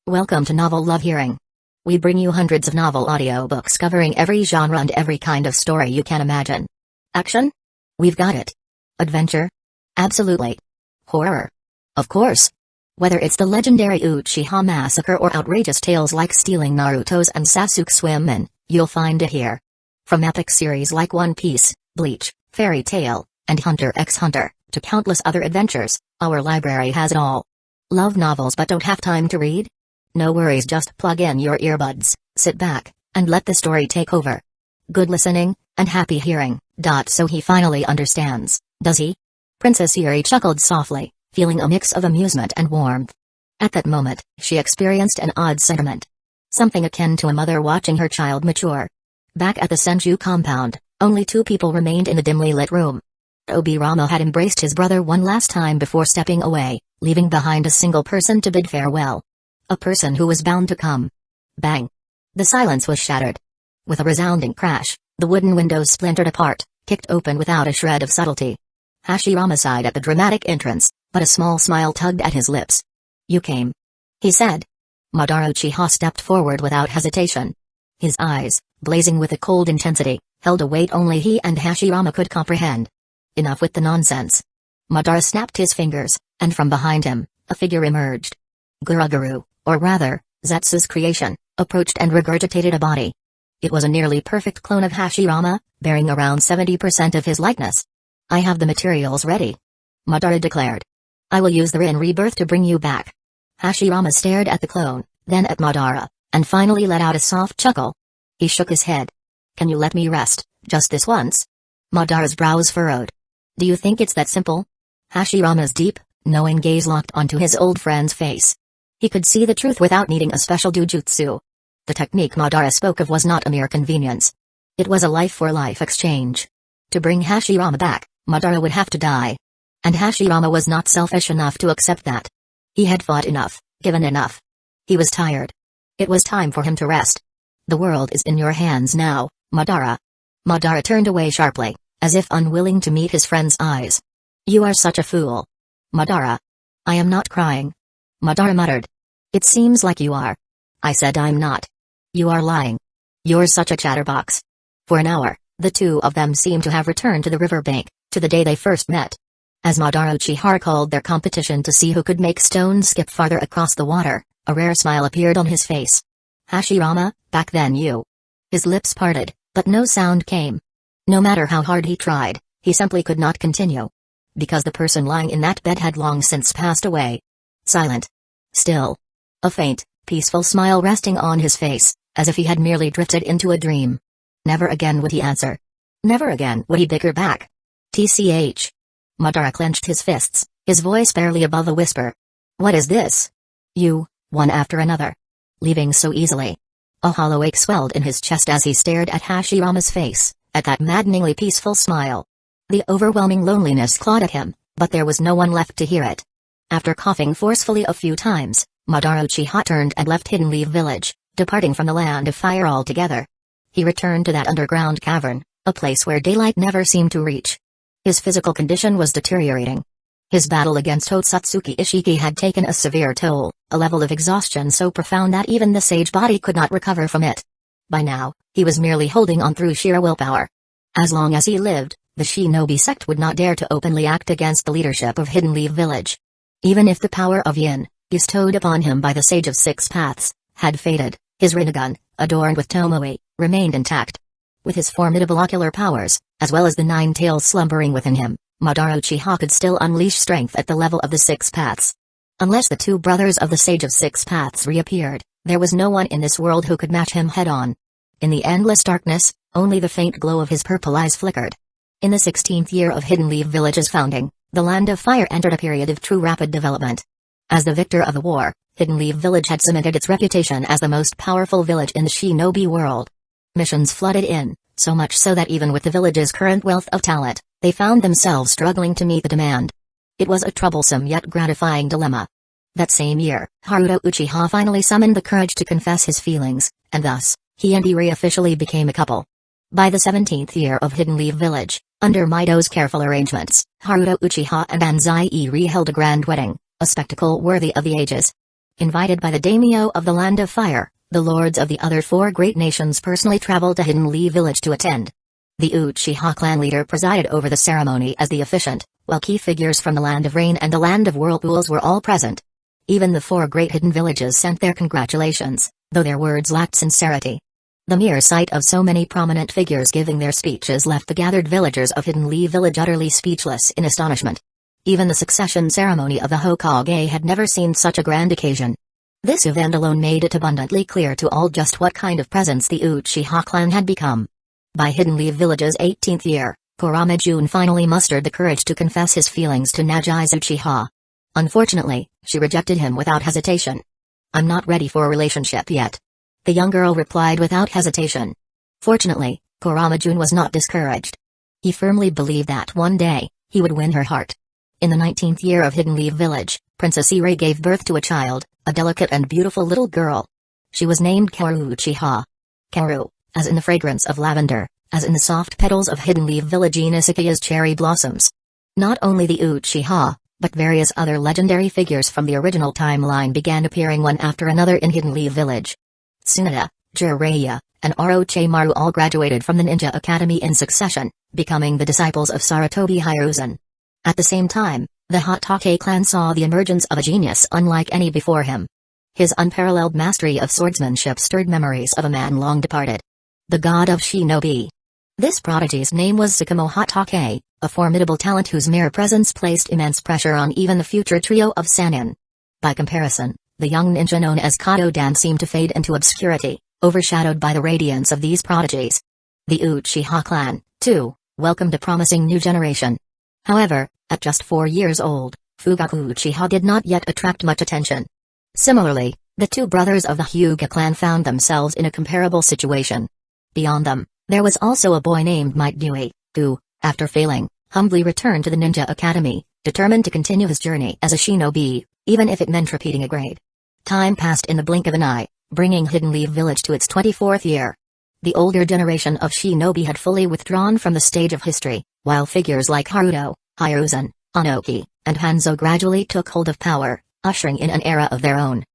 Welcome to Novel Love Hearing. We bring you hundreds of novel audiobooks covering every genre and every kind of story you can imagine. Action? We've got it. Adventure? Absolutely. Horror? Of course. Whether it's the legendary Uchiha massacre or outrageous tales like stealing Naruto's and Sasuke's women, you'll find it here. From epic series like One Piece, Bleach, Fairy Tail, and Hunter x Hunter, to countless other adventures, our library has it all. Love novels but don't have time to read? No worries, just plug in your earbuds, sit back, and let the story take over. Good listening, and happy hearing. So he finally understands, does he? Princess Yuri chuckled softly, feeling a mix of amusement and warmth. At that moment, she experienced an odd sentiment. Something akin to a mother watching her child mature. Back at the Senju compound, only two people remained in the dimly lit room. Obirama had embraced his brother one last time before stepping away, leaving behind a single person to bid farewell. A person who was bound to come. Bang! The silence was shattered. With a resounding crash, the wooden windows splintered apart, kicked open without a shred of subtlety. Hashirama sighed at the dramatic entrance, but a small smile tugged at his lips. "You came," he said. Madara Uchiha stepped forward without hesitation. His eyes, blazing with a cold intensity, held a weight only he and Hashirama could comprehend. Enough with the nonsense. Madara snapped his fingers, and from behind him, a figure emerged. Guruguru, or rather, Zetsu's creation, approached and regurgitated a body. It was a nearly perfect clone of Hashirama, bearing around 70% of his likeness. "I have the materials ready," Madara declared. "I will use the Rin rebirth to bring you back." Hashirama stared at the clone, then at Madara, and finally let out a soft chuckle. He shook his head. "Can you let me rest, just this once?" Madara's brows furrowed. "Do you think it's that simple?" Hashirama's deep, knowing gaze locked onto his old friend's face. He could see the truth without needing a special jujutsu. The technique Madara spoke of was not a mere convenience. It was a life-for-life exchange. To bring Hashirama back, Madara would have to die. And Hashirama was not selfish enough to accept that. He had fought enough, given enough. He was tired. It was time for him to rest. "The world is in your hands now, Madara." Madara turned away sharply, as if unwilling to meet his friend's eyes. "You are such a fool." "Madara. I am not crying." Madara muttered. "It seems like you are." "I said I'm not." "You are lying. You're such a chatterbox." For an hour, the two of them seemed to have returned to the riverbank, to the day they first met. As Madara Uchiha called their competition to see who could make stones skip farther across the water, a rare smile appeared on his face. "Hashirama, back then you." His lips parted, but no sound came. No matter how hard he tried, he simply could not continue. Because the person lying in that bed had long since passed away. Silent. Still. A faint, peaceful smile resting on his face, as if he had merely drifted into a dream. Never again would he answer. Never again would he bicker back. TCH. Madara clenched his fists, his voice barely above a whisper. "What is this? You, one after another. Leaving so easily." A hollow ache swelled in his chest as he stared at Hashirama's face, at that maddeningly peaceful smile. The overwhelming loneliness clawed at him, but there was no one left to hear it. After coughing forcefully a few times, Madara Uchiha turned and left Hidden Leaf Village, departing from the Land of Fire altogether. He returned to that underground cavern, a place where daylight never seemed to reach. His physical condition was deteriorating. His battle against Otsutsuki Ishiki had taken a severe toll, a level of exhaustion so profound that even the sage body could not recover from it. By now, he was merely holding on through sheer willpower. As long as he lived, the shinobi sect would not dare to openly act against the leadership of Hidden Leaf Village. Even if the power of yin, bestowed upon him by the Sage of Six Paths, had faded, his Rinnegan, adorned with tomoe, remained intact. With his formidable ocular powers, as well as the nine tails slumbering within him, Madara Uchiha could still unleash strength at the level of the Six Paths. Unless the two brothers of the Sage of Six Paths reappeared, there was no one in this world who could match him head-on. In the endless darkness, only the faint glow of his purple eyes flickered. In the 16th year of Hidden Leaf Village's founding, the Land of Fire entered a period of true rapid development. As the victor of the war, Hidden Leaf Village had cemented its reputation as the most powerful village in the shinobi world. Missions flooded in, so much so that even with the village's current wealth of talent, they found themselves struggling to meet the demand. It was a troublesome yet gratifying dilemma. That same year, Haruto Uchiha finally summoned the courage to confess his feelings, and thus, he and Iri officially became a couple. By the 17th year of Hidden Leaf Village, under Mido's careful arrangements, Haruto Uchiha and Anzai Iri held a grand wedding, a spectacle worthy of the ages. Invited by the daimyo of the Land of Fire, the lords of the other four great nations personally traveled to Hidden Leaf Village to attend. The Uchiha clan leader presided over the ceremony as the officiant, while key figures from the Land of Rain and the Land of Whirlpools were all present. Even the four great hidden villages sent their congratulations, though their words lacked sincerity. The mere sight of so many prominent figures giving their speeches left the gathered villagers of Hidden Leaf Village utterly speechless in astonishment. Even the succession ceremony of the Hokage had never seen such a grand occasion. This event alone made it abundantly clear to all just what kind of presence the Uchiha clan had become. By Hidden Leaf Village's 18th year, Kurama Jun finally mustered the courage to confess his feelings to Nagi's Uchiha. Unfortunately, she rejected him without hesitation. "I'm not ready for a relationship yet," the young girl replied without hesitation. Fortunately, Kurama Jun was not discouraged. He firmly believed that one day, he would win her heart. In the 19th year of Hidden Leaf Village, Princess Ire gave birth to a child, a delicate and beautiful little girl. She was named Kaoru Uchiha. Kaoru, as in the fragrance of lavender, as in the soft petals of Hidden Leaf Village Inosuke's cherry blossoms. Not only the Uchiha, but various other legendary figures from the original timeline began appearing one after another in Hidden Leaf Village. Tsunade, Jiraiya, and Orochimaru all graduated from the Ninja Academy in succession, becoming the disciples of Sarutobi Hiruzen. At the same time, the Hatake clan saw the emergence of a genius unlike any before him. His unparalleled mastery of swordsmanship stirred memories of a man long departed. The god of shinobi. This prodigy's name was Sakamo Hatake, a formidable talent whose mere presence placed immense pressure on even the future trio of Sannin. By comparison, the young ninja known as Kadodan seemed to fade into obscurity, overshadowed by the radiance of these prodigies. The Uchiha clan, too, welcomed a promising new generation. However, at just 4 years old, Fugaku Uchiha did not yet attract much attention. Similarly, the two brothers of the Hyuga clan found themselves in a comparable situation. Beyond them, there was also a boy named Might Dewey, who, after failing, humbly returned to the Ninja Academy, determined to continue his journey as a shinobi, even if it meant repeating a grade. Time passed in the blink of an eye, bringing Hidden Leaf Village to its 24th year. The older generation of shinobi had fully withdrawn from the stage of history, while figures like Haruto, Hiruzen, Anoki, and Hanzo gradually took hold of power, ushering in an era of their own.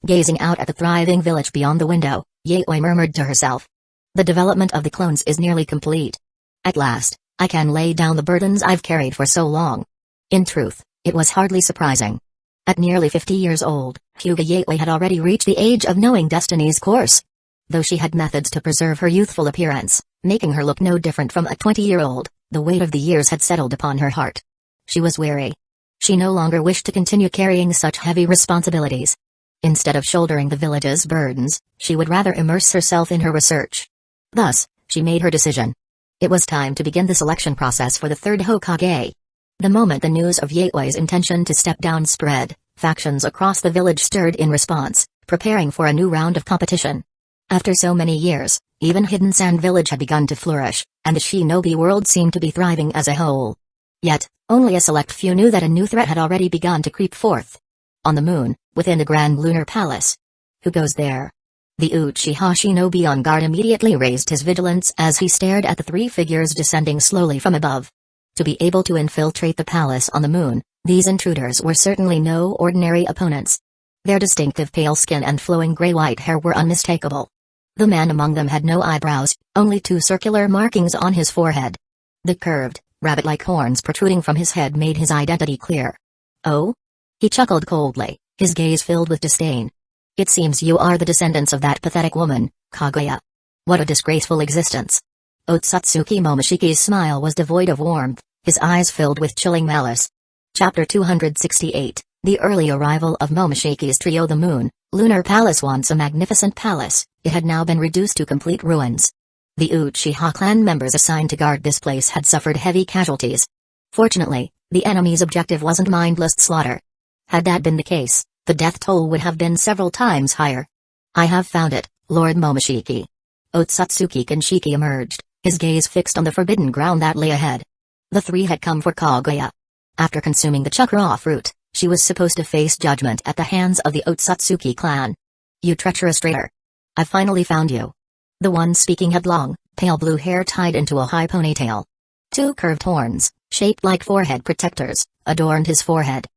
Gazing out at the thriving village beyond the window, Yaoi murmured to herself. The development of the clones is nearly complete. At last, I can lay down the burdens I've carried for so long. In truth, it was hardly surprising. At nearly 50 years old, Hyuga Yaoi had already reached the age of knowing destiny's course. Though she had methods to preserve her youthful appearance, making her look no different from a 20-year-old, the weight of the years had settled upon her heart. She was weary. She no longer wished to continue carrying such heavy responsibilities. Instead of shouldering the village's burdens, she would rather immerse herself in her research. Thus, she made her decision. It was time to begin the selection process for the third Hokage. The moment the news of Yaoi's intention to step down spread, factions across the village stirred in response, preparing for a new round of competition. After so many years, even Hidden Sand Village had begun to flourish, and the shinobi world seemed to be thriving as a whole. Yet, only a select few knew that a new threat had already begun to creep forth. On the moon, within the Grand Lunar Palace. Who goes there? The Uchiha shinobi on guard immediately raised his vigilance as he stared at the three figures descending slowly from above. To be able to infiltrate the palace on the moon, these intruders were certainly no ordinary opponents. Their distinctive pale skin and flowing gray-white hair were unmistakable. The man among them had no eyebrows, only 2 circular markings on his forehead. The curved, rabbit-like horns protruding from his head made his identity clear. "Oh?" He chuckled coldly, his gaze filled with disdain. "It seems you are the descendants of that pathetic woman, Kaguya. What a disgraceful existence." Otsutsuki Momoshiki's smile was devoid of warmth, his eyes filled with chilling malice. Chapter 268, The Early Arrival of Momoshiki's Trio. The Moon, Lunar Palace. Once a magnificent palace, it had now been reduced to complete ruins. The Uchiha clan members assigned to guard this place had suffered heavy casualties. Fortunately, the enemy's objective wasn't mindless slaughter. Had that been the case, the death toll would have been several times higher. "I have found it, Lord Momoshiki." Otsutsuki Kanshiki emerged, his gaze fixed on the forbidden ground that lay ahead. The three had come for Kaguya. After consuming the chakra fruit, she was supposed to face judgment at the hands of the Otsutsuki clan. "You treacherous traitor. I've finally found you." The one speaking had long, pale blue hair tied into a high ponytail. 2 curved horns, shaped like forehead protectors, adorned his forehead.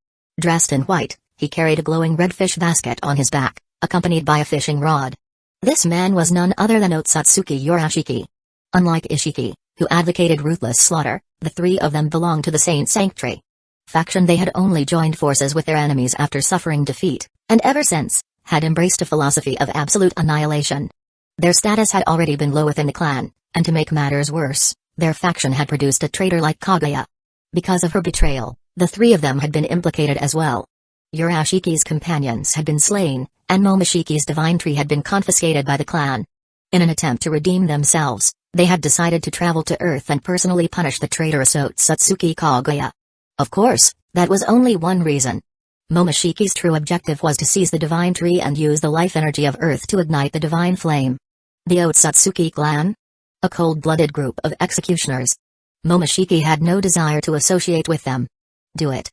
Dressed in white, He carried a glowing red fish basket on his back, accompanied by a fishing rod. This man was none other than Otsutsuki Yorashiki. Unlike Ishiki, who advocated ruthless slaughter, the three of them belonged to the Saint Sanctuary faction. They had only joined forces with their enemies after suffering defeat, and ever since, had embraced a philosophy of absolute annihilation. Their status had already been low within the clan, and to make matters worse, their faction had produced a traitor like Kaguya. Because of her betrayal, the three of them had been implicated as well. Yorashiki's companions had been slain, and Momoshiki's divine tree had been confiscated by the clan. In an attempt to redeem themselves, they had decided to travel to Earth and personally punish the traitorous Otsutsuki Kaguya. Of course, that was only one reason. Momoshiki's true objective was to seize the divine tree and use the life energy of Earth to ignite the divine flame. The Otsutsuki clan? A cold-blooded group of executioners. Momoshiki had no desire to associate with them. Do it.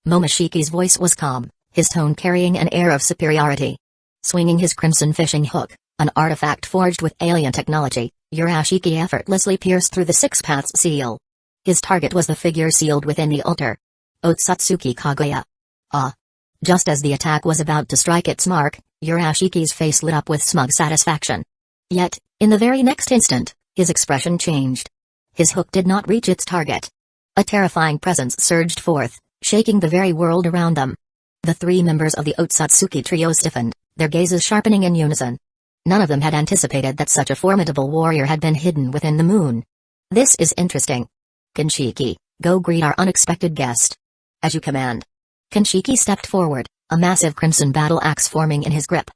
Momoshiki's voice was calm, his tone carrying an air of superiority. Swinging his crimson fishing hook, an artifact forged with alien technology, Yorashiki effortlessly pierced through the Six Paths seal. His target was the figure sealed within the altar. Otsutsuki Kaguya. Ah. Just as the attack was about to strike its mark, Yorashiki's face lit up with smug satisfaction. Yet, in the very next instant, his expression changed. His hook did not reach its target. A terrifying presence surged forth, shaking the very world around them. The three members of the Otsutsuki trio stiffened, their gazes sharpening in unison. None of them had anticipated that such a formidable warrior had been hidden within the moon. This is interesting. Kinshiki, go greet our unexpected guest. As you command. Kinshiki stepped forward, a massive crimson battle axe forming in his grip.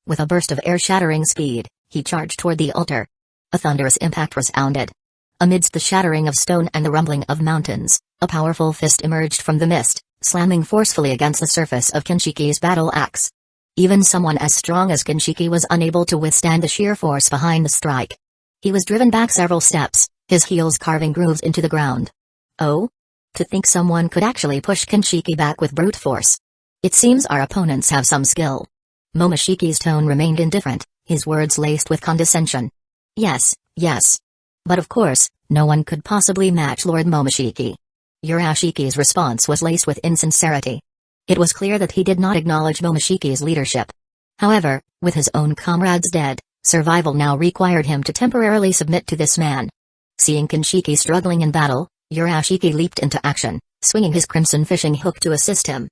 With a burst of air-shattering speed, he charged toward the altar. A thunderous impact resounded. Amidst the shattering of stone and the rumbling of mountains, a powerful fist emerged from the mist, slamming forcefully against the surface of Kinshiki's battle axe. Even someone as strong as Kinshiki was unable to withstand the sheer force behind the strike. He was driven back several steps, his heels carving grooves into the ground. Oh? To think someone could actually push Kinshiki back with brute force. It seems our opponents have some skill. Momoshiki's tone remained indifferent, his words laced with condescension. Yes, yes. But of course, no one could possibly match Lord Momoshiki. Yorashiki's response was laced with insincerity. It was clear that he did not acknowledge Momoshiki's leadership. However, with his own comrades dead, survival now required him to temporarily submit to this man. Seeing Kinshiki struggling in battle, Yorashiki leaped into action, swinging his crimson fishing hook to assist him.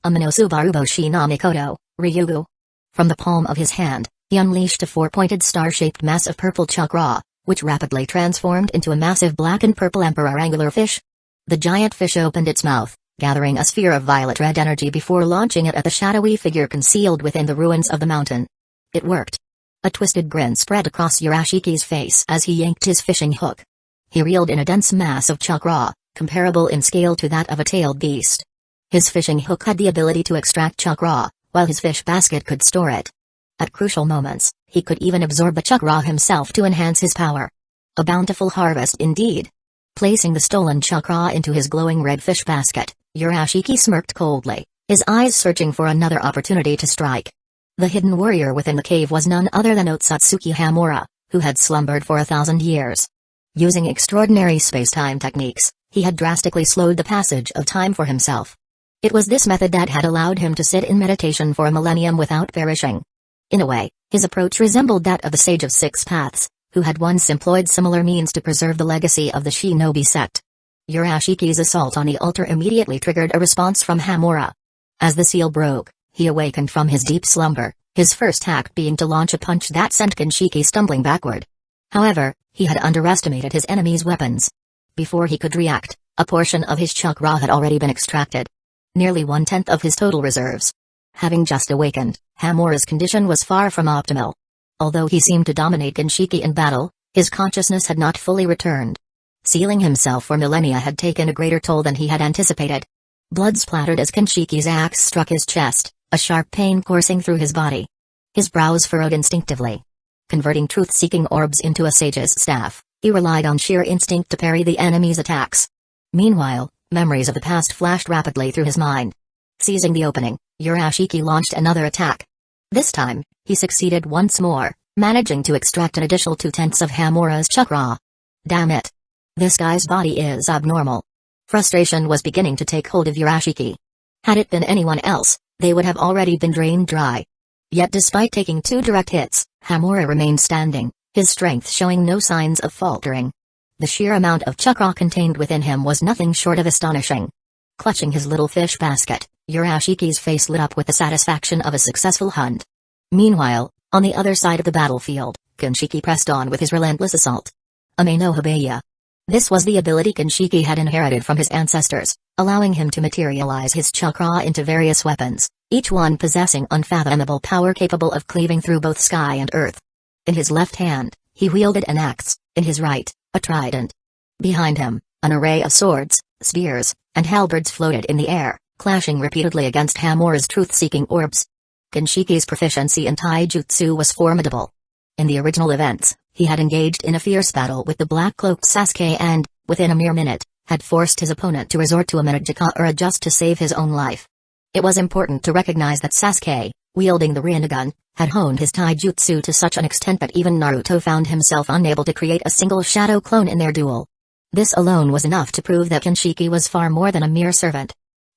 Aminosubaruboshi no Mikoto, Ryugu. From the palm of his hand, he unleashed a four-pointed star-shaped mass of purple chakra, which rapidly transformed into a massive black and purple emperor angular fish. The giant fish opened its mouth, gathering a sphere of violet-red energy before launching it at the shadowy figure concealed within the ruins of the mountain. It worked. A twisted grin spread across Yorashiki's face as he yanked his fishing hook. He reeled in a dense mass of chakra, comparable in scale to that of a tailed beast. His fishing hook had the ability to extract chakra, while his fish basket could store it. At crucial moments, he could even absorb the chakra himself to enhance his power. A bountiful harvest indeed. Placing the stolen chakra into his glowing red fish basket, Yorashiki smirked coldly, his eyes searching for another opportunity to strike. The hidden warrior within the cave was none other than Otsutsuki Hamura, who had slumbered for 1,000 years. Using extraordinary space-time techniques, he had drastically slowed the passage of time for himself. It was this method that had allowed him to sit in meditation for a millennium without perishing. In a way, his approach resembled that of the Sage of Six Paths, who had once employed similar means to preserve the legacy of the Shinobi sect. Yorashiki's assault on the altar immediately triggered a response from Hamura. As the seal broke, he awakened from his deep slumber, his first act being to launch a punch that sent Kinshiki stumbling backward. However, he had underestimated his enemy's weapons. Before he could react, a portion of his chakra had already been extracted. Nearly 1/10 of his total reserves. Having just awakened, Hamura's condition was far from optimal. Although he seemed to dominate Kinshiki in battle, his consciousness had not fully returned. Sealing himself for millennia had taken a greater toll than he had anticipated. Blood splattered as Kinshiki's axe struck his chest, a sharp pain coursing through his body. His brows furrowed instinctively. Converting truth-seeking orbs into a sage's staff, he relied on sheer instinct to parry the enemy's attacks. Meanwhile, memories of the past flashed rapidly through his mind. Seizing the opening, Yorashiki launched another attack. This time, he succeeded once more, managing to extract an additional 2/10 of Hamura's chakra. Damn it! This guy's body is abnormal. Frustration was beginning to take hold of Yorashiki. Had it been anyone else, they would have already been drained dry. Yet despite taking 2 direct hits, Hamura remained standing, his strength showing no signs of faltering. The sheer amount of chakra contained within him was nothing short of astonishing. Clutching his little fish basket, Urashiki's face lit up with the satisfaction of a successful hunt. Meanwhile, on the other side of the battlefield, Kanshiki pressed on with his relentless assault. Ame no Habeya. This was the ability Kanshiki had inherited from his ancestors, allowing him to materialize his chakra into various weapons, each one possessing unfathomable power capable of cleaving through both sky and earth. In his left hand, he wielded an axe, in his right, a trident. Behind him, an array of swords, spears, and halberds floated in the air, clashing repeatedly against Hamura's truth-seeking orbs. Kanshiki's proficiency in taijutsu was formidable. In the original events, he had engaged in a fierce battle with the black-cloaked Sasuke and, within a mere minute, had forced his opponent to resort to a Minajika just to save his own life. It was important to recognize that Sasuke, wielding the Rinnegan, had honed his taijutsu to such an extent that even Naruto found himself unable to create a single shadow clone in their duel. This alone was enough to prove that Kanshiki was far more than a mere servant.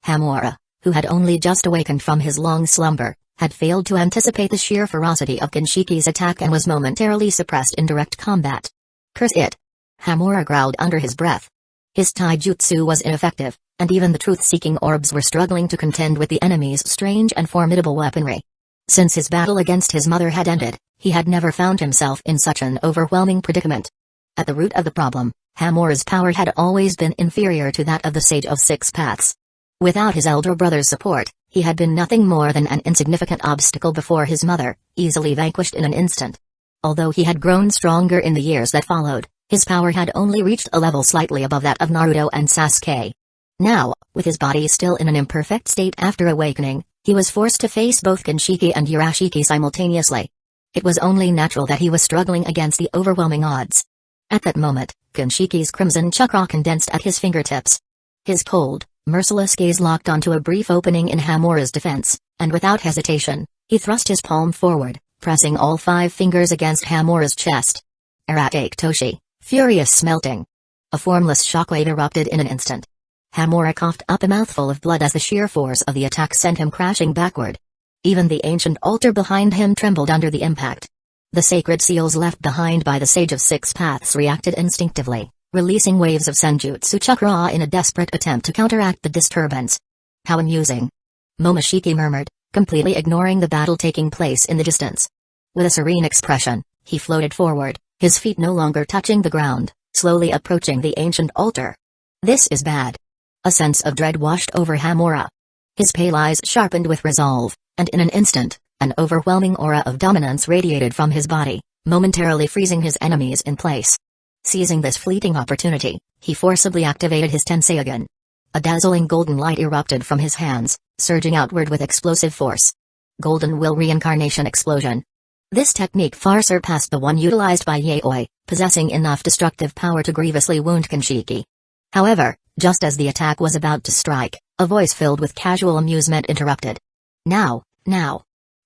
Hamura, who had only just awakened from his long slumber, had failed to anticipate the sheer ferocity of Kanshiki's attack and was momentarily suppressed in direct combat. Curse it! Hamura growled under his breath. His taijutsu was ineffective, and even the truth-seeking orbs were struggling to contend with the enemy's strange and formidable weaponry. Since his battle against his mother had ended, he had never found himself in such an overwhelming predicament. At the root of the problem, Hamura's power had always been inferior to that of the Sage of Six Paths. Without his elder brother's support, he had been nothing more than an insignificant obstacle before his mother, easily vanquished in an instant. Although he had grown stronger in the years that followed, his power had only reached a level slightly above that of Naruto and Sasuke. Now, with his body still in an imperfect state after awakening, he was forced to face both Kanshiki and Urashiki simultaneously. It was only natural that he was struggling against the overwhelming odds. At that moment, Kanshiki's crimson chakra condensed at his fingertips. His cold, merciless gaze locked onto a brief opening in Hamura's defense, and without hesitation, he thrust his palm forward, pressing all 5 fingers against Hamura's chest. Erratic Toshi, furious smelting. A formless shockwave erupted in an instant. Hamura coughed up a mouthful of blood as the sheer force of the attack sent him crashing backward. Even the ancient altar behind him trembled under the impact. The sacred seals left behind by the Sage of Six Paths reacted instinctively, releasing waves of senjutsu chakra in a desperate attempt to counteract the disturbance. How amusing! Momoshiki murmured, completely ignoring the battle taking place in the distance. With a serene expression, he floated forward, his feet no longer touching the ground, slowly approaching the ancient altar. This is bad. A sense of dread washed over Hamura. His pale eyes sharpened with resolve, and in an instant, an overwhelming aura of dominance radiated from his body, momentarily freezing his enemies in place. Seizing this fleeting opportunity, he forcibly activated his Tenseigan. A dazzling golden light erupted from his hands, surging outward with explosive force. Golden Will Reincarnation Explosion. This technique far surpassed the one utilized by Yaoi, possessing enough destructive power to grievously wound Kanshiki. However, just as the attack was about to strike, a voice filled with casual amusement interrupted. Now.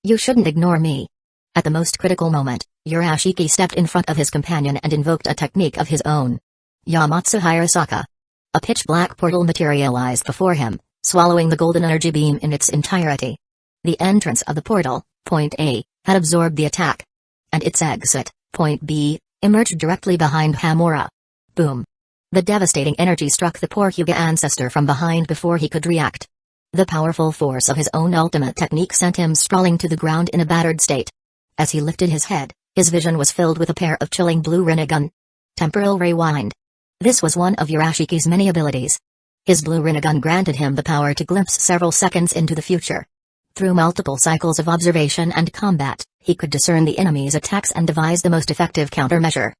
You shouldn't ignore me. At the most critical moment, Urashiki stepped in front of his companion and invoked a technique of his own. Yamatsu Hirasaka. A pitch-black portal materialized before him, swallowing the golden energy beam in its entirety. The entrance of the portal, point A, had absorbed the attack. And its exit, point B, emerged directly behind Hamura. Boom. The devastating energy struck the poor Hyuga ancestor from behind before he could react. The powerful force of his own ultimate technique sent him sprawling to the ground in a battered state. As he lifted his head, his vision was filled with a pair of chilling blue Rinnegan. Temporal Rewind. This was one of Urashiki's many abilities. His blue Rinnegan granted him the power to glimpse several seconds into the future. Through multiple cycles of observation and combat, he could discern the enemy's attacks and devise the most effective countermeasure.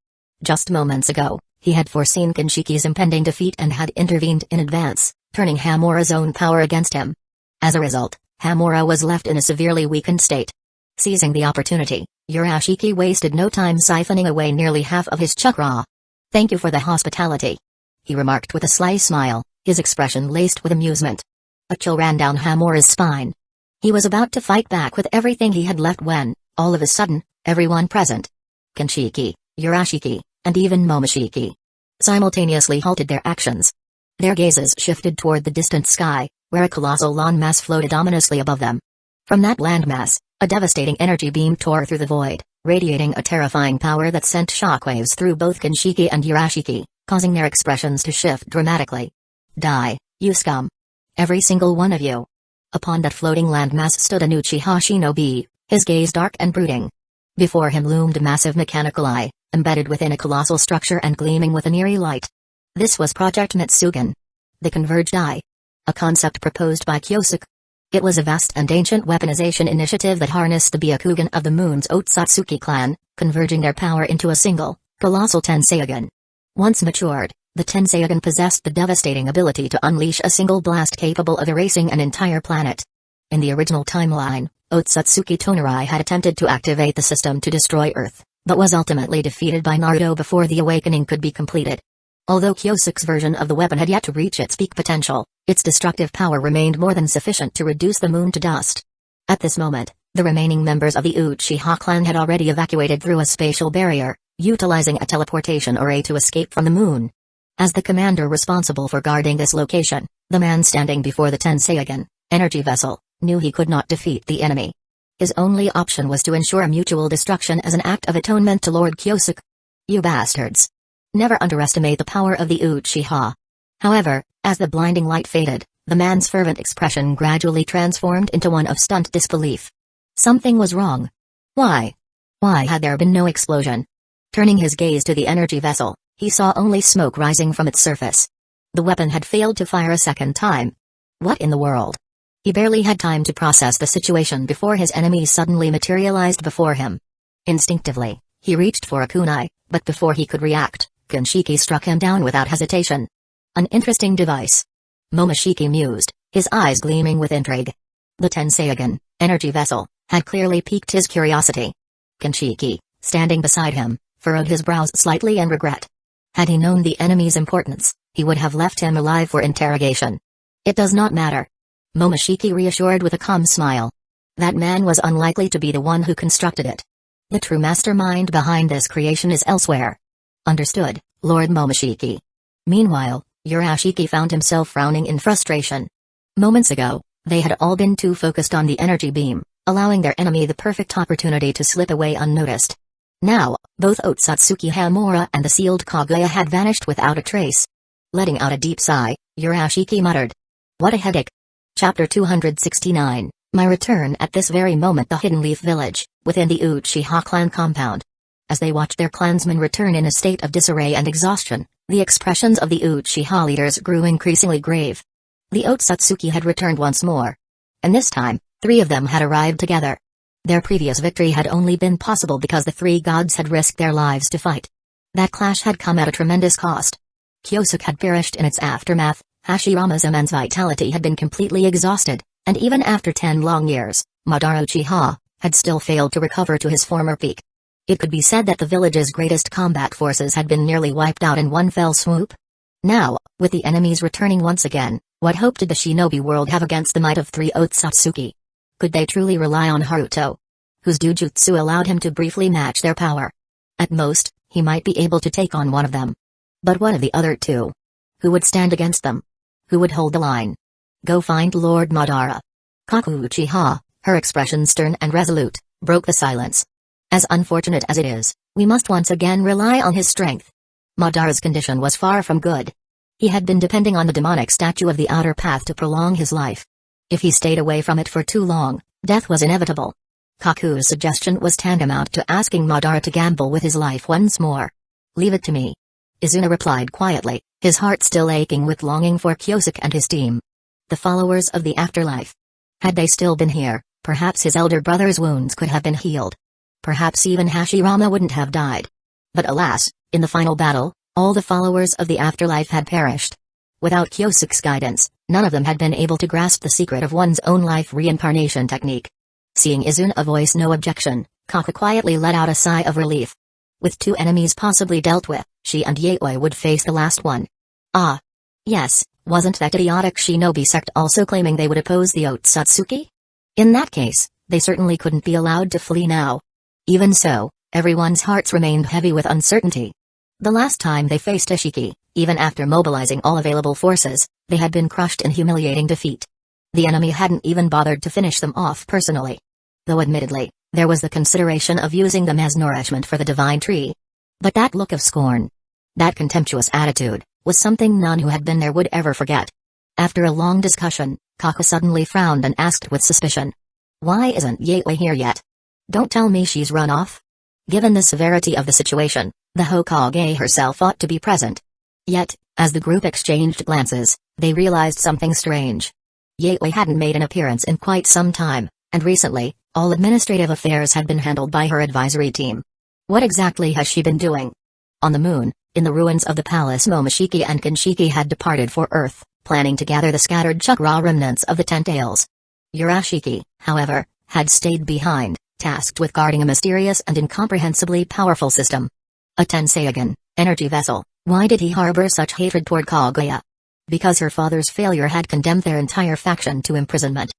Just moments ago, he had foreseen Kanshiki's impending defeat and had intervened in advance, turning Hamura's own power against him. As a result, Hamura was left in a severely weakened state. Seizing the opportunity, Urashiki wasted no time siphoning away nearly half of his chakra. "Thank you for the hospitality," he remarked with a sly smile, his expression laced with amusement. A chill ran down Hamura's spine. He was about to fight back with everything he had left when, all of a sudden, everyone present, Kanshiki, Urashiki, and even Momoshiki, simultaneously halted their actions. Their gazes shifted toward the distant sky, where a colossal landmass floated ominously above them. From that landmass, a devastating energy beam tore through the void, radiating a terrifying power that sent shockwaves through both Kinshiki and Yurashiki, causing their expressions to shift dramatically. Die, you scum. Every single one of you. Upon that floating landmass stood an Uchiha shinobi, his gaze dark and brooding. Before him loomed a massive mechanical eye, embedded within a colossal structure and gleaming with an eerie light. This was Project Mitsugen. The Converged Eye. A concept proposed by Kyosuke. It was a vast and ancient weaponization initiative that harnessed the Byakugan of the Moon's Otsutsuki clan, converging their power into a single, colossal Tenseigan. Once matured, the Tenseigan possessed the devastating ability to unleash a single blast capable of erasing an entire planet. In the original timeline, Otsutsuki Tonarai had attempted to activate the system to destroy Earth, but was ultimately defeated by Naruto before the awakening could be completed. Although Kyosuke's version of the weapon had yet to reach its peak potential, its destructive power remained more than sufficient to reduce the moon to dust. At this moment, the remaining members of the Uchiha clan had already evacuated through a spatial barrier, utilizing a teleportation array to escape from the moon. As the commander responsible for guarding this location, the man standing before the Tenseigan, energy vessel, knew he could not defeat the enemy. His only option was to ensure mutual destruction as an act of atonement to Lord Kyosuke. You bastards. Never underestimate the power of the Uchiha. However, as the blinding light faded, the man's fervent expression gradually transformed into one of stunned disbelief. Something was wrong. Why? Why had there been no explosion? Turning his gaze to the energy vessel, he saw only smoke rising from its surface. The weapon had failed to fire a second time. What in the world? He barely had time to process the situation before his enemy suddenly materialized before him. Instinctively, he reached for a kunai, but before he could react, Kinshiki struck him down without hesitation. An interesting device. Momoshiki mused, his eyes gleaming with intrigue. The Tenseigan, energy vessel, had clearly piqued his curiosity. Kinshiki, standing beside him, furrowed his brows slightly in regret. Had he known the enemy's importance, he would have left him alive for interrogation. It does not matter. Momoshiki reassured with a calm smile. That man was unlikely to be the one who constructed it. The true mastermind behind this creation is elsewhere. Understood, Lord Momoshiki. Meanwhile, Yurashiki found himself frowning in frustration. Moments ago, they had all been too focused on the energy beam, allowing their enemy the perfect opportunity to slip away unnoticed. Now, both Otsutsuki Hamura and the sealed Kaguya had vanished without a trace. Letting out a deep sigh, Yurashiki muttered. What a headache. Chapter 269, My Return. At this very moment, the Hidden Leaf Village, within the Uchiha clan compound. As they watched their clansmen return in a state of disarray and exhaustion, the expressions of the Uchiha leaders grew increasingly grave. The Otsutsuki had returned once more. And this time, 3 of them had arrived together. Their previous victory had only been possible because the 3 gods had risked their lives to fight. That clash had come at a tremendous cost. Kyosuke had perished in its aftermath, Hashirama's immense vitality had been completely exhausted, and even after 10 long years, Madara Uchiha had still failed to recover to his former peak. It could be said that the village's greatest combat forces had been nearly wiped out in one fell swoop. Now, with the enemies returning once again, what hope did the shinobi world have against the might of 3 Otsutsuki? Could they truly rely on Naruto, whose Jujutsu allowed him to briefly match their power? At most, he might be able to take on one of them. But what of the other 2? Who would stand against them? Who would hold the line? Go find Lord Madara. Kaku Uchiha, her expression stern and resolute, broke the silence. As unfortunate as it is, we must once again rely on his strength. Madara's condition was far from good. He had been depending on the demonic statue of the outer path to prolong his life. If he stayed away from it for too long, death was inevitable. Kaku's suggestion was tantamount to asking Madara to gamble with his life once more. Leave it to me. Izuna replied quietly, his heart still aching with longing for Kyosuke and his team. The followers of the afterlife. Had they still been here, perhaps his elder brother's wounds could have been healed. Perhaps even Hashirama wouldn't have died. But alas, in the final battle, all the followers of the afterlife had perished. Without Kyosuke's guidance, none of them had been able to grasp the secret of one's own life reincarnation technique. Seeing Izuna voice no objection, Kaku quietly let out a sigh of relief. With 2 enemies possibly dealt with, she and Yaoi would face the last one. Ah. Yes, wasn't that idiotic shinobi sect also claiming they would oppose the Otsutsuki? In that case, they certainly couldn't be allowed to flee now. Even so, everyone's hearts remained heavy with uncertainty. The last time they faced Ishiki, even after mobilizing all available forces, they had been crushed in humiliating defeat. The enemy hadn't even bothered to finish them off personally. Though admittedly, there was the consideration of using them as nourishment for the divine tree. But that look of scorn, that contemptuous attitude, was something none who had been there would ever forget. After a long discussion, Kaka suddenly frowned and asked with suspicion. "Why isn't Yatewei here yet? Don't tell me she's run off?" Given the severity of the situation, the Hokage herself ought to be present. Yet, as the group exchanged glances, they realized something strange. Yatewei hadn't made an appearance in quite some time, and recently, all administrative affairs had been handled by her advisory team. What exactly has she been doing? On the moon, in the ruins of the palace, Momoshiki and Kinshiki had departed for Earth, planning to gather the scattered chakra remnants of the Tentails. Urashiki, however, had stayed behind, tasked with guarding a mysterious and incomprehensibly powerful system. A Tenseigan, energy vessel. Why did he harbor such hatred toward Kaguya? Because her father's failure had condemned their entire faction to imprisonment.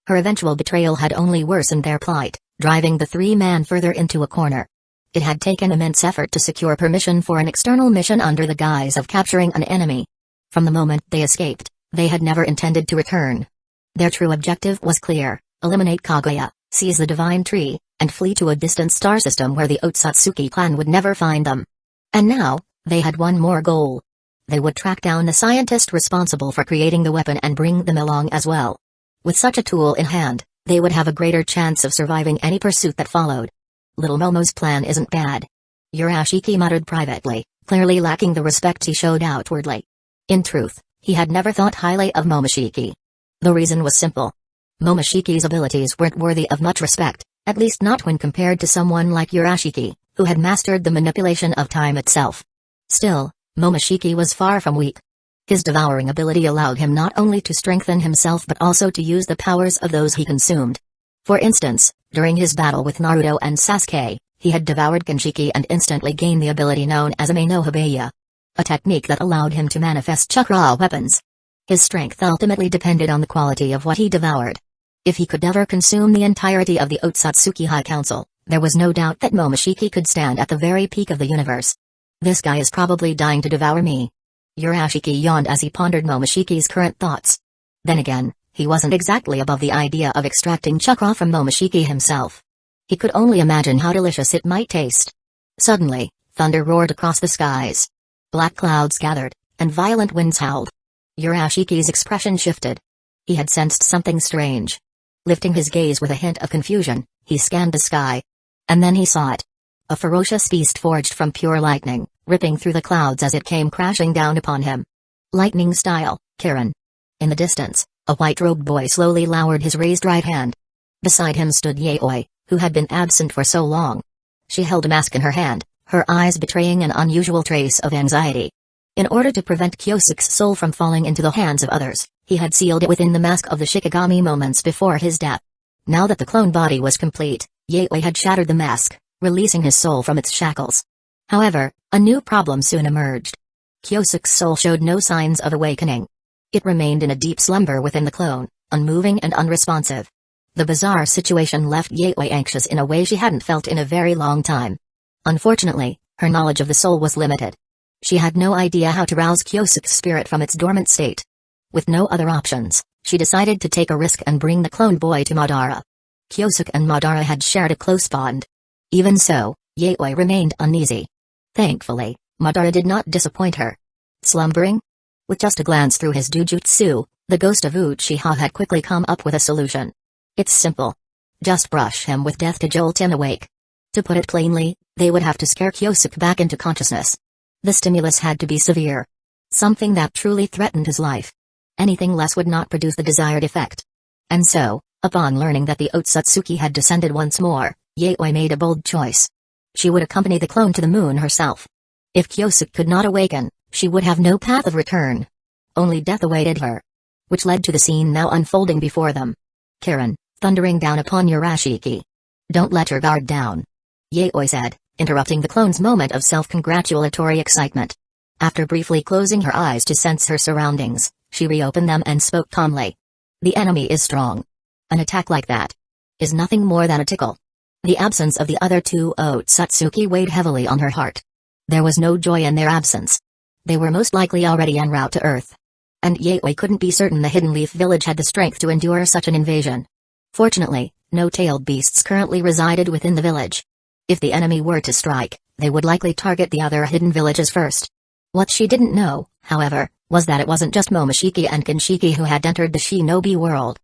Her eventual betrayal had only worsened their plight, driving the three-man further into a corner. It had taken immense effort to secure permission for an external mission under the guise of capturing an enemy. From the moment they escaped, they had never intended to return. Their true objective was clear: eliminate Kaguya, seize the divine tree, and flee to a distant star system where the Otsutsuki clan would never find them. And now, they had one more goal. They would track down the scientist responsible for creating the weapon and bring them along as well. With such a tool in hand, they would have a greater chance of surviving any pursuit that followed. Little Momo's plan isn't bad. Urashiki muttered privately, clearly lacking the respect he showed outwardly. In truth, he had never thought highly of Momoshiki. The reason was simple. Momoshiki's abilities weren't worthy of much respect, at least not when compared to someone like Urashiki, who had mastered the manipulation of time itself. Still, Momoshiki was far from weak. His devouring ability allowed him not only to strengthen himself but also to use the powers of those he consumed. For instance, during his battle with Naruto and Sasuke, he had devoured Kinshiki and instantly gained the ability known as Ame no Hibeya, a technique that allowed him to manifest chakra weapons. His strength ultimately depended on the quality of what he devoured. If he could never consume the entirety of the Otsutsuki High Council, there was no doubt that Momoshiki could stand at the very peak of the universe. This guy is probably dying to devour me. Urashiki yawned as he pondered Momoshiki's current thoughts. Then again, he wasn't exactly above the idea of extracting chakra from Momoshiki himself. He could only imagine how delicious it might taste. Suddenly, thunder roared across the skies. Black clouds gathered, and violent winds howled. Urashiki's expression shifted. He had sensed something strange. Lifting his gaze with a hint of confusion, he scanned the sky. And then he saw it. A ferocious beast forged from pure lightning, ripping through the clouds as it came crashing down upon him. Lightning style, Kirin. In the distance, a white-robed boy slowly lowered his raised right hand. Beside him stood Yaoi, who had been absent for so long. She held a mask in her hand, her eyes betraying an unusual trace of anxiety. In order to prevent Kyosuke's soul from falling into the hands of others, he had sealed it within the mask of the Shikigami moments before his death. Now that the clone body was complete, Yaoi had shattered the mask, releasing his soul from its shackles. However, a new problem soon emerged. Kyosuke's soul showed no signs of awakening. It remained in a deep slumber within the clone, unmoving and unresponsive. The bizarre situation left Yaoi anxious in a way she hadn't felt in a very long time. Unfortunately, her knowledge of the soul was limited. She had no idea how to rouse Kyosuke's spirit from its dormant state. With no other options, she decided to take a risk and bring the clone boy to Madara. Kyosuke and Madara had shared a close bond. Even so, Yaoi remained uneasy. Thankfully, Madara did not disappoint her. Slumbering? With just a glance through his dujutsu, the ghost of Uchiha had quickly come up with a solution. It's simple. Just brush him with death to jolt him awake. To put it plainly, they would have to scare Kyosuke back into consciousness. The stimulus had to be severe. Something that truly threatened his life. Anything less would not produce the desired effect. And so, upon learning that the Otsutsuki had descended once more, Yaoi made a bold choice. She would accompany the clone to the moon herself. If Kyosuke could not awaken, she would have no path of return. Only death awaited her. Which led to the scene now unfolding before them. Kirin, thundering down upon Urashiki. Don't let your guard down, Yaoi said, interrupting the clone's moment of self-congratulatory excitement. After briefly closing her eyes to sense her surroundings, she reopened them and spoke calmly. The enemy is strong. An attack like that is nothing more than a tickle. The absence of the other two Otsutsuki weighed heavily on her heart. There was no joy in their absence. They were most likely already en route to Earth. and Yaoi couldn't be certain the Hidden Leaf Village had the strength to endure such an invasion. Fortunately, no tailed beasts currently resided within the village. If the enemy were to strike, they would likely target the other hidden villages first. What she didn't know, however, was that it wasn't just Momoshiki and Kinshiki who had entered the shinobi world.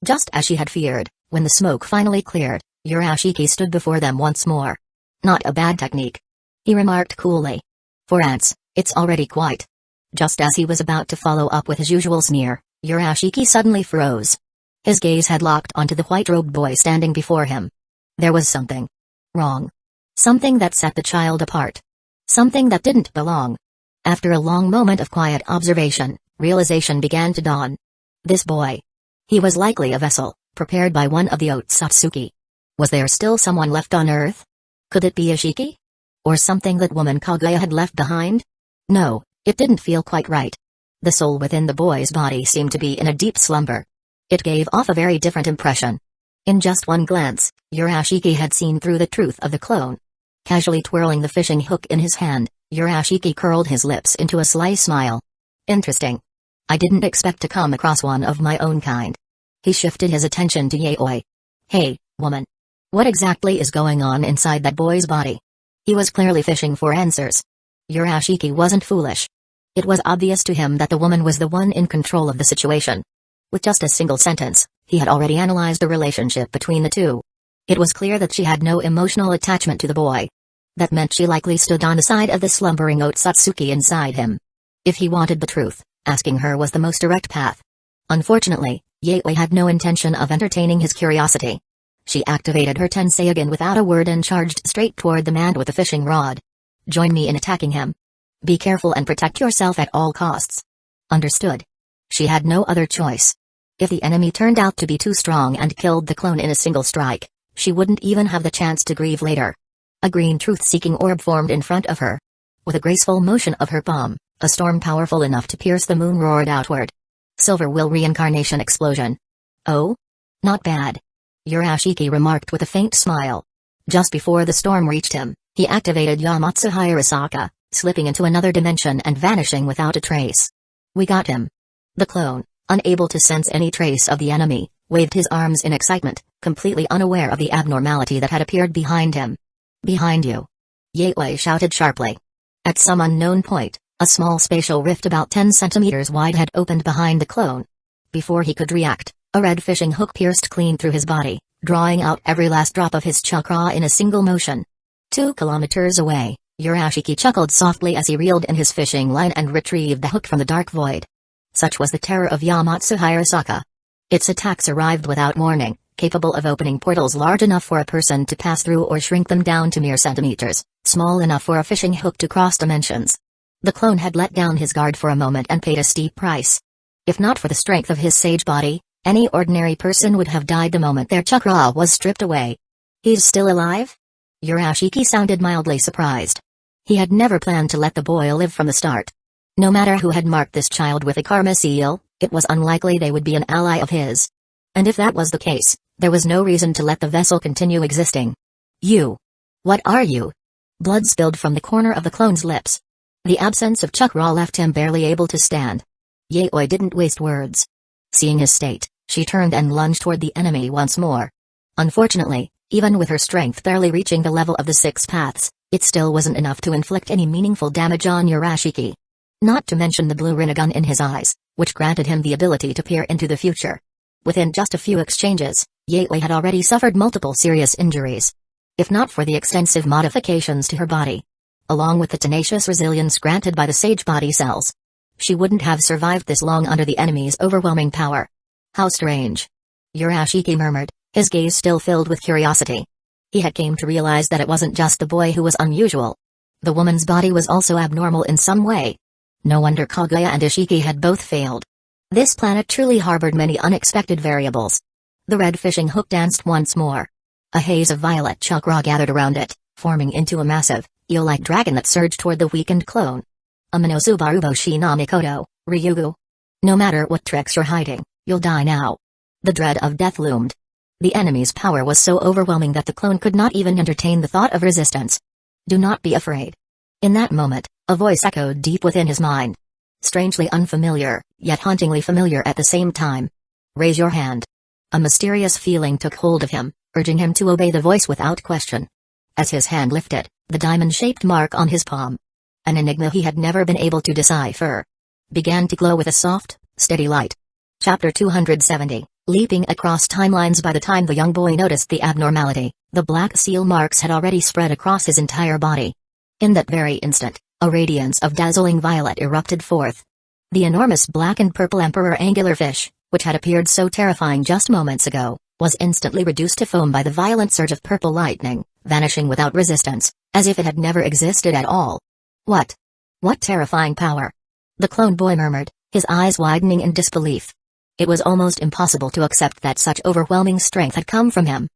Just as she had feared, when the smoke finally cleared, Urashiki stood before them once more. Not a bad technique, he remarked coolly. For ants, it's already quite. Just as he was about to follow up with his usual sneer, Urashiki suddenly froze. His gaze had locked onto the white-robed boy standing before him. There was something wrong. Something that set the child apart. Something that didn't belong. After a long moment of quiet observation, realization began to dawn. This boy. He was likely a vessel, prepared by one of the Otsutsuki. Was there still someone left on Earth? Could it be Ishiki? Or something that woman Kaguya had left behind? No, it didn't feel quite right. The soul within the boy's body seemed to be in a deep slumber. It gave off a very different impression. In just one glance, Urashiki had seen through the truth of the clone. Casually twirling the fishing hook in his hand, Urashiki curled his lips into a sly smile. Interesting. I didn't expect to come across one of my own kind. He shifted his attention to Yaoi. Hey, woman. What exactly is going on inside that boy's body? He was clearly fishing for answers. Urashiki wasn't foolish. It was obvious to him that the woman was the one in control of the situation. With just a single sentence, he had already analyzed the relationship between the two. It was clear that she had no emotional attachment to the boy. That meant she likely stood on the side of the slumbering Otsutsuki inside him. If he wanted the truth, asking her was the most direct path. Unfortunately, Yaoi had no intention of entertaining his curiosity. She activated her tensei again without a word and charged straight toward the man with the fishing rod. Join me in attacking him. Be careful and protect yourself at all costs. Understood. She had no other choice. If the enemy turned out to be too strong and killed the clone in a single strike, she wouldn't even have the chance to grieve later. A green truth-seeking orb formed in front of her. With a graceful motion of her palm, a storm powerful enough to pierce the moon roared outward. Silver will reincarnation explosion. Oh? Not bad. Urashiki remarked with a faint smile. Just before the storm reached him, he activated Yamatsu Hirasaka, slipping into another dimension and vanishing without a trace. We got him. The clone, unable to sense any trace of the enemy, waved his arms in excitement, completely unaware of the abnormality that had appeared behind him. Behind you. Yaoi shouted sharply. At some unknown point, a small spatial rift about 10 centimeters wide had opened behind the clone. Before he could react, a red fishing hook pierced clean through his body, drawing out every last drop of his chakra in a single motion. 2 kilometers away, Urashiki chuckled softly as he reeled in his fishing line and retrieved the hook from the dark void. Such was the terror of Yamatsu Hirasaka. Its attacks arrived without warning, capable of opening portals large enough for a person to pass through or shrink them down to mere centimeters, small enough for a fishing hook to cross dimensions. The clone had let down his guard for a moment and paid a steep price. If not for the strength of his sage body, any ordinary person would have died the moment their chakra was stripped away. He's still alive? Urashiki sounded mildly surprised. He had never planned to let the boy live from the start. No matter who had marked this child with a karma seal, it was unlikely they would be an ally of his. And if that was the case, there was no reason to let the vessel continue existing. You. What are you? Blood spilled from the corner of the clone's lips. The absence of chakra left him barely able to stand. Yaoi didn't waste words. Seeing his state, she turned and lunged toward the enemy once more. Unfortunately, even with her strength barely reaching the level of the 6 paths, it still wasn't enough to inflict any meaningful damage on Urashiki. Not to mention the blue rinnegan in his eyes, which granted him the ability to peer into the future. Within just a few exchanges, Yaoi had already suffered multiple serious injuries. If not for the extensive modifications to her body, along with the tenacious resilience granted by the sage body cells, she wouldn't have survived this long under the enemy's overwhelming power. How strange. Urashiki murmured, his gaze still filled with curiosity. He had came to realize that it wasn't just the boy who was unusual. The woman's body was also abnormal in some way. No wonder Kaguya and Ishiki had both failed. This planet truly harbored many unexpected variables. The red fishing hook danced once more. A haze of violet chakra gathered around it, forming into a massive, eel-like dragon that surged toward the weakened clone. Aminosubaruboshi na Mikoto, Ryugu. No matter what tricks you're hiding, you'll die now. The dread of death loomed. The enemy's power was so overwhelming that the clone could not even entertain the thought of resistance. Do not be afraid. In that moment, a voice echoed deep within his mind. Strangely unfamiliar, yet hauntingly familiar at the same time. Raise your hand. A mysterious feeling took hold of him, urging him to obey the voice without question. As his hand lifted, the diamond-shaped mark on his palm, an enigma he had never been able to decipher, began to glow with a soft, steady light. Chapter 270, Leaping across timelines. By the time the young boy noticed the abnormality, the black seal marks had already spread across his entire body. In that very instant, a radiance of dazzling violet erupted forth. The enormous black and purple emperor anglerfish, which had appeared so terrifying just moments ago, was instantly reduced to foam by the violent surge of purple lightning, vanishing without resistance, as if it had never existed at all. What terrifying power! The clone boy murmured, his eyes widening in disbelief. It was almost impossible to accept that such overwhelming strength had come from him.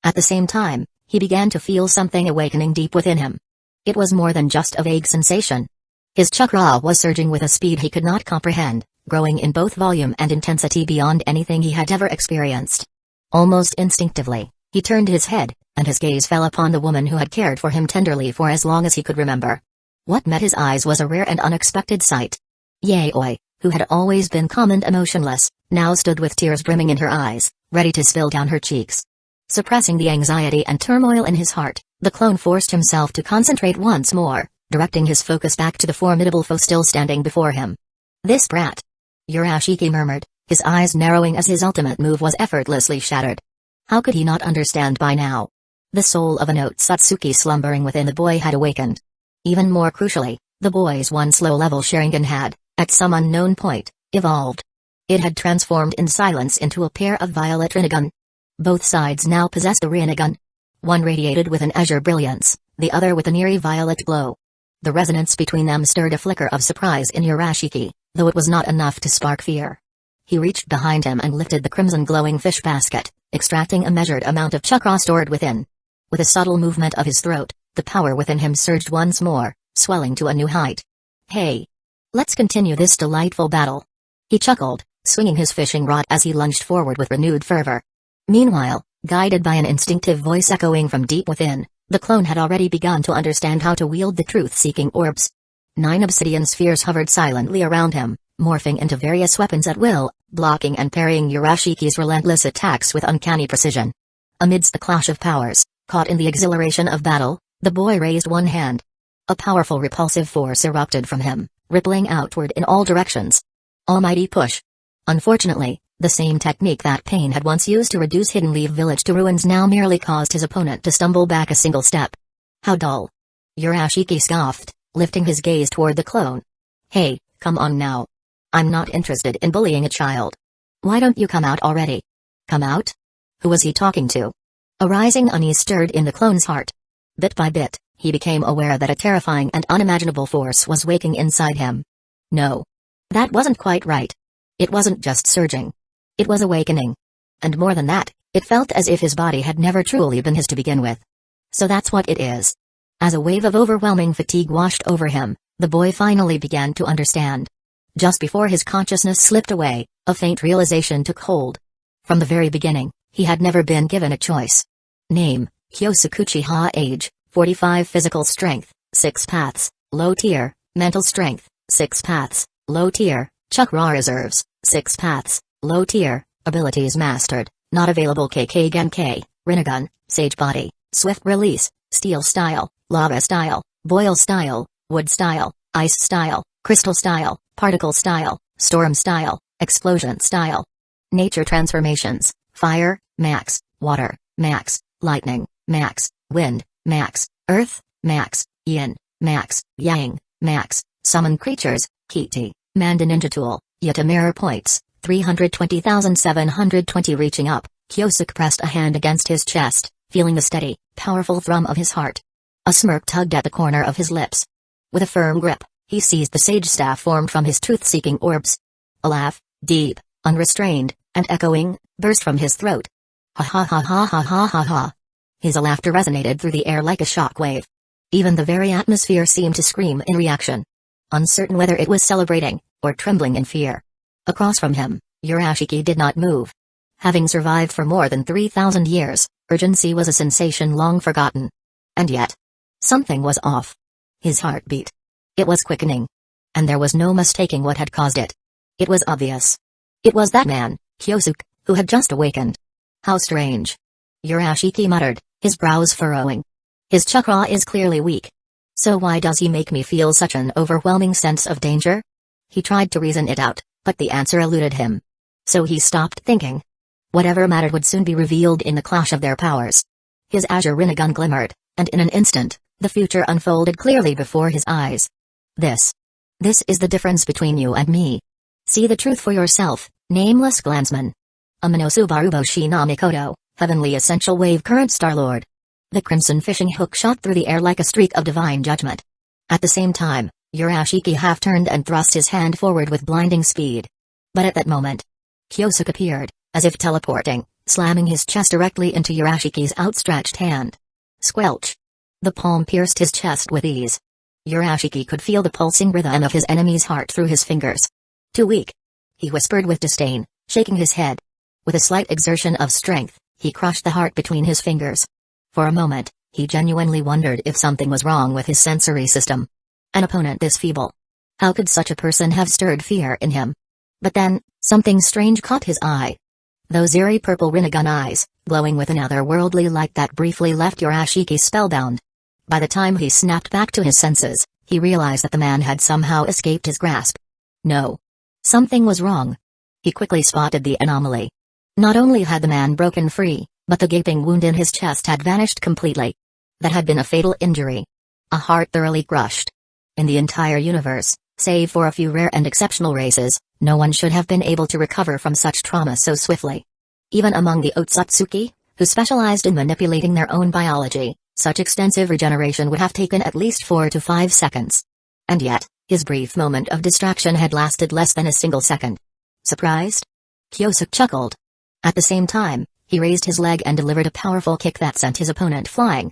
At the same time, he began to feel something awakening deep within him. It was more than just a vague sensation. His chakra was surging with a speed he could not comprehend, growing in both volume and intensity beyond anything he had ever experienced. Almost instinctively, he turned his head, and his gaze fell upon the woman who had cared for him tenderly for as long as he could remember. What met his eyes was a rare and unexpected sight. Yaoi, who had always been calm and emotionless, now stood with tears brimming in her eyes, ready to spill down her cheeks. Suppressing the anxiety and turmoil in his heart, the clone forced himself to concentrate once more, directing his focus back to the formidable foe still standing before him. This brat! Urashiki murmured, his eyes narrowing as his ultimate move was effortlessly shattered. How could he not understand by now? The soul of an Otsutsuki slumbering within the boy had awakened. Even more crucially, the boy's once low-level Sharingan had, at some unknown point, evolved. It had transformed in silence into a pair of violet Rinnegan. Both sides now possessed a Rinnegan. One radiated with an azure brilliance, the other with an eerie violet glow. The resonance between them stirred a flicker of surprise in Urashiki, though it was not enough to spark fear. He reached behind him and lifted the crimson glowing fish basket, extracting a measured amount of chakra stored within. With a subtle movement of his throat, the power within him surged once more, swelling to a new height. Hey! Let's continue this delightful battle. He chuckled, swinging his fishing rod as he lunged forward with renewed fervor. Meanwhile, guided by an instinctive voice echoing from deep within, the clone had already begun to understand how to wield the truth-seeking orbs. 9 obsidian spheres hovered silently around him, morphing into various weapons at will, blocking and parrying Urashiki's relentless attacks with uncanny precision. Amidst the clash of powers, caught in the exhilaration of battle, the boy raised one hand. A powerful repulsive force erupted from him, rippling outward in all directions. Almighty push. Unfortunately, the same technique that Pain had once used to reduce Hidden Leaf Village to ruins now merely caused his opponent to stumble back a single step. How dull. Urashiki scoffed, lifting his gaze toward the clone. Hey, come on now. I'm not interested in bullying a child. Why don't you come out already? Come out? Who was he talking to? A rising unease stirred in the clone's heart. Bit by bit, he became aware that a terrifying and unimaginable force was waking inside him. No. That wasn't quite right. It wasn't just surging. It was awakening. And more than that, it felt as if his body had never truly been his to begin with. So that's what it is. As a wave of overwhelming fatigue washed over him, the boy finally began to understand. Just before his consciousness slipped away, a faint realization took hold. From the very beginning, he had never been given a choice. Name, Hyosukuchi age, 45 physical strength, 6 paths, low tier, mental strength, 6 paths, low tier, chakra reserves, 6 paths, low tier, abilities mastered, not available KK Genkai, Rinnegan, Sage Body, Swift Release, Steel Style, Lava Style, Boil Style, Wood Style, Ice Style, Crystal Style, Particle Style, Storm Style, Explosion Style. Nature Transformations, Fire, Max, Water, Max, Lightning, Max, Wind, Max, Earth, Max, Yin, Max, Yang, Max, Summon Creatures, Kiti, Manda Ninja Tool, Yata Mirror Points, 320,720. Reaching up, Kyosuke pressed a hand against his chest, feeling the steady, powerful thrum of his heart. A smirk tugged at the corner of his lips. With a firm grip, he seized the sage staff formed from his truth-seeking orbs. A laugh, deep, unrestrained, and echoing, burst from his throat. Ha ha ha ha ha ha ha ha. His laughter resonated through the air like a shock wave. Even the very atmosphere seemed to scream in reaction. Uncertain whether it was celebrating, or trembling in fear. Across from him, Urashiki did not move. Having survived for more than 3,000 years, urgency was a sensation long forgotten. And yet, something was off. His heart beat. It was quickening. and there was no mistaking what had caused it. It was obvious. It was that man, Kyosuke, who had just awakened. How strange. Urashiki muttered, his brows furrowing. His chakra is clearly weak. So why does he make me feel such an overwhelming sense of danger? He tried to reason it out, but the answer eluded him. So he stopped thinking. Whatever mattered would soon be revealed in the clash of their powers. His azure rinnegan glimmered, and in an instant, the future unfolded clearly before his eyes. This is the difference between you and me. See the truth for yourself, nameless glansman. Aminosubaruboshi na Mikoto, heavenly essential wave current Star-Lord. The crimson fishing hook shot through the air like a streak of divine judgment. At the same time, Urashiki half-turned and thrust his hand forward with blinding speed. But at that moment, Kyosuke appeared, as if teleporting, slamming his chest directly into Urashiki's outstretched hand. Squelch! The palm pierced his chest with ease. Urashiki could feel the pulsing rhythm of his enemy's heart through his fingers. Too weak, he whispered with disdain, shaking his head. With a slight exertion of strength, he crushed the heart between his fingers. For a moment, he genuinely wondered if something was wrong with his sensory system. An opponent this feeble. How could such a person have stirred fear in him? But then, something strange caught his eye. Those eerie purple rinnegan eyes, glowing with an otherworldly light that briefly left Urashiki spellbound. By the time he snapped back to his senses, he realized that the man had somehow escaped his grasp. No. Something was wrong. He quickly spotted the anomaly. Not only had the man broken free, but the gaping wound in his chest had vanished completely. That had been a fatal injury. A heart thoroughly crushed. In the entire universe, save for a few rare and exceptional races, no one should have been able to recover from such trauma so swiftly. Even among the Otsutsuki, who specialized in manipulating their own biology, such extensive regeneration would have taken at least 4 to 5 seconds. And yet, his brief moment of distraction had lasted less than a single second. Surprised? Kyosuke chuckled. At the same time, he raised his leg and delivered a powerful kick that sent his opponent flying.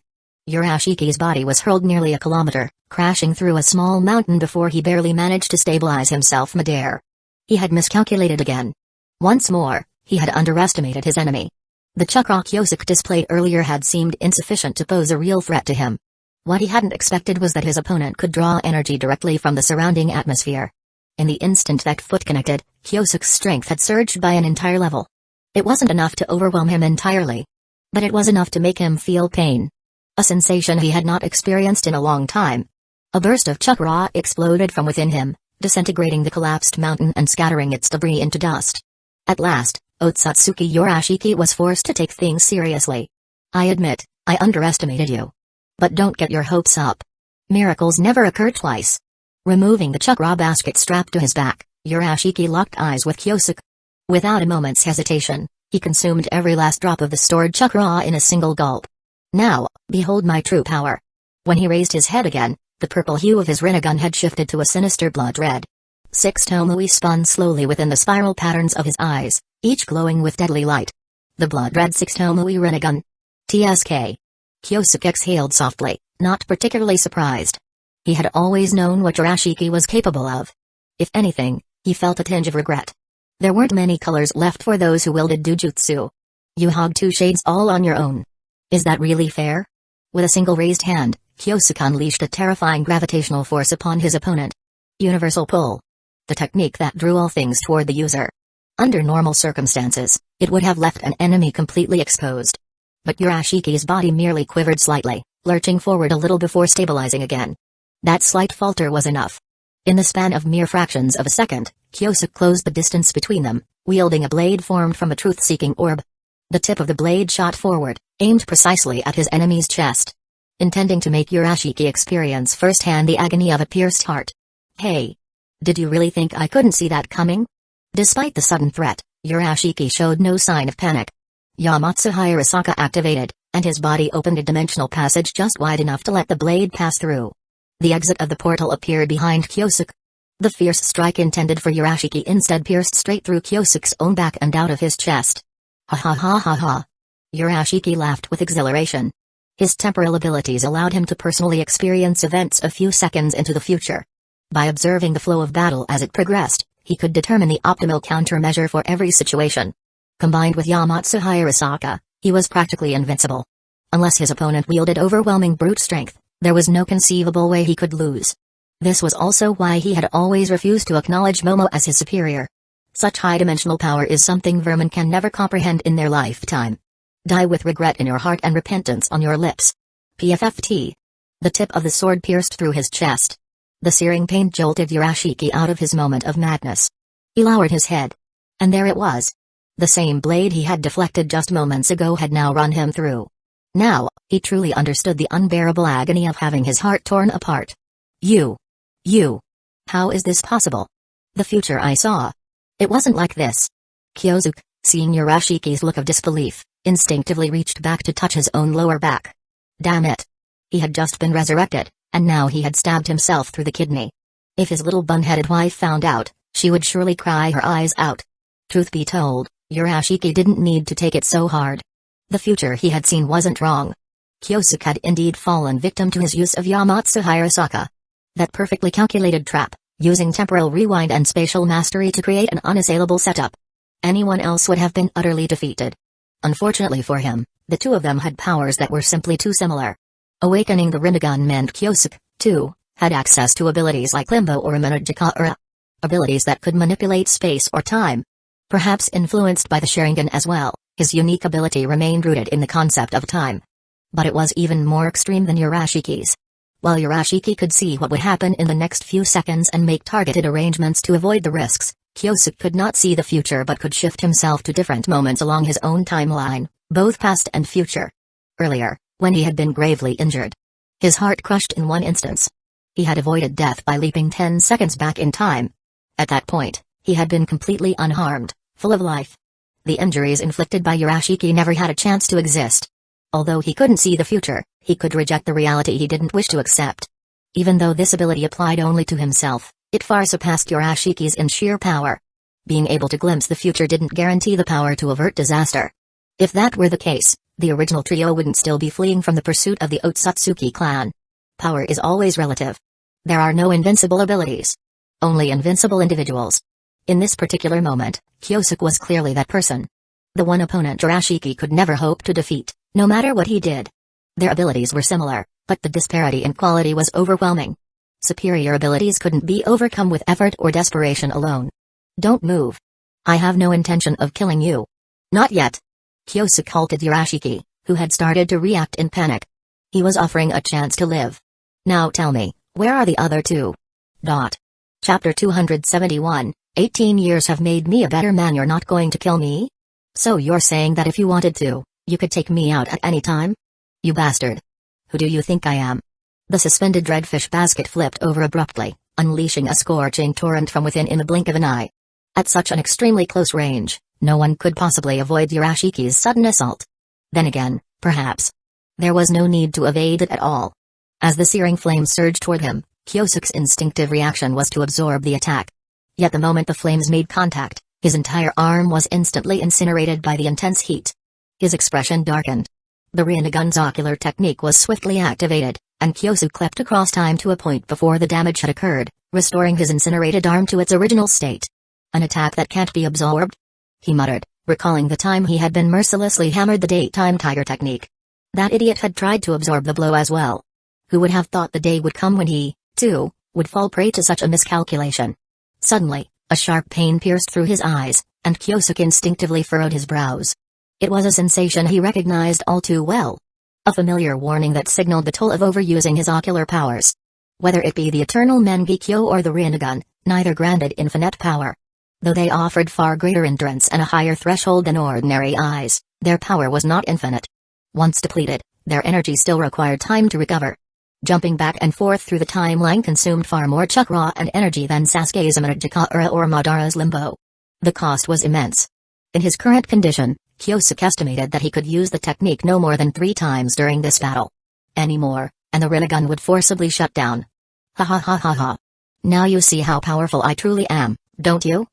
Urashiki's body was hurled nearly a kilometer, crashing through a small mountain before he barely managed to stabilize himself midair. He had miscalculated again. Once more, he had underestimated his enemy. The chakra Kyosuke displayed earlier had seemed insufficient to pose a real threat to him. What he hadn't expected was that his opponent could draw energy directly from the surrounding atmosphere. In the instant that foot connected, Kyosuke's strength had surged by an entire level. It wasn't enough to overwhelm him entirely. But it was enough to make him feel pain. A sensation he had not experienced in a long time. A burst of chakra exploded from within him, disintegrating the collapsed mountain and scattering its debris into dust. At last, Otsutsuki Urashiki was forced to take things seriously. I admit, I underestimated you. But don't get your hopes up. Miracles never occur twice. Removing the chakra basket strapped to his back, Urashiki locked eyes with Kyosuke. Without a moment's hesitation, he consumed every last drop of the stored chakra in a single gulp. Now, behold my true power. When he raised his head again, the purple hue of his rinnegan had shifted to a sinister blood red. 6 Tomui spun slowly within the spiral patterns of his eyes, each glowing with deadly light. The blood red 6 Tomui rinnegan. TSK. Kyosuke exhaled softly, not particularly surprised. He had always known what Urashiki was capable of. If anything, he felt a tinge of regret. There weren't many colors left for those who wielded Dujutsu. You hog 2 shades all on your own. Is that really fair? With a single raised hand, Kyosuke unleashed a terrifying gravitational force upon his opponent. Universal pull. The technique that drew all things toward the user. Under normal circumstances, it would have left an enemy completely exposed. But Urashiki's body merely quivered slightly, lurching forward a little before stabilizing again. That slight falter was enough. In the span of mere fractions of a second, Kyosuke closed the distance between them, wielding a blade formed from a truth-seeking orb. The tip of the blade shot forward, aimed precisely at his enemy's chest. Intending to make Urashiki experience firsthand the agony of a pierced heart. Hey! Did you really think I couldn't see that coming? Despite the sudden threat, Urashiki showed no sign of panic. Yamatsu Hirasaka activated, and his body opened a dimensional passage just wide enough to let the blade pass through. The exit of the portal appeared behind Kyosuke. The fierce strike intended for Urashiki instead pierced straight through Kyosuke's own back and out of his chest. Ha ha ha ha ha. Urashiki laughed with exhilaration. His temporal abilities allowed him to personally experience events a few seconds into the future. By observing the flow of battle as it progressed, he could determine the optimal countermeasure for every situation. Combined with Yamatsu Hirasaka, he was practically invincible. Unless his opponent wielded overwhelming brute strength, there was no conceivable way he could lose. This was also why he had always refused to acknowledge Momo as his superior. Such high-dimensional power is something vermin can never comprehend in their lifetime. Die with regret in your heart and repentance on your lips. PFFT. The tip of the sword pierced through his chest. The searing pain jolted Yurashiki out of his moment of madness. He lowered his head. And there it was. The same blade he had deflected just moments ago had now run him through. Now, he truly understood the unbearable agony of having his heart torn apart. You. How is this possible? The future I saw. It wasn't like this. Kyosuke, seeing Yurashiki's look of disbelief, instinctively reached back to touch his own lower back. Damn it. He had just been resurrected, and now he had stabbed himself through the kidney. If his little bun-headed wife found out, she would surely cry her eyes out. Truth be told, Yurashiki didn't need to take it so hard. The future he had seen wasn't wrong. Kyosuke had indeed fallen victim to his use of Yamatsu Hirasaka. That perfectly calculated trap, using temporal rewind and spatial mastery to create an unassailable setup. Anyone else would have been utterly defeated. Unfortunately for him, the two of them had powers that were simply too similar. Awakening the Rinnegan meant Kyosuke, too, had access to abilities like Limbo or Imanojika-ura. Abilities that could manipulate space or time. Perhaps influenced by the Sharingan as well, his unique ability remained rooted in the concept of time. But it was even more extreme than Yurashiki's. While Yurashiki could see what would happen in the next few seconds and make targeted arrangements to avoid the risks, Kyosuke could not see the future but could shift himself to different moments along his own timeline, both past and future. Earlier, when he had been gravely injured. His heart crushed in one instance. He had avoided death by leaping 10 seconds back in time. At that point, he had been completely unharmed, full of life. The injuries inflicted by Yurashiki never had a chance to exist. Although he couldn't see the future, he could reject the reality he didn't wish to accept. Even though this ability applied only to himself, it far surpassed Yurashiki's in sheer power. Being able to glimpse the future didn't guarantee the power to avert disaster. If that were the case, the original trio wouldn't still be fleeing from the pursuit of the Otsutsuki clan. Power is always relative. There are no invincible abilities. Only invincible individuals. In this particular moment, Kyosuke was clearly that person. The one opponent Yurashiki could never hope to defeat, no matter what he did. Their abilities were similar, but the disparity in quality was overwhelming. Superior abilities couldn't be overcome with effort or desperation alone. Don't move. I have no intention of killing you. Not yet. Kyosuke halted Yurashiki, who had started to react in panic. He was offering a chance to live. Now tell me, where are the other two? Chapter 271, 18 years have made me a better man. You're not going to kill me? So you're saying that if you wanted to, you could take me out at any time? You bastard. Who do you think I am? The suspended redfish basket flipped over abruptly, unleashing a scorching torrent from within in the blink of an eye. At such an extremely close range, no one could possibly avoid Yurashiki's sudden assault. Then again, perhaps. There was no need to evade it at all. As the searing flames surged toward him, Kyosuke's instinctive reaction was to absorb the attack. Yet the moment the flames made contact, his entire arm was instantly incinerated by the intense heat. His expression darkened. The Rinnegan's ocular technique was swiftly activated, and Kyosuke leapt across time to a point before the damage had occurred, restoring his incinerated arm to its original state. An attack that can't be absorbed? He muttered, recalling the time he had been mercilessly hammered the daytime tiger technique. That idiot had tried to absorb the blow as well. Who would have thought the day would come when he, too, would fall prey to such a miscalculation? Suddenly, a sharp pain pierced through his eyes, and Kyosuke instinctively furrowed his brows. It was a sensation he recognized all too well. A familiar warning that signaled the toll of overusing his ocular powers. Whether it be the eternal Mangekyo or the Rinnegan, neither granted infinite power. Though they offered far greater endurance and a higher threshold than ordinary eyes, their power was not infinite. Once depleted, their energy still required time to recover. Jumping back and forth through the timeline consumed far more chakra and energy than Sasuke's Imanojika-ura or Madara's Limbo. The cost was immense. In his current condition, Kyosuke estimated that he could use the technique no more than 3 times during this battle. Any more, and the Rinnegan would forcibly shut down. Ha ha ha ha ha. Now you see how powerful I truly am, don't you?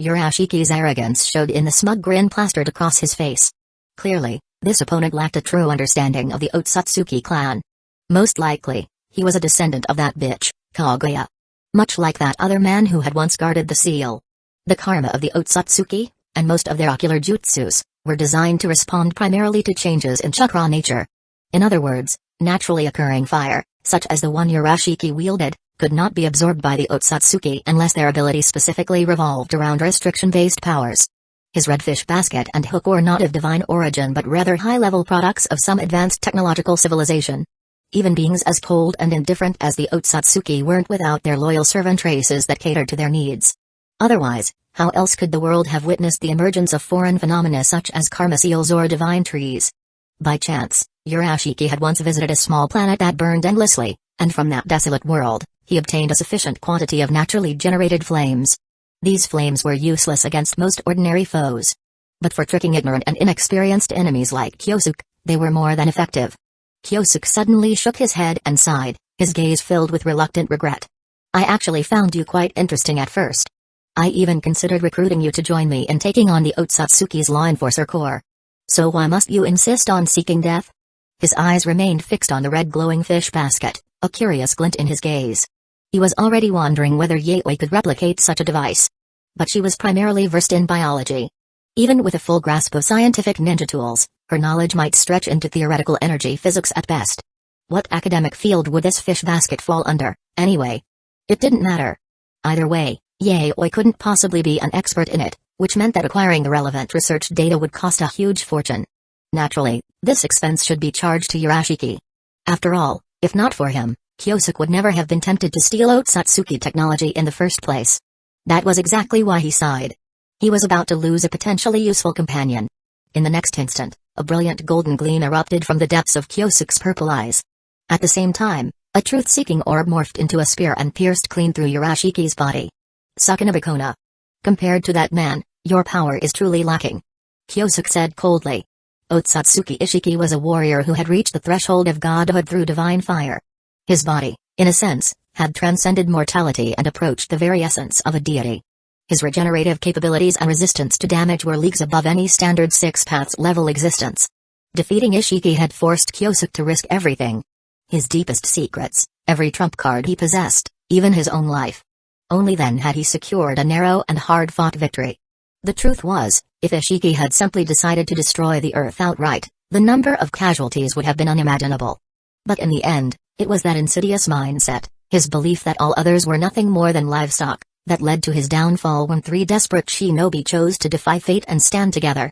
Yurashiki's arrogance showed in the smug grin plastered across his face. Clearly, this opponent lacked a true understanding of the Otsutsuki clan. Most likely, he was a descendant of that bitch, Kaguya. Much like that other man who had once guarded the seal. The karma of the Otsutsuki, and most of their ocular jutsus, were designed to respond primarily to changes in chakra nature. In other words, naturally occurring fire, such as the one Yurashiki wielded, could not be absorbed by the Otsutsuki unless their ability specifically revolved around restriction-based powers. His redfish basket and hook were not of divine origin but rather high-level products of some advanced technological civilization. Even beings as cold and indifferent as the Otsutsuki weren't without their loyal servant races that catered to their needs. Otherwise, how else could the world have witnessed the emergence of foreign phenomena such as karma seals or divine trees? By chance, Urashiki had once visited a small planet that burned endlessly, and from that desolate world, he obtained a sufficient quantity of naturally generated flames. These flames were useless against most ordinary foes. But for tricking ignorant and inexperienced enemies like Kyosuke, they were more than effective. Kyosuke suddenly shook his head and sighed, his gaze filled with reluctant regret. I actually found you quite interesting at first. I even considered recruiting you to join me in taking on the Otsutsuki's Law Enforcer Corps. So why must you insist on seeking death? His eyes remained fixed on the red glowing fish basket, a curious glint in his gaze. He was already wondering whether Yaoi could replicate such a device. But she was primarily versed in biology. Even with a full grasp of scientific ninja tools, her knowledge might stretch into theoretical energy physics at best. What academic field would this fish basket fall under, anyway? It didn't matter. Either way, Yaoi couldn't possibly be an expert in it, which meant that acquiring the relevant research data would cost a huge fortune. Naturally, this expense should be charged to Urashiki. After all, if not for him, Kyosuke would never have been tempted to steal Otsutsuki technology in the first place. That was exactly why he sighed. He was about to lose a potentially useful companion. In the next instant, a brilliant golden gleam erupted from the depths of Kyosuke's purple eyes. At the same time, a truth-seeking orb morphed into a spear and pierced clean through Urashiki's body. Sakanabikona. Compared to that man, your power is truly lacking. Kyosuke said coldly. Otsutsuki Ishiki was a warrior who had reached the threshold of godhood through divine fire. His body, in a sense, had transcended mortality and approached the very essence of a deity. His regenerative capabilities and resistance to damage were leagues above any standard Six Paths level existence. Defeating Ishiki had forced Kyosuke to risk everything. His deepest secrets, every trump card he possessed, even his own life. Only then had he secured a narrow and hard-fought victory. The truth was, if Ishiki had simply decided to destroy the Earth outright, the number of casualties would have been unimaginable. But in the end, it was that insidious mindset, his belief that all others were nothing more than livestock, that led to his downfall when three desperate shinobi chose to defy fate and stand together.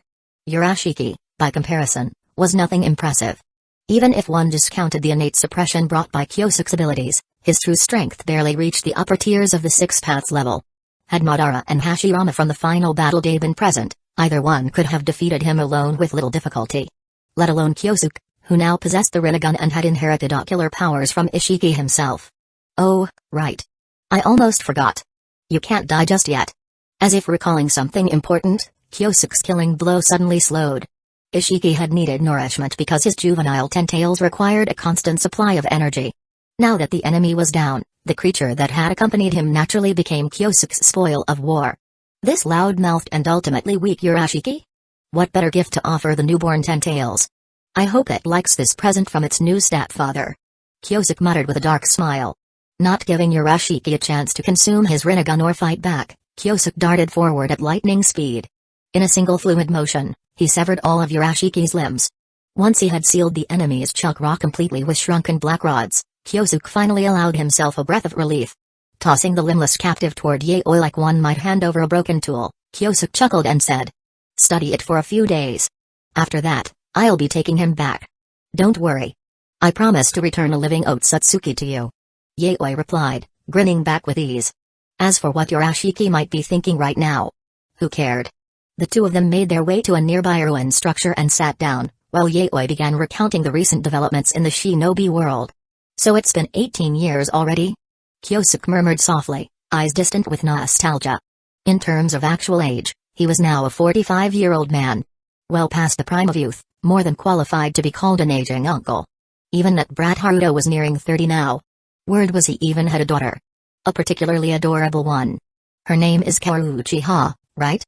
Urashiki, by comparison, was nothing impressive. Even if one discounted the innate suppression brought by Kyosuke's abilities, his true strength barely reached the upper tiers of the Six Paths level. Had Madara and Hashirama from the final battle day been present, either one could have defeated him alone with little difficulty. Let alone Kyosuke, who now possessed the Rinnegan and had inherited ocular powers from Ishiki himself. Oh, right. I almost forgot. You can't die just yet. As if recalling something important, Kyosuke's killing blow suddenly slowed. Ishiki had needed nourishment because his juvenile tentails required a constant supply of energy. Now that the enemy was down, the creature that had accompanied him naturally became Kyosuke's spoil of war. This loud-mouthed and ultimately weak Urashiki? What better gift to offer the newborn tentails? I hope it likes this present from its new stepfather. Kyosuke muttered with a dark smile. Not giving Urashiki a chance to consume his Rinnegan or fight back, Kyosuke darted forward at lightning speed. In a single fluid motion, he severed all of Urashiki's limbs. Once he had sealed the enemy's chakra completely with shrunken black rods, Kyosuke finally allowed himself a breath of relief. Tossing the limbless captive toward Yaoi like one might hand over a broken tool, Kyosuke chuckled and said, "Study it for a few days. After that, I'll be taking him back. Don't worry. I promise to return a living Otsutsuki to you." Yaoi replied, grinning back with ease. As for what Urashiki might be thinking right now, who cared? The two of them made their way to a nearby ruin structure and sat down, while Yaoi began recounting the recent developments in the shinobi world. So it's been 18 years already? Kyosuke murmured softly, eyes distant with nostalgia. In terms of actual age, he was now a 45-year-old man. Well past the prime of youth, more than qualified to be called an aging uncle. Even that brat Haruto was nearing 30 now. Word was he even had a daughter. A particularly adorable one. Her name is Kaoru Uchiha, right?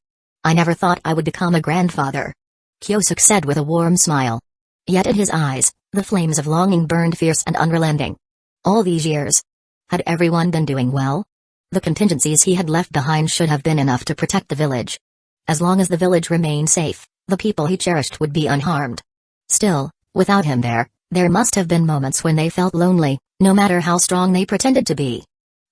I never thought I would become a grandfather. Kyosuke said with a warm smile. Yet in his eyes, the flames of longing burned fierce and unrelenting. All these years. Had everyone been doing well? The contingencies he had left behind should have been enough to protect the village. As long as the village remained safe, the people he cherished would be unharmed. Still, without him there must have been moments when they felt lonely, no matter how strong they pretended to be.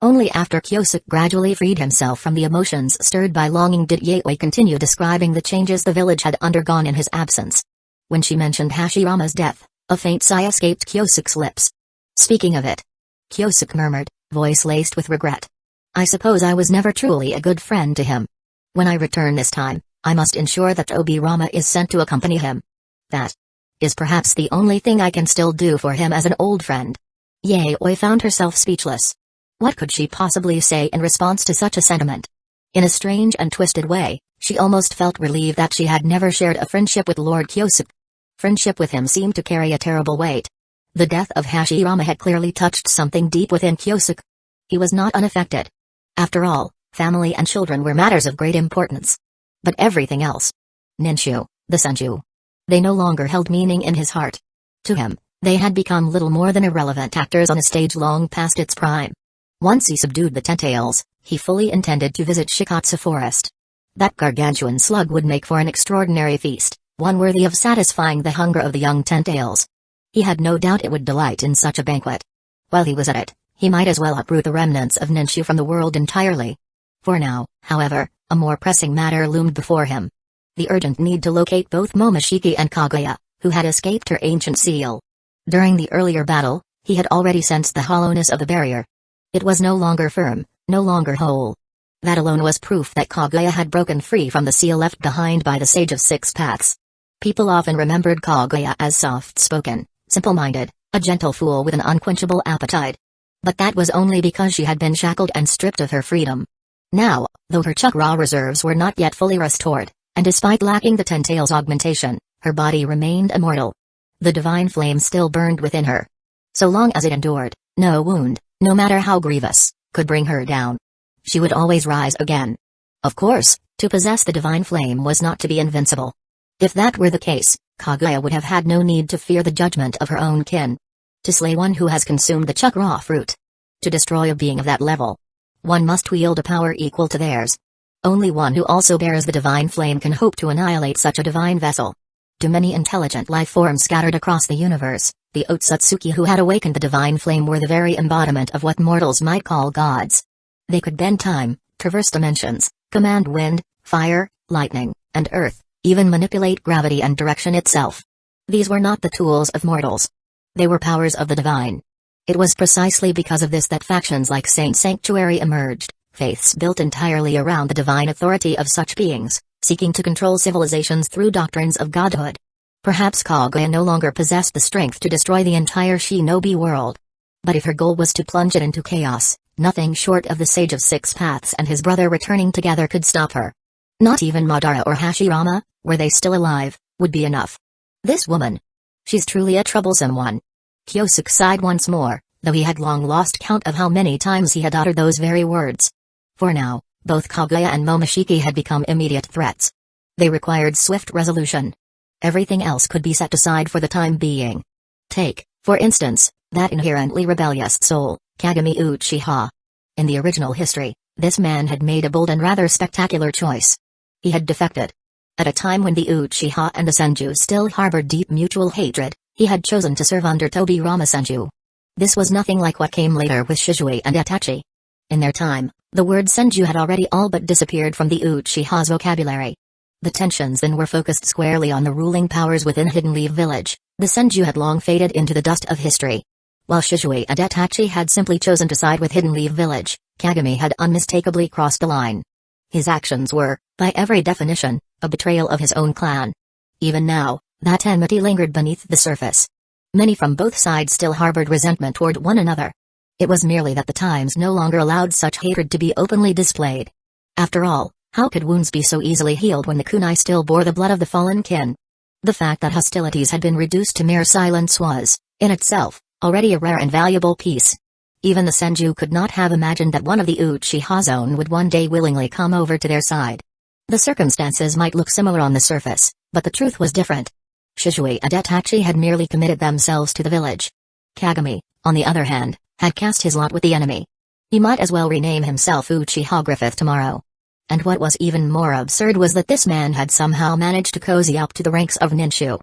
Only after Kyosuke gradually freed himself from the emotions stirred by longing did Yaoi continue describing the changes the village had undergone in his absence. When she mentioned Hashirama's death, a faint sigh escaped Kyosuke's lips. Speaking of it, Kyosuke murmured, voice laced with regret. I suppose I was never truly a good friend to him. When I return this time, I must ensure that Obirama is sent to accompany him. That is perhaps the only thing I can still do for him as an old friend. Yaoi found herself speechless. What could she possibly say in response to such a sentiment? In a strange and twisted way, she almost felt relieved that she had never shared a friendship with Lord Kyosuke. Friendship with him seemed to carry a terrible weight. The death of Hashirama had clearly touched something deep within Kyosuke. He was not unaffected. After all, family and children were matters of great importance. But everything else. Ninshu, the Senju. They no longer held meaning in his heart. To him, they had become little more than irrelevant actors on a stage long past its prime. Once he subdued the Tentails, he fully intended to visit Shikatsu Forest. That gargantuan slug would make for an extraordinary feast, one worthy of satisfying the hunger of the young Tentails. He had no doubt it would delight in such a banquet. While he was at it, he might as well uproot the remnants of Ninshu from the world entirely. For now, however, a more pressing matter loomed before him. The urgent need to locate both Momoshiki and Kaguya, who had escaped her ancient seal. During the earlier battle, he had already sensed the hollowness of the barrier. It was no longer firm, no longer whole. That alone was proof that Kaguya had broken free from the seal left behind by the Sage of Six Paths. People often remembered Kaguya as soft-spoken, simple-minded, a gentle fool with an unquenchable appetite. But that was only because she had been shackled and stripped of her freedom. Now, though her chakra reserves were not yet fully restored, and despite lacking the Tentail's augmentation, her body remained immortal. The divine flame still burned within her. So long as it endured, no wound, no matter how grievous, could bring her down. She would always rise again. Of course, to possess the divine flame was not to be invincible. If that were the case, Kaguya would have had no need to fear the judgment of her own kin. To slay one who has consumed the chakra fruit. To destroy a being of that level. One must wield a power equal to theirs. Only one who also bears the divine flame can hope to annihilate such a divine vessel. To many intelligent life forms scattered across the universe, the Otsutsuki who had awakened the divine flame were the very embodiment of what mortals might call gods. They could bend time, traverse dimensions, command wind, fire, lightning, and earth, even manipulate gravity and direction itself. These were not the tools of mortals. They were powers of the divine. It was precisely because of this that factions like Saint Sanctuary emerged, faiths built entirely around the divine authority of such beings, seeking to control civilizations through doctrines of godhood. Perhaps Kaguya no longer possessed the strength to destroy the entire shinobi world. But if her goal was to plunge it into chaos, nothing short of the Sage of Six Paths and his brother returning together could stop her. Not even Madara or Hashirama, were they still alive, would be enough. This woman. She's truly a troublesome one. Kyosuke sighed once more, though he had long lost count of how many times he had uttered those very words. For now, both Kaguya and Momoshiki had become immediate threats. They required swift resolution. Everything else could be set aside for the time being. Take, for instance, that inherently rebellious soul, Kagami Uchiha. In the original history, this man had made a bold and rather spectacular choice. He had defected. At a time when the Uchiha and the Senju still harbored deep mutual hatred, he had chosen to serve under Tobirama Senju. This was nothing like what came later with Shizue and Itachi. In their time, the word Senju had already all but disappeared from the Uchiha's vocabulary. The tensions then were focused squarely on the ruling powers within Hidden Leaf Village. The Senju had long faded into the dust of history. While Shizue and Itachi had simply chosen to side with Hidden Leaf Village, Kagami had unmistakably crossed the line. His actions were, by every definition, a betrayal of his own clan. Even now, that enmity lingered beneath the surface. Many from both sides still harbored resentment toward one another. It was merely that the times no longer allowed such hatred to be openly displayed. After all, how could wounds be so easily healed when the kunai still bore the blood of the fallen kin? The fact that hostilities had been reduced to mere silence was, in itself, already a rare and valuable piece. Even the Senju could not have imagined that one of the Uchiha's own would one day willingly come over to their side. The circumstances might look similar on the surface, but the truth was different. Shizue and Itachi had merely committed themselves to the village. Kagami, on the other hand, had cast his lot with the enemy. He might as well rename himself Uchiha Griffith tomorrow. And what was even more absurd was that this man had somehow managed to cozy up to the ranks of Ninshu.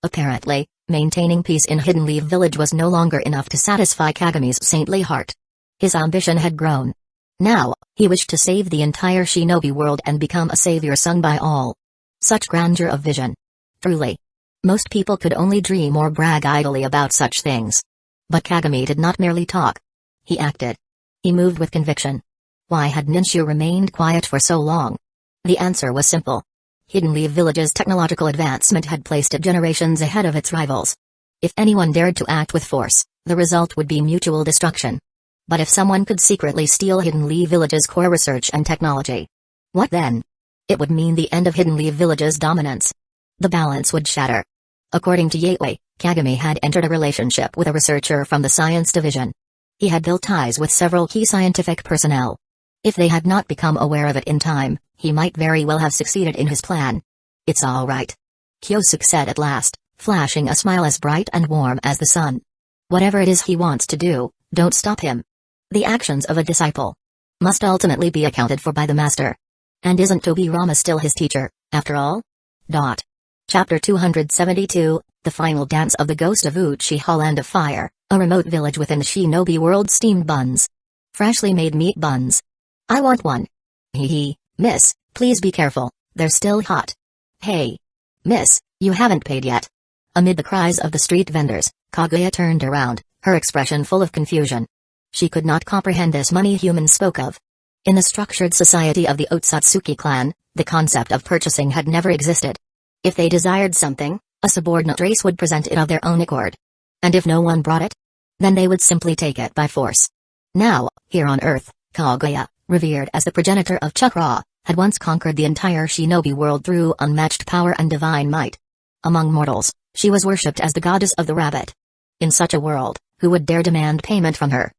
Apparently, maintaining peace in Hidden Leaf Village was no longer enough to satisfy Kagami's saintly heart. His ambition had grown. Now, he wished to save the entire shinobi world and become a savior sung by all. Such grandeur of vision. Truly. Most people could only dream or brag idly about such things. But Kagami did not merely talk. He acted. He moved with conviction. Why had Ninshu remained quiet for so long? The answer was simple. Hidden Leaf Village's technological advancement had placed it generations ahead of its rivals. If anyone dared to act with force, the result would be mutual destruction. But if someone could secretly steal Hidden Leaf Village's core research and technology, what then? It would mean the end of Hidden Leaf Village's dominance. The balance would shatter. According to Yatewei, Kagami had entered a relationship with a researcher from the science division. He had built ties with several key scientific personnel. If they had not become aware of it in time, he might very well have succeeded in his plan. It's all right. Kyosuke said at last, flashing a smile as bright and warm as the sun. Whatever it is he wants to do, don't stop him. The actions of a disciple must ultimately be accounted for by the master. And isn't Tobirama still his teacher, after all? Chapter 272, The Final Dance of the Ghost of Uchiha Land of Fire, a remote village within the shinobi world. Steamed buns. Freshly made meat buns. I want one. Hee, miss, please be careful, they're still hot. Hey. Miss, you haven't paid yet. Amid the cries of the street vendors, Kaguya turned around, her expression full of confusion. She could not comprehend this money humans spoke of. In the structured society of the Otsutsuki clan, the concept of purchasing had never existed. If they desired something, a subordinate race would present it of their own accord. And if no one brought it, then they would simply take it by force. Now, here on Earth, Kaguya, revered as the progenitor of Chakra, had once conquered the entire shinobi world through unmatched power and divine might. Among mortals, she was worshipped as the goddess of the rabbit. In such a world, who would dare demand payment from her?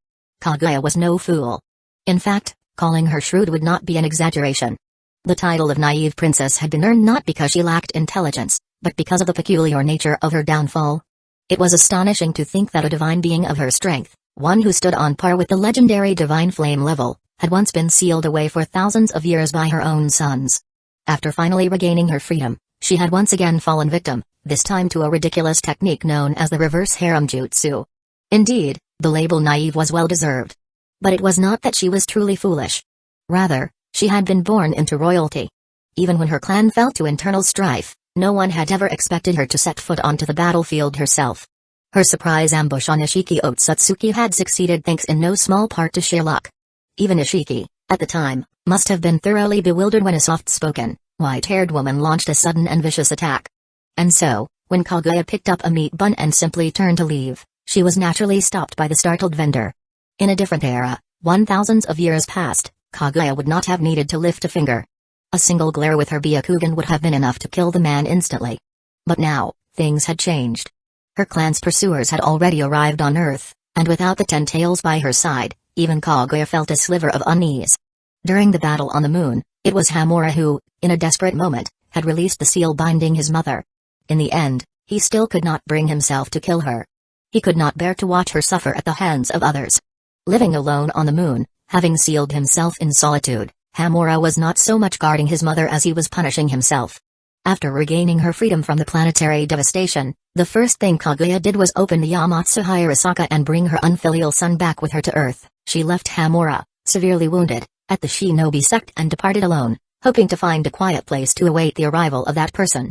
Kaguya was no fool. In fact, calling her shrewd would not be an exaggeration. The title of naive princess had been earned not because she lacked intelligence, but because of the peculiar nature of her downfall. It was astonishing to think that a divine being of her strength, one who stood on par with the legendary divine flame level, had once been sealed away for thousands of years by her own sons. After finally regaining her freedom, she had once again fallen victim, this time to a ridiculous technique known as the reverse harem jutsu. Indeed, the label naive was well deserved. But it was not that she was truly foolish. Rather, she had been born into royalty. Even when her clan fell to internal strife, no one had ever expected her to set foot onto the battlefield herself. Her surprise ambush on Ishiki Otsutsuki had succeeded thanks in no small part to sheer luck. Even Ishiki, at the time, must have been thoroughly bewildered when a soft-spoken, white-haired woman launched a sudden and vicious attack. And so, when Kaguya picked up a meat bun and simply turned to leave, she was naturally stopped by the startled vendor. In a different era, thousands of years past, Kaguya would not have needed to lift a finger. A single glare with her Byakugan would have been enough to kill the man instantly. But now, things had changed. Her clan's pursuers had already arrived on Earth, and without the Ten Tails by her side, even Kaguya felt a sliver of unease. During the battle on the moon, it was Hamura who, in a desperate moment, had released the seal binding his mother. In the end, he still could not bring himself to kill her. He could not bear to watch her suffer at the hands of others. Living alone on the moon, having sealed himself in solitude, Hamura was not so much guarding his mother as he was punishing himself. After regaining her freedom from the planetary devastation, the first thing Kaguya did was open the Yamatsu Hirasaka and bring her unfilial son back with her to Earth. She left Hamura, severely wounded, at the shinobi sect and departed alone, hoping to find a quiet place to await the arrival of that person.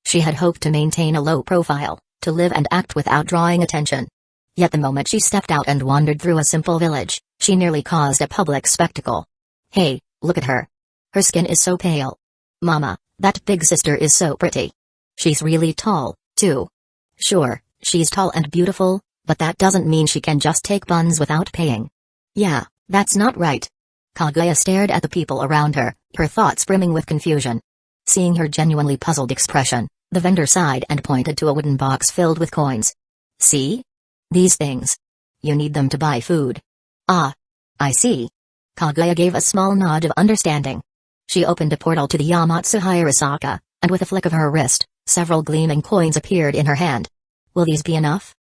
She had hoped to maintain a low profile, to live and act without drawing attention. Yet the moment she stepped out and wandered through a simple village, she nearly caused a public spectacle. Hey, look at her. Her skin is so pale. Mama, that big sister is so pretty. She's really tall, too. Sure, she's tall and beautiful, but that doesn't mean she can just take buns without paying. Yeah, that's not right. Kaguya stared at the people around her, her thoughts brimming with confusion. Seeing her genuinely puzzled expression, the vendor sighed and pointed to a wooden box filled with coins. See? These things. You need them to buy food. Ah. I see. Kaguya gave a small nod of understanding. She opened a portal to the Yamatsu Hirasaka, and with a flick of her wrist, several gleaming coins appeared in her hand. Will these be enough?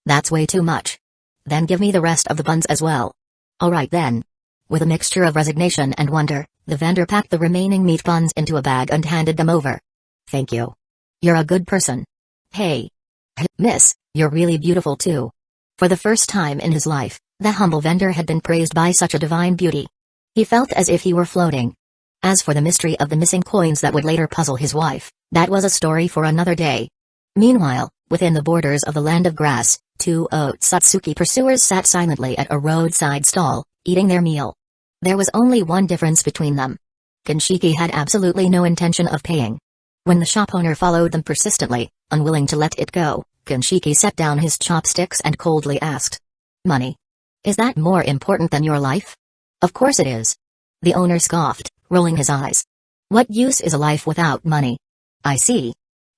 That's way too much. Then give me the rest of the buns as well. Alright then. With a mixture of resignation and wonder, the vendor packed the remaining meat buns into a bag and handed them over. Thank you. You're a good person. Hey. Miss, you're really beautiful too. For the first time in his life, The humble vendor had been praised by such a divine beauty. He felt as if he were floating. As for the mystery of the missing coins that would later puzzle his wife, that was a story for another day. Meanwhile, within the borders of the land of grass, two Otsutsuki pursuers sat silently at a roadside stall, eating their meal. There was only one difference between them. Kanshiki had absolutely no intention of paying. When the shop owner followed them persistently, unwilling to let it go, Kanshiki set down his chopsticks and coldly asked, "Money? Is that more important than your life?" "Of course it is." The owner scoffed, rolling his eyes. "What use is a life without money?" "I see."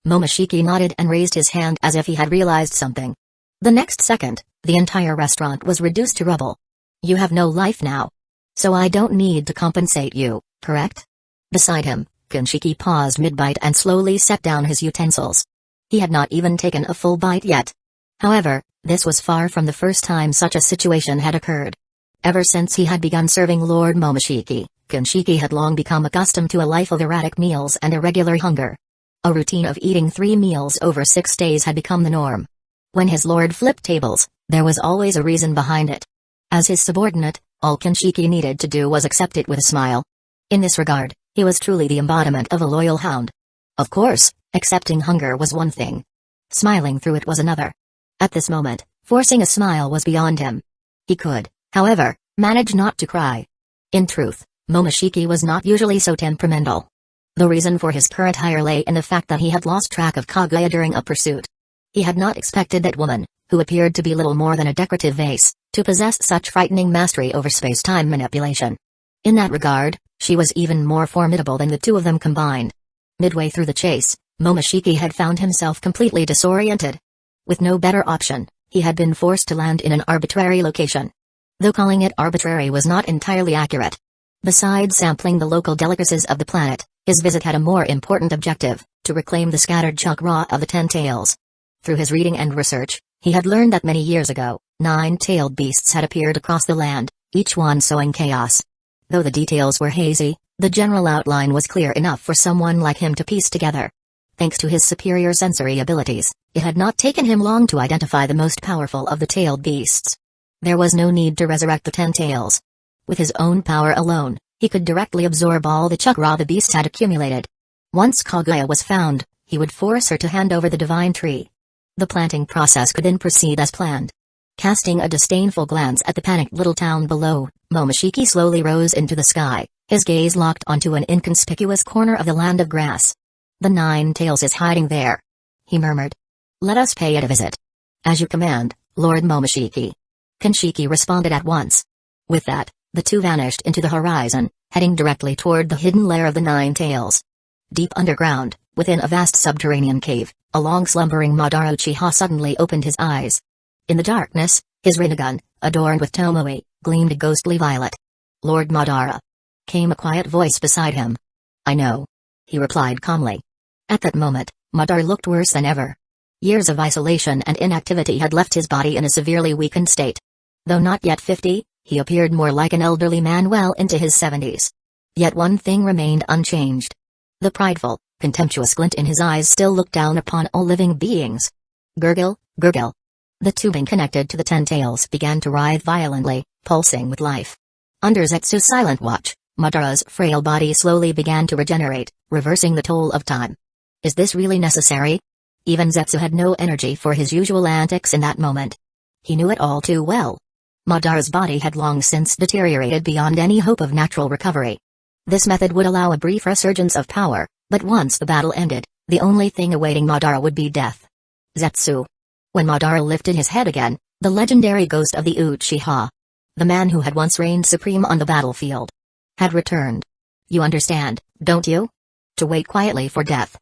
Momoshiki nodded and raised his hand as if he had realized something. The next second, the entire restaurant was reduced to rubble. "You have no life now. So I don't need to compensate you, correct?" Beside him, Kanshiki paused mid-bite and slowly set down his utensils. He had not even taken a full bite yet. However, this was far from the first time such a situation had occurred. Ever since he had begun serving Lord Momoshiki, Kanshiki had long become accustomed to a life of erratic meals and irregular hunger. A routine of eating 3 meals over 6 days had become the norm. When his lord flipped tables, there was always a reason behind it. As his subordinate, all Kanshiki needed to do was accept it with a smile. In this regard, he was truly the embodiment of a loyal hound. Of course, accepting hunger was one thing. Smiling through it was another. At this moment, forcing a smile was beyond him. He could, however, manage not to cry. In truth, Momoshiki was not usually so temperamental. The reason for his current hire lay in the fact that he had lost track of Kaguya during a pursuit. He had not expected that woman, who appeared to be little more than a decorative vase, to possess such frightening mastery over space-time manipulation. In that regard, she was even more formidable than the two of them combined. Midway through the chase, Momoshiki had found himself completely disoriented. With no better option, he had been forced to land in an arbitrary location. Though calling it arbitrary was not entirely accurate. Besides sampling the local delicacies of the planet, his visit had a more important objective: to reclaim the scattered chakra of the 10 tails. Through his reading and research, he had learned that many years ago, 9-tailed beasts had appeared across the land, each one sowing chaos. Though the details were hazy, the general outline was clear enough for someone like him to piece together. Thanks to his superior sensory abilities, it had not taken him long to identify the most powerful of the tailed beasts. There was no need to resurrect the 10 tails. With his own power alone, he could directly absorb all the chakra the beast had accumulated. Once Kaguya was found, he would force her to hand over the divine tree. The planting process could then proceed as planned. Casting a disdainful glance at the panicked little town below, Momoshiki slowly rose into the sky, his gaze locked onto an inconspicuous corner of the land of grass. "The 9 tails is hiding there," he murmured. "Let us pay it a visit." "As you command, Lord Momoshiki." Kanshiki responded at once. With that, the two vanished into the horizon, heading directly toward the hidden lair of the 9 tails. Deep underground, within a vast subterranean cave, a long-slumbering Madara Uchiha suddenly opened his eyes. In the darkness, his rinnegan, adorned with tomoe, gleamed a ghostly violet. "Lord Madara," came a quiet voice beside him. "I know," he replied calmly. At that moment, Madara looked worse than ever. Years of isolation and inactivity had left his body in a severely weakened state. Though not yet 50, he appeared more like an elderly man well into his 70s. Yet one thing remained unchanged. The prideful, contemptuous glint in his eyes still looked down upon all living beings. Gurgle, gurgle. The tubing connected to the 10 tails began to writhe violently, pulsing with life. Under Zetsu's silent watch, Madara's frail body slowly began to regenerate, reversing the toll of time. Is this really necessary? Even Zetsu had no energy for his usual antics in that moment. He knew it all too well. Madara's body had long since deteriorated beyond any hope of natural recovery. This method would allow a brief resurgence of power, but once the battle ended, the only thing awaiting Madara would be death. Zetsu. When Madara lifted his head again, the legendary ghost of the Uchiha, the man who had once reigned supreme on the battlefield, had returned. You understand, don't you? To wait quietly for death.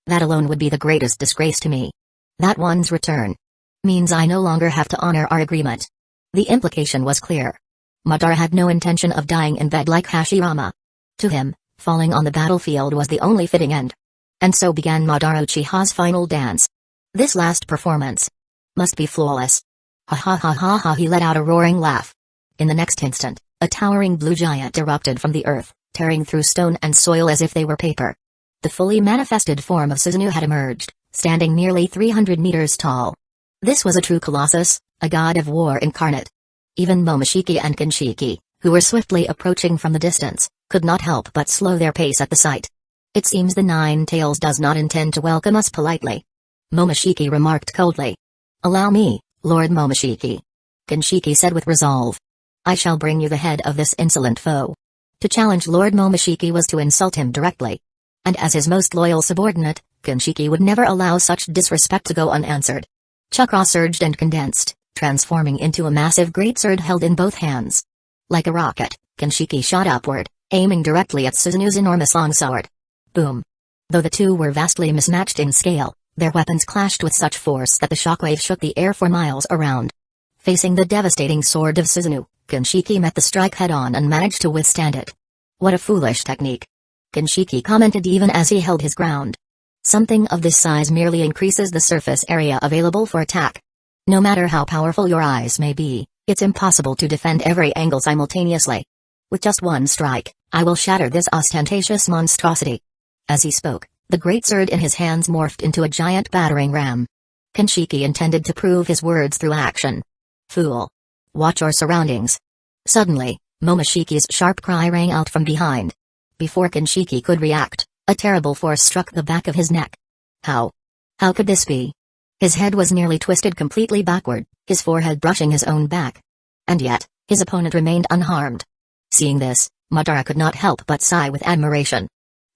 That alone would be the greatest disgrace to me. That one's return means I no longer have to honor our agreement. The implication was clear. Madara had no intention of dying in bed like Hashirama. To him, falling on the battlefield was the only fitting end. And so began Madara Uchiha's final dance. This last performance must be flawless. Ha ha ha ha ha, he let out a roaring laugh. In the next instant, a towering blue giant erupted from the earth, tearing through stone and soil as if they were paper. The fully manifested form of Susanoo had emerged, standing nearly 300 meters tall. This was a true colossus, a god of war incarnate. Even Momoshiki and Kinshiki, who were swiftly approaching from the distance, could not help but slow their pace at the sight. "It seems the Nine Tails does not intend to welcome us politely," Momoshiki remarked coldly. "Allow me, Lord Momoshiki," Kinshiki said with resolve. "I shall bring you the head of this insolent foe." To challenge Lord Momoshiki was to insult him directly. And as his most loyal subordinate, Kinshiki would never allow such disrespect to go unanswered. Chakra surged and condensed, transforming into a massive greatsword held in both hands. Like a rocket, Kinshiki shot upward, aiming directly at Suzunu's enormous longsword. Boom! Though the two were vastly mismatched in scale, their weapons clashed with such force that the shockwave shook the air for miles around. Facing the devastating sword of Suzunu, Kinshiki met the strike head-on and managed to withstand it. "What a foolish technique," Kinshiki commented even as he held his ground. "Something of this size merely increases the surface area available for attack. No matter how powerful your eyes may be, it's impossible to defend every angle simultaneously. With just one strike, I will shatter this ostentatious monstrosity." As he spoke, the greatsword in his hands morphed into a giant battering ram. Kinshiki intended to prove his words through action. "Fool! Watch your surroundings." Suddenly, Momoshiki's sharp cry rang out from behind. Before Kinshiki could react, a terrible force struck the back of his neck. How? How could this be? His head was nearly twisted completely backward, his forehead brushing his own back. And yet, his opponent remained unharmed. Seeing this, Madara could not help but sigh with admiration.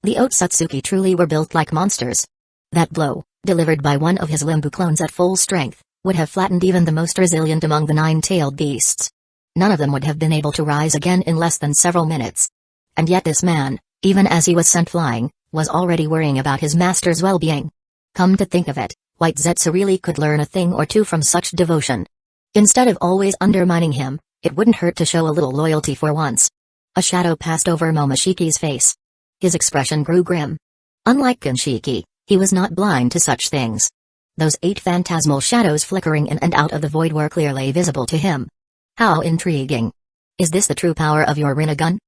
The Otsutsuki truly were built like monsters. That blow, delivered by one of his Limbu clones at full strength, would have flattened even the most resilient among the nine-tailed beasts. None of them would have been able to rise again in less than several minutes. And yet this man, even as he was sent flying, was already worrying about his master's well-being. Come to think of it, White Zetsu really could learn a thing or two from such devotion. Instead of always undermining him, it wouldn't hurt to show a little loyalty for once. A shadow passed over Momoshiki's face. His expression grew grim. Unlike Kinshiki, he was not blind to such things. Those 8 phantasmal shadows flickering in and out of the void were clearly visible to him. How intriguing. "Is this the true power of your Rinnegan?"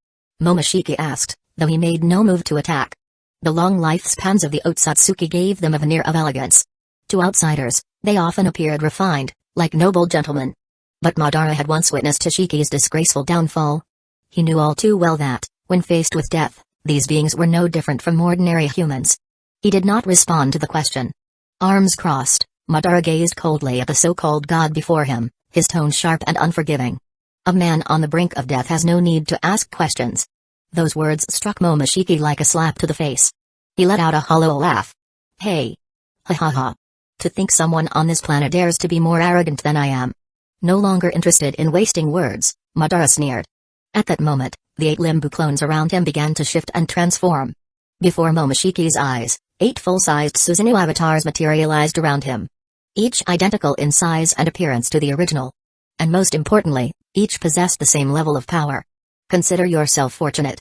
Momoshiki asked, though he made no move to attack. The long lifespans of the Otsutsuki gave them a veneer of elegance. To outsiders, they often appeared refined, like noble gentlemen. But Madara had once witnessed Toshiki's disgraceful downfall. He knew all too well that, when faced with death, these beings were no different from ordinary humans. He did not respond to the question. Arms crossed, Madara gazed coldly at the so-called god before him, his tone sharp and unforgiving. "A man on the brink of death has no need to ask questions." Those words struck Momoshiki like a slap to the face. He let out a hollow laugh. "Hey! Ha ha ha! To think someone on this planet dares to be more arrogant than I am." No longer interested in wasting words, Madara sneered. At that moment, the 8 Limbu clones around him began to shift and transform. Before Momoshiki's eyes, 8 full-sized Suzuno avatars materialized around him. Each identical in size and appearance to the original. And most importantly, each possessed the same level of power. "Consider yourself fortunate,"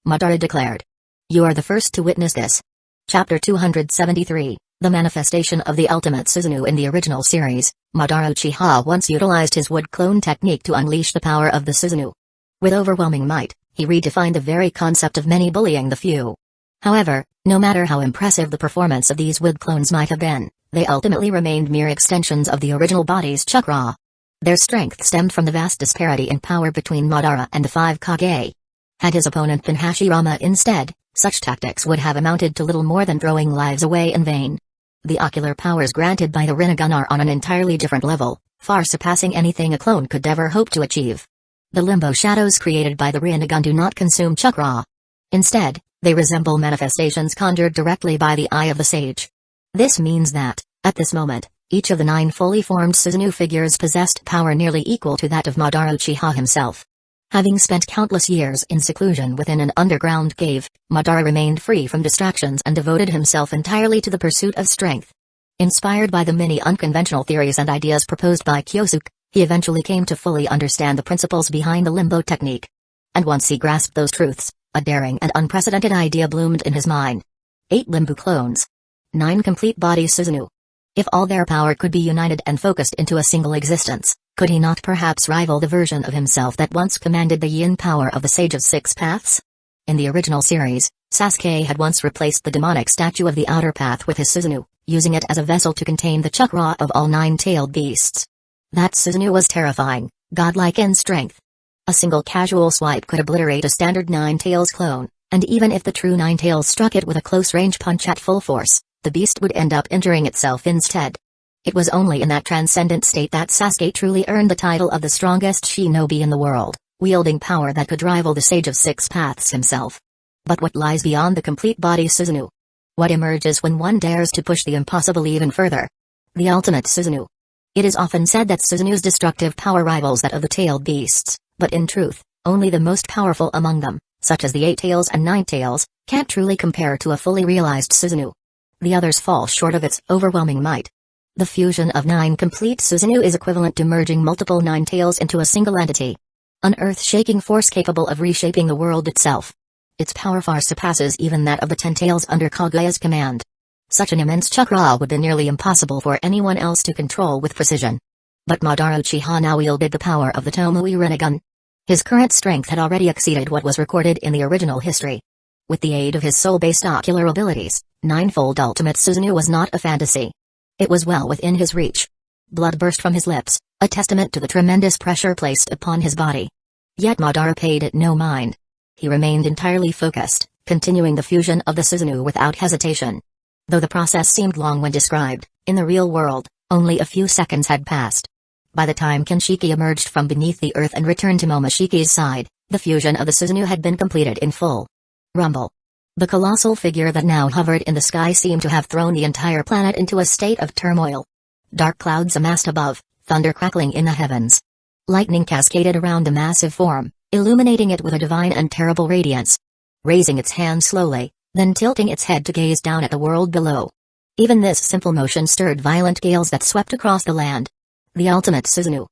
Madara declared. "You are the first to witness this." Chapter 273, The Manifestation of the Ultimate Suzuno. In the original series, Madara Uchiha once utilized his wood clone technique to unleash the power of the Suzuno. With overwhelming might, he redefined the very concept of many bullying the few. However, no matter how impressive the performance of these wood clones might have been, they ultimately remained mere extensions of the original body's chakra. Their strength stemmed from the vast disparity in power between Madara and the 5 Kage. Had his opponent been Hashirama instead, such tactics would have amounted to little more than throwing lives away in vain. The ocular powers granted by the Rinnegan are on an entirely different level, far surpassing anything a clone could ever hope to achieve. The limbo shadows created by the Rinnegan do not consume chakra. Instead, they resemble manifestations conjured directly by the eye of the sage. This means that, at this moment, each of the 9 fully formed Suzuno figures possessed power nearly equal to that of Madara Uchiha himself. Having spent countless years in seclusion within an underground cave, Madara remained free from distractions and devoted himself entirely to the pursuit of strength. Inspired by the many unconventional theories and ideas proposed by Kyosuke, he eventually came to fully understand the principles behind the limbo technique. And once he grasped those truths, a daring and unprecedented idea bloomed in his mind. 8 Limbu clones. 9 complete body Suzuno. If all their power could be united and focused into a single existence, could he not perhaps rival the version of himself that once commanded the yin power of the Sage of 6 Paths? In the original series, Sasuke had once replaced the demonic statue of the Outer Path with his Suzuno, using it as a vessel to contain the chakra of all 9-tailed beasts. That Suzuno was terrifying, godlike in strength. A single casual swipe could obliterate a standard Ninetales clone, and even if the true Ninetales struck it with a close-range punch at full force, the beast would end up injuring itself instead. It was only in that transcendent state that Sasuke truly earned the title of the strongest shinobi in the world, wielding power that could rival the Sage of Six Paths himself. But what lies beyond the complete body Susanoo? What emerges when one dares to push the impossible even further? The ultimate Susanoo. It is often said that Susanoo's destructive power rivals that of the tailed beasts, but in truth, only the most powerful among them, such as the Eight Tails and Nine Tails, can't truly compare to a fully realized Susanoo. The others fall short of its overwhelming might. The fusion of 9 complete Susanoo is equivalent to merging multiple Ninetales into a single entity. An earth-shaking force capable of reshaping the world itself. Its power far surpasses even that of the 10 Tails under Kaguya's command. Such an immense chakra would be nearly impossible for anyone else to control with precision. But Madara Uchiha now wielded the power of the Tomoe Rinnegan. His current strength had already exceeded what was recorded in the original history. With the aid of his soul-based ocular abilities, ninefold ultimate Susanoo was not a fantasy. It was well within his reach. Blood burst from his lips, a testament to the tremendous pressure placed upon his body. Yet Madara paid it no mind. He remained entirely focused, continuing the fusion of the Susanoo without hesitation. Though the process seemed long when described, in the real world, only a few seconds had passed. By the time Kinshiki emerged from beneath the earth and returned to Momoshiki's side, the fusion of the Susanoo had been completed in full. Rumble. The colossal figure that now hovered in the sky seemed to have thrown the entire planet into a state of turmoil. Dark clouds amassed above, thunder crackling in the heavens. Lightning cascaded around the massive form, illuminating it with a divine and terrible radiance. Raising its hand slowly, then tilting its head to gaze down at the world below. Even this simple motion stirred violent gales that swept across the land. The ultimate Susanoo.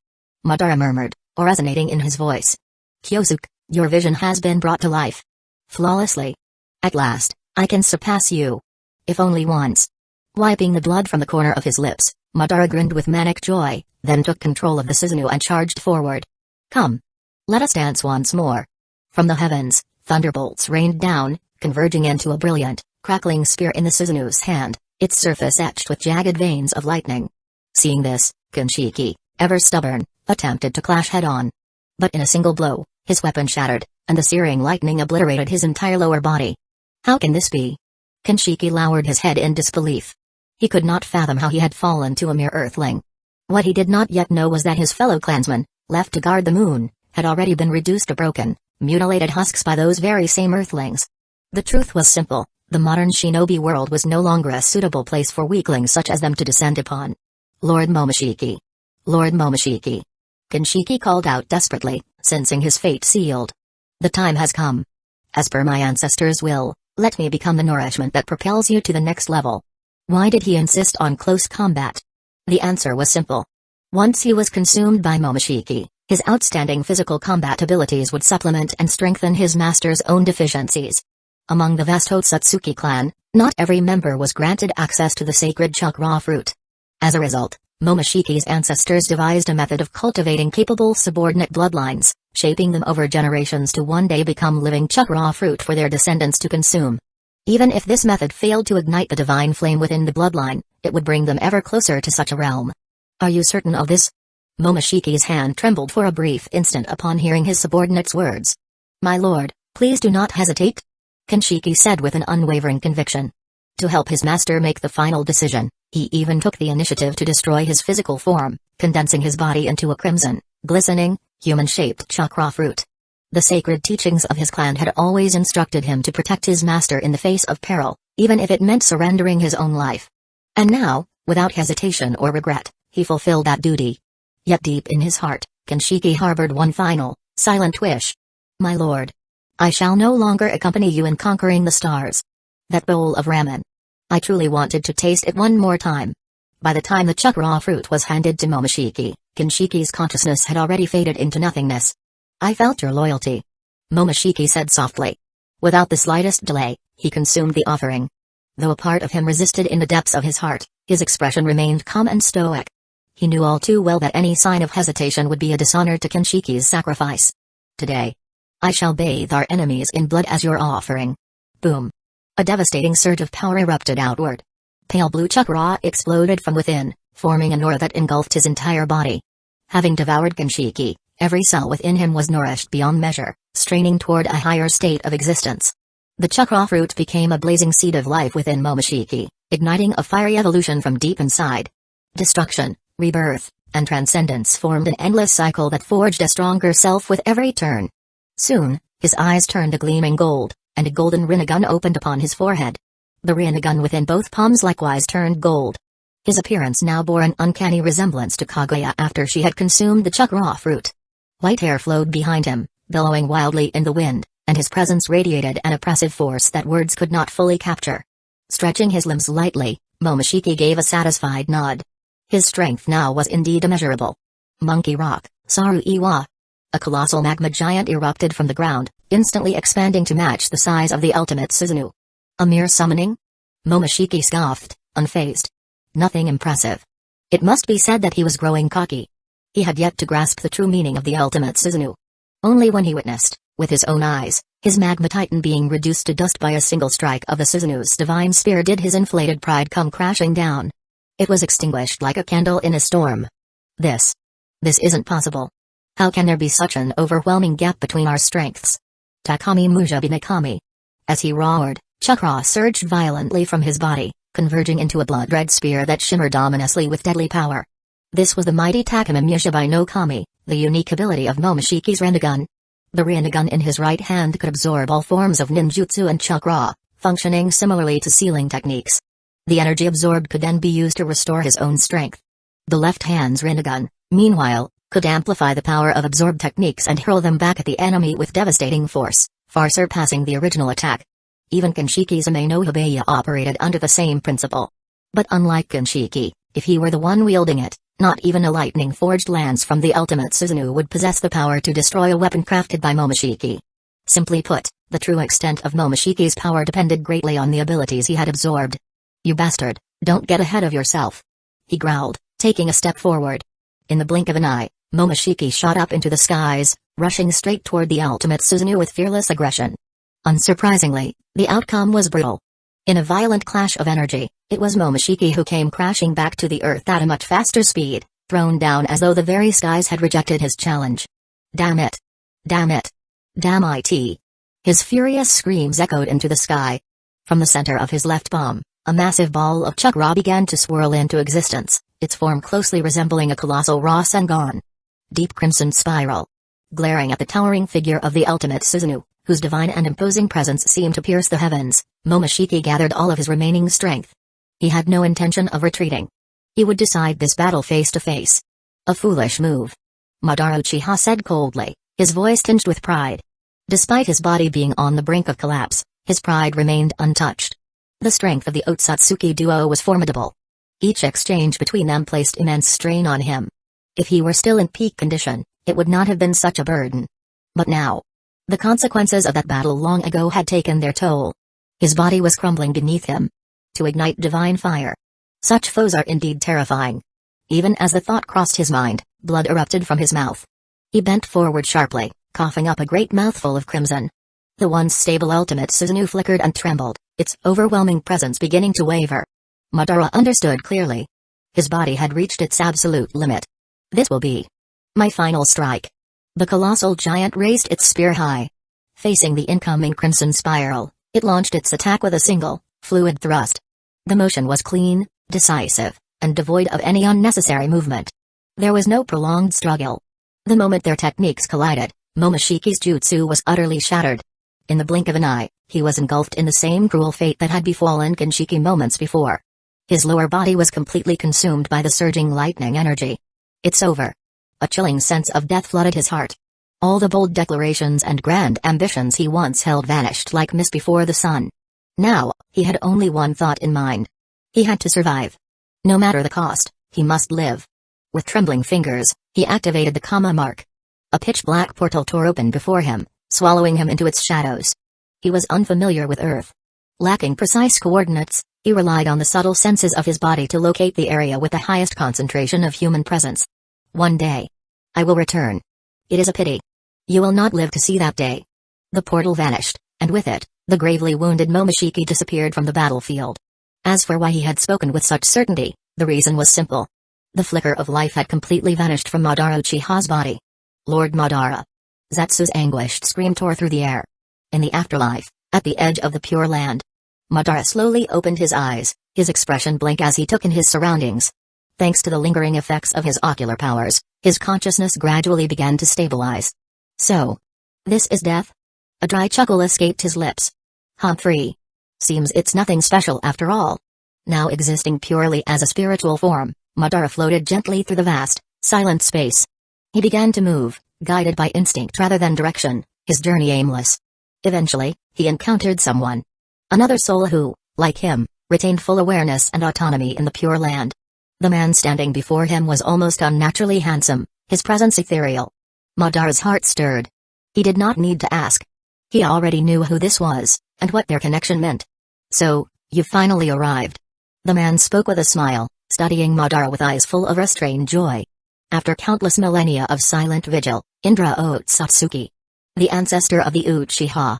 Madara murmured, resonating in his voice. Kyosuke, your vision has been brought to life. Flawlessly. At last, I can surpass you. If only once. Wiping the blood from the corner of his lips, Madara grinned with manic joy, then took control of the Susanoo and charged forward. Come. Let us dance once more. From the heavens, thunderbolts rained down, converging into a brilliant, crackling spear in the Susanoo's hand, its surface etched with jagged veins of lightning. Seeing this, Kinshiki, ever stubborn, attempted to clash head-on. But in a single blow, his weapon shattered, and the searing lightning obliterated his entire lower body. How can this be? Kinshiki lowered his head in disbelief. He could not fathom how he had fallen to a mere earthling. What he did not yet know was that his fellow clansmen, left to guard the moon, had already been reduced to broken, mutilated husks by those very same earthlings. The truth was simple, the modern shinobi world was no longer a suitable place for weaklings such as them to descend upon. Lord Momoshiki. Lord Momoshiki. Kinshiki called out desperately, sensing his fate sealed. The time has come. As per my ancestors' will, let me become the nourishment that propels you to the next level. Why did he insist on close combat? The answer was simple. Once he was consumed by Momoshiki, his outstanding physical combat abilities would supplement and strengthen his master's own deficiencies. Among the vast Hotsutsuki clan, not every member was granted access to the sacred chakra fruit. As a result, Momoshiki's ancestors devised a method of cultivating capable subordinate bloodlines, shaping them over generations to one day become living chakra fruit for their descendants to consume. Even if this method failed to ignite the divine flame within the bloodline, it would bring them ever closer to such a realm. Are you certain of this? Momoshiki's hand trembled for a brief instant upon hearing his subordinate's words. My lord, please do not hesitate. Kinshiki said with an unwavering conviction. To help his master make the final decision, he even took the initiative to destroy his physical form, condensing his body into a crimson, glistening, human-shaped chakra fruit. The sacred teachings of his clan had always instructed him to protect his master in the face of peril, even if it meant surrendering his own life. And now, without hesitation or regret, he fulfilled that duty. Yet deep in his heart, Kinshiki harbored one final, silent wish. My lord. I shall no longer accompany you in conquering the stars. That bowl of ramen. I truly wanted to taste it one more time. By the time the chakra fruit was handed to Momoshiki, Kinshiki's consciousness had already faded into nothingness. I felt your loyalty. Momoshiki said softly. Without the slightest delay, he consumed the offering. Though a part of him resisted in the depths of his heart, his expression remained calm and stoic. He knew all too well that any sign of hesitation would be a dishonor to Kinshiki's sacrifice. Today, I shall bathe our enemies in blood as your offering. Boom. A devastating surge of power erupted outward. Pale blue chakra exploded from within, forming an aura that engulfed his entire body. Having devoured Kinshiki, Every cell within him was nourished beyond measure, straining toward a higher state of existence. The chakra fruit became a blazing seed of life within Momoshiki, igniting a fiery evolution from deep inside. Destruction, rebirth, and transcendence formed an endless cycle that forged a stronger self with every turn. Soon, his eyes turned a gleaming gold, and a golden rinnegan opened upon his forehead. The rinnegan within both palms likewise turned gold. His appearance now bore an uncanny resemblance to Kaguya after she had consumed the chakra fruit. White hair flowed behind him, billowing wildly in the wind, and his presence radiated an oppressive force that words could not fully capture. Stretching his limbs lightly, Momoshiki gave a satisfied nod. His strength now was indeed immeasurable. Monkey Rock, Saru-Iwa. A colossal magma giant erupted from the ground, instantly expanding to match the size of the ultimate Susanoo. A mere summoning? Momoshiki scoffed, unfazed. Nothing impressive. It must be said that he was growing cocky. He had yet to grasp the true meaning of the ultimate Susanoo. Only when he witnessed, with his own eyes, his magma titan being reduced to dust by a single strike of the Susanoo's divine spear did his inflated pride come crashing down. It was extinguished like a candle in a storm. This isn't possible. How can there be such an overwhelming gap between our strengths? Takami Mujabi Mikami. As he roared, chakra surged violently from his body, converging into a blood-red spear that shimmered ominously with deadly power. This was the mighty Takami Mujabi no Kami, the unique ability of Momoshiki's rinnegan. The rinnegan in his right hand could absorb all forms of ninjutsu and chakra, functioning similarly to sealing techniques. The energy absorbed could then be used to restore his own strength. The left hand's rinnegan, meanwhile, could amplify the power of absorbed techniques and hurl them back at the enemy with devastating force, far surpassing the original attack. Even Kinshiki's Ame no Hibeya operated under the same principle. But unlike Kinshiki, if he were the one wielding it, not even a lightning-forged lance from the ultimate Susanoo would possess the power to destroy a weapon crafted by Momoshiki. Simply put, the true extent of Momoshiki's power depended greatly on the abilities he had absorbed. "You bastard, don't get ahead of yourself," he growled, taking a step forward. In the blink of an eye, Momoshiki shot up into the skies, rushing straight toward the ultimate Susanoo with fearless aggression. Unsurprisingly, the outcome was brutal. In a violent clash of energy, it was Momoshiki who came crashing back to the earth at a much faster speed, thrown down as though the very skies had rejected his challenge. "Damn it! Damn it! Damn it!" His furious screams echoed into the sky. From the center of his left palm, a massive ball of chakra began to swirl into existence, its form closely resembling a colossal Rasengan. Deep crimson spiral. Glaring at the towering figure of the ultimate Susanoo, whose divine and imposing presence seemed to pierce the heavens, Momoshiki gathered all of his remaining strength. He had no intention of retreating. He would decide this battle face to face. "A foolish move," Madara Uchiha said coldly, his voice tinged with pride. Despite his body being on the brink of collapse, his pride remained untouched. The strength of the Otsutsuki duo was formidable. Each exchange between them placed immense strain on him. If he were still in peak condition, it would not have been such a burden. But now, the consequences of that battle long ago had taken their toll. His body was crumbling beneath him. To ignite divine fire. Such foes are indeed terrifying. Even as the thought crossed his mind, blood erupted from his mouth. He bent forward sharply, coughing up a great mouthful of crimson. The once stable ultimate Susanoo flickered and trembled, its overwhelming presence beginning to waver. Madara understood clearly. His body had reached its absolute limit. "This will be my final strike." The colossal giant raised its spear high. Facing the incoming crimson spiral, it launched its attack with a single, fluid thrust. The motion was clean, decisive, and devoid of any unnecessary movement. There was no prolonged struggle. The moment their techniques collided, Momoshiki's jutsu was utterly shattered. In the blink of an eye, he was engulfed in the same cruel fate that had befallen Kinshiki moments before. His lower body was completely consumed by the surging lightning energy. "It's over." A chilling sense of death flooded his heart. All the bold declarations and grand ambitions he once held vanished like mist before the sun. Now, he had only one thought in mind. He had to survive. No matter the cost, he must live. With trembling fingers, he activated the Kama mark. A pitch-black portal tore open before him, swallowing him into its shadows. He was unfamiliar with Earth. Lacking precise coordinates, he relied on the subtle senses of his body to locate the area with the highest concentration of human presence. "One day, I will return. It is a pity. You will not live to see that day." The portal vanished, and with it, the gravely wounded Momoshiki disappeared from the battlefield. As for why he had spoken with such certainty, the reason was simple. The flicker of life had completely vanished from Madara Uchiha's body. Lord Madara. Zetsu's anguished scream tore through the air. In the afterlife, at the edge of the Pure Land, Madara slowly opened his eyes, his expression blank as he took in his surroundings. Thanks to the lingering effects of his ocular powers, his consciousness gradually began to stabilize. So, this is death? A dry chuckle escaped his lips. Humphrey. Seems it's nothing special after all. Now existing purely as a spiritual form, Madara floated gently through the vast, silent space. He began to move, guided by instinct rather than direction, his journey aimless. Eventually, he encountered someone. Another soul who, like him, retained full awareness and autonomy in the Pure Land. The man standing before him was almost unnaturally handsome, his presence ethereal. Madara's heart stirred. He did not need to ask. He already knew who this was, and what their connection meant. So, you've finally arrived. The man spoke with a smile, studying Madara with eyes full of restrained joy. After countless millennia of silent vigil, Indra Otsutsuki, the ancestor of the Uchiha,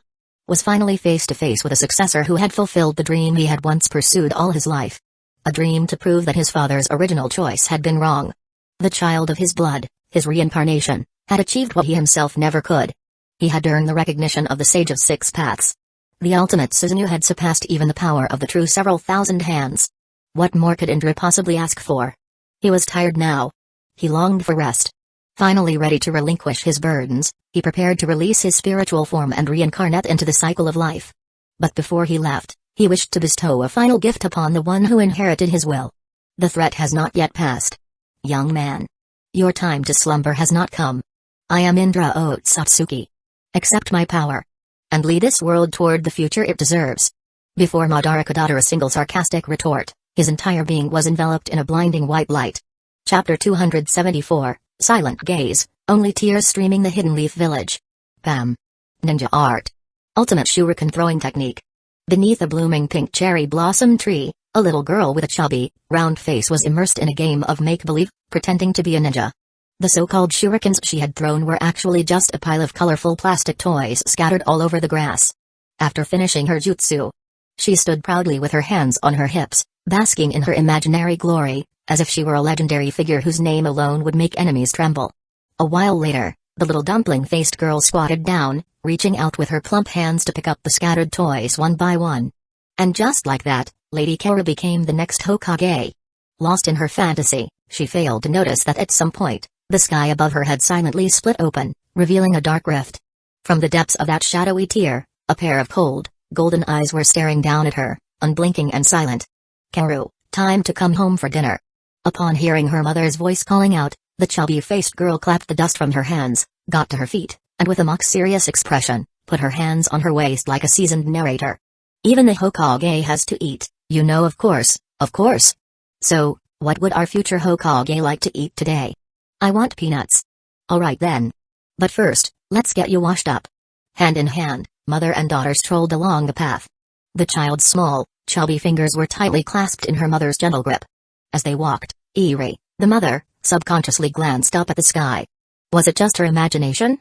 was finally face to face with a successor who had fulfilled the dream he had once pursued all his life. A dream to prove that his father's original choice had been wrong. The child of his blood, his reincarnation, had achieved what he himself never could. He had earned the recognition of the Sage of Six Paths. The ultimate Susanoo had surpassed even the power of the true several thousand hands. What more could Indra possibly ask for? He was tired now. He longed for rest. Finally ready to relinquish his burdens, he prepared to release his spiritual form and reincarnate into the cycle of life. But before he left, he wished to bestow a final gift upon the one who inherited his will. The threat has not yet passed. Young man. Your time to slumber has not come. I am Indra Otsutsuki. Accept my power. And lead this world toward the future it deserves. Before Madara could utter a single sarcastic retort, his entire being was enveloped in a blinding white light. Chapter 274, Silent Gaze, only tears streaming the Hidden Leaf Village. Bam. Ninja Art. Ultimate Shuriken Throwing Technique. Beneath a blooming pink cherry blossom tree, a little girl with a chubby, round face was immersed in a game of make-believe, pretending to be a ninja. The so-called shurikens she had thrown were actually just a pile of colorful plastic toys scattered all over the grass. After finishing her jutsu, she stood proudly with her hands on her hips, basking in her imaginary glory, as if she were a legendary figure whose name alone would make enemies tremble. A while later, the little dumpling-faced girl squatted down, reaching out with her plump hands to pick up the scattered toys one by one. And just like that, Lady Kara became the next Hokage. Lost in her fantasy, she failed to notice that at some point, the sky above her had silently split open, revealing a dark rift. From the depths of that shadowy tear, a pair of cold, golden eyes were staring down at her, unblinking and silent. Karu, time to come home for dinner. Upon hearing her mother's voice calling out, the chubby-faced girl clapped the dust from her hands, got to her feet, and with a mock-serious expression, put her hands on her waist like a seasoned narrator. Even the Hokage has to eat, you know, of course, of course. So, what would our future Hokage like to eat today? I want peanuts. Alright then. But first, let's get you washed up. Hand in hand, mother and daughter strolled along the path. The child's small, chubby fingers were tightly clasped in her mother's gentle grip. As they walked, Eri, the mother, subconsciously glanced up at the sky. Was it just her imagination?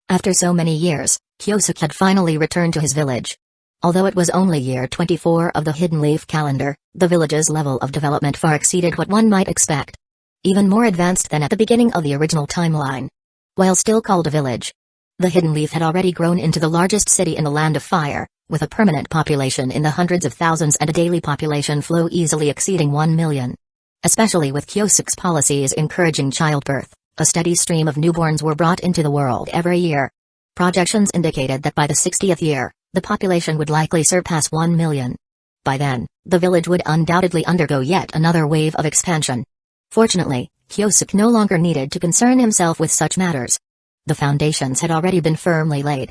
After so many years, Kyosuke had finally returned to his village. Although it was only year 24 of the Hidden Leaf calendar, the village's level of development far exceeded what one might expect. Even more advanced than at the beginning of the original timeline. While still called a village, the Hidden Leaf had already grown into the largest city in the Land of Fire, with a permanent population in the hundreds of thousands and a daily population flow easily exceeding 1 million. Especially with Kyosuke's policies encouraging childbirth, a steady stream of newborns were brought into the world every year. Projections indicated that by the 60th year, the population would likely surpass 1 million. By then, the village would undoubtedly undergo yet another wave of expansion. Fortunately, Kyosuke no longer needed to concern himself with such matters. The foundations had already been firmly laid.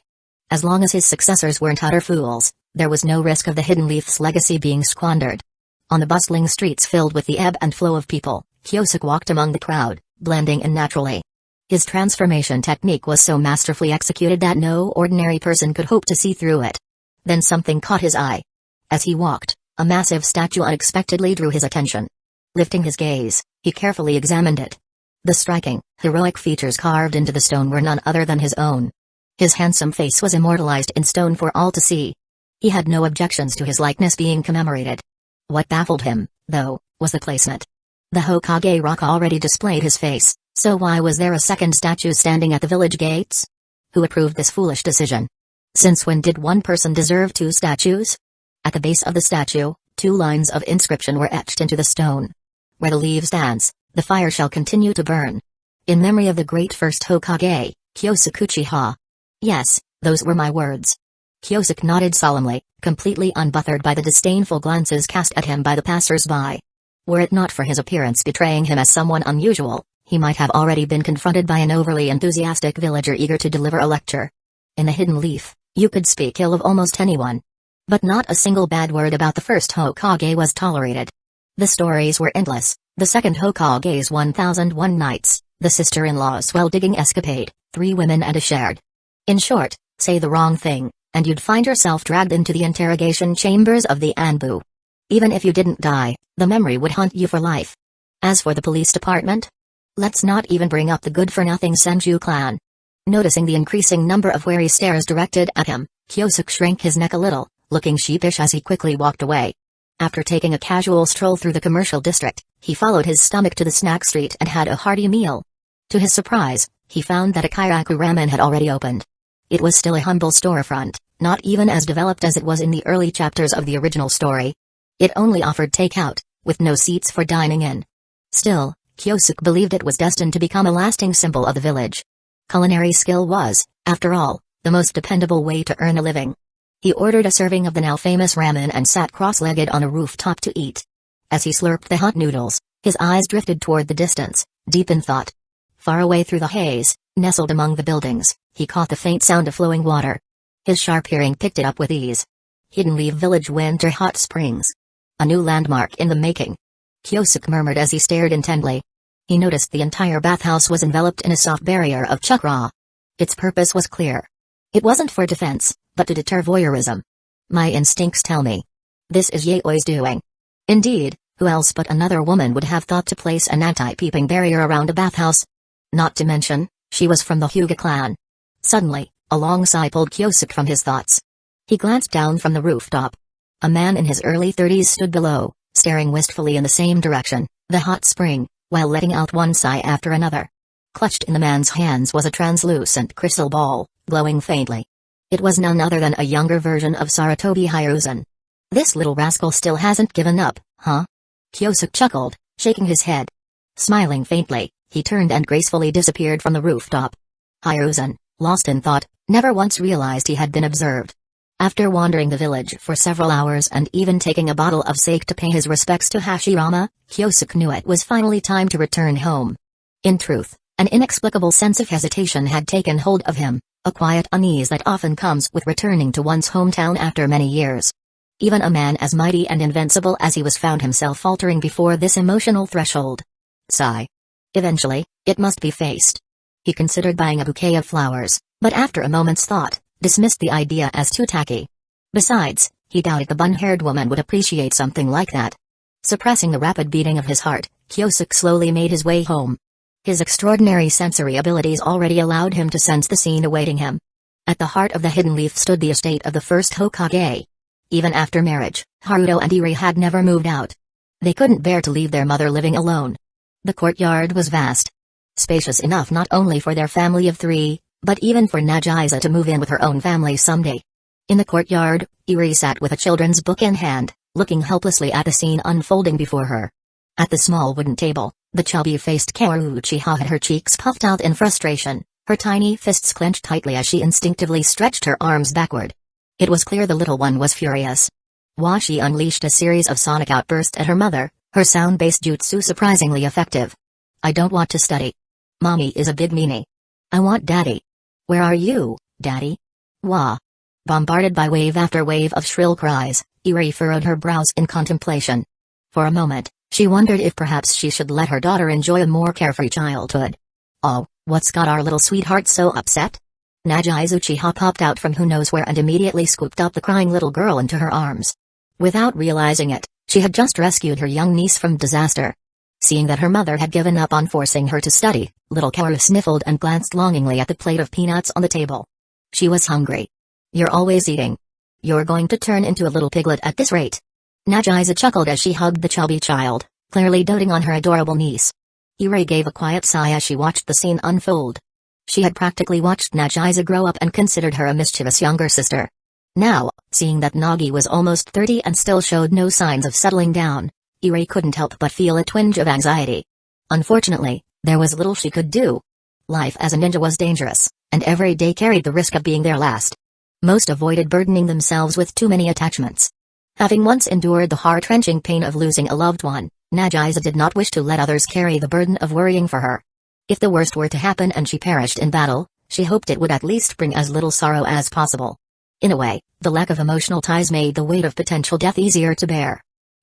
As long as his successors weren't utter fools, there was no risk of the Hidden Leaf's legacy being squandered. On the bustling streets filled with the ebb and flow of people, Kyosuke walked among the crowd, blending in naturally. His transformation technique was so masterfully executed that no ordinary person could hope to see through it. Then something caught his eye. As he walked, a massive statue unexpectedly drew his attention. Lifting his gaze, he carefully examined it. The striking, heroic features carved into the stone were none other than his own. His handsome face was immortalized in stone for all to see. He had no objections to his likeness being commemorated. What baffled him, though, was the placement. The Hokage rock already displayed his face, So why was there a second statue standing at the village gates? Who approved this foolish decision? Since when did one person deserve two statues? At the base of the statue, two lines of inscription were etched into the stone. Where the leaves dance, the fire shall continue to burn. In memory of the great first Hokage, Kyosuke Uchiha. Yes, those were my words. Kyosuke nodded solemnly, completely unbothered by the disdainful glances cast at him by the passers-by. Were it not for his appearance betraying him as someone unusual, he might have already been confronted by an overly enthusiastic villager eager to deliver a lecture. In the Hidden Leaf, you could speak ill of almost anyone. But not a single bad word about the first Hokage was tolerated. The stories were endless: the second Hokage's 1001 Nights, the sister-in-law's well-digging escapade, 3 women and a shared. In short, say the wrong thing, and you'd find yourself dragged into the interrogation chambers of the Anbu. Even if you didn't die, the memory would haunt you for life. As for the police department, let's not even bring up the good-for-nothing Senju clan. Noticing the increasing number of wary stares directed at him, Kyosuke shrank his neck a little, looking sheepish as he quickly walked away. After taking a casual stroll through the commercial district, he followed his stomach to the snack street and had a hearty meal. To his surprise, he found that a Kairaku ramen had already opened. It was still a humble storefront, not even as developed as it was in the early chapters of the original story. It only offered takeout, with no seats for dining in. Still, Kyosuke believed it was destined to become a lasting symbol of the village. Culinary skill was, after all, the most dependable way to earn a living. He ordered a serving of the now famous ramen and sat cross-legged on a rooftop to eat. As he slurped the hot noodles, his eyes drifted toward the distance, deep in thought. Far away through the haze, nestled among the buildings, he caught the faint sound of flowing water. His sharp hearing picked it up with ease. Hidden Leaf Village Winter Hot Springs. A new landmark in the making. Kyosuke murmured as he stared intently. He noticed the entire bathhouse was enveloped in a soft barrier of chakra. Its purpose was clear. It wasn't for defense, but to deter voyeurism. My instincts tell me this is Yaoi's doing. Indeed, who else but another woman would have thought to place an anti-peeping barrier around a bathhouse? Not to mention, she was from the Hyuga clan. Suddenly, a long sigh pulled Kyosuke from his thoughts. He glanced down from the rooftop. A man in his early 30s stood below, staring wistfully in the same direction, the hot spring, while letting out one sigh after another. Clutched in the man's hands was a translucent crystal ball, glowing faintly. It was none other than a younger version of Sarutobi Hiruzen. This little rascal still hasn't given up, huh? Kyosuke chuckled, shaking his head. Smiling faintly, he turned and gracefully disappeared from the rooftop. Hiruzen, lost in thought, never once realized he had been observed. After wandering the village for several hours and even taking a bottle of sake to pay his respects to Hashirama, Kyosuke knew it was finally time to return home. In truth, an inexplicable sense of hesitation had taken hold of him, a quiet unease that often comes with returning to one's hometown after many years. Even a man as mighty and invincible as he was found himself faltering before this emotional threshold. Sigh. Eventually, it must be faced. He considered buying a bouquet of flowers, but after a moment's thought, dismissed the idea as too tacky. Besides, he doubted the bun-haired woman would appreciate something like that. Suppressing the rapid beating of his heart, Kyosuke slowly made his way home. His extraordinary sensory abilities already allowed him to sense the scene awaiting him. At the heart of the Hidden Leaf stood the estate of the first Hokage. Even after marriage, Haruto and Iri had never moved out. They couldn't bear to leave their mother living alone. The courtyard was vast. Spacious enough not only for their family of 3, but even for Nagiza to move in with her own family someday. In the courtyard, Iri sat with a children's book in hand, looking helplessly at the scene unfolding before her. At the small wooden table, the chubby-faced Kaoru Uchiha had her cheeks puffed out in frustration, her tiny fists clenched tightly as she instinctively stretched her arms backward. It was clear the little one was furious. Washi unleashed a series of sonic outbursts at her mother, her sound-based jutsu surprisingly effective. I don't want to study. Mommy is a big meanie. I want daddy. Where are you, daddy? Wah. Bombarded by wave after wave of shrill cries, Iri furrowed her brows in contemplation. For a moment, she wondered if perhaps she should let her daughter enjoy a more carefree childhood. Oh, what's got our little sweetheart so upset? Nagiza Uchiha popped out from who knows where and immediately scooped up the crying little girl into her arms. Without realizing it, she had just rescued her young niece from disaster. Seeing that her mother had given up on forcing her to study, little Kaoru sniffled and glanced longingly at the plate of peanuts on the table. She was hungry. You're always eating. You're going to turn into a little piglet at this rate. Nagiza chuckled as she hugged the chubby child, clearly doting on her adorable niece. Yuri gave a quiet sigh as she watched the scene unfold. She had practically watched Nagisa grow up and considered her a mischievous younger sister. Now, seeing that Nagi was almost 30 and still showed no signs of settling down, Yuri couldn't help but feel a twinge of anxiety. Unfortunately, there was little she could do. Life as a ninja was dangerous, and every day carried the risk of being their last. Most avoided burdening themselves with too many attachments. Having once endured the heart-wrenching pain of losing a loved one, Nagisa did not wish to let others carry the burden of worrying for her. If the worst were to happen and she perished in battle, she hoped it would at least bring as little sorrow as possible. In a way, the lack of emotional ties made the weight of potential death easier to bear.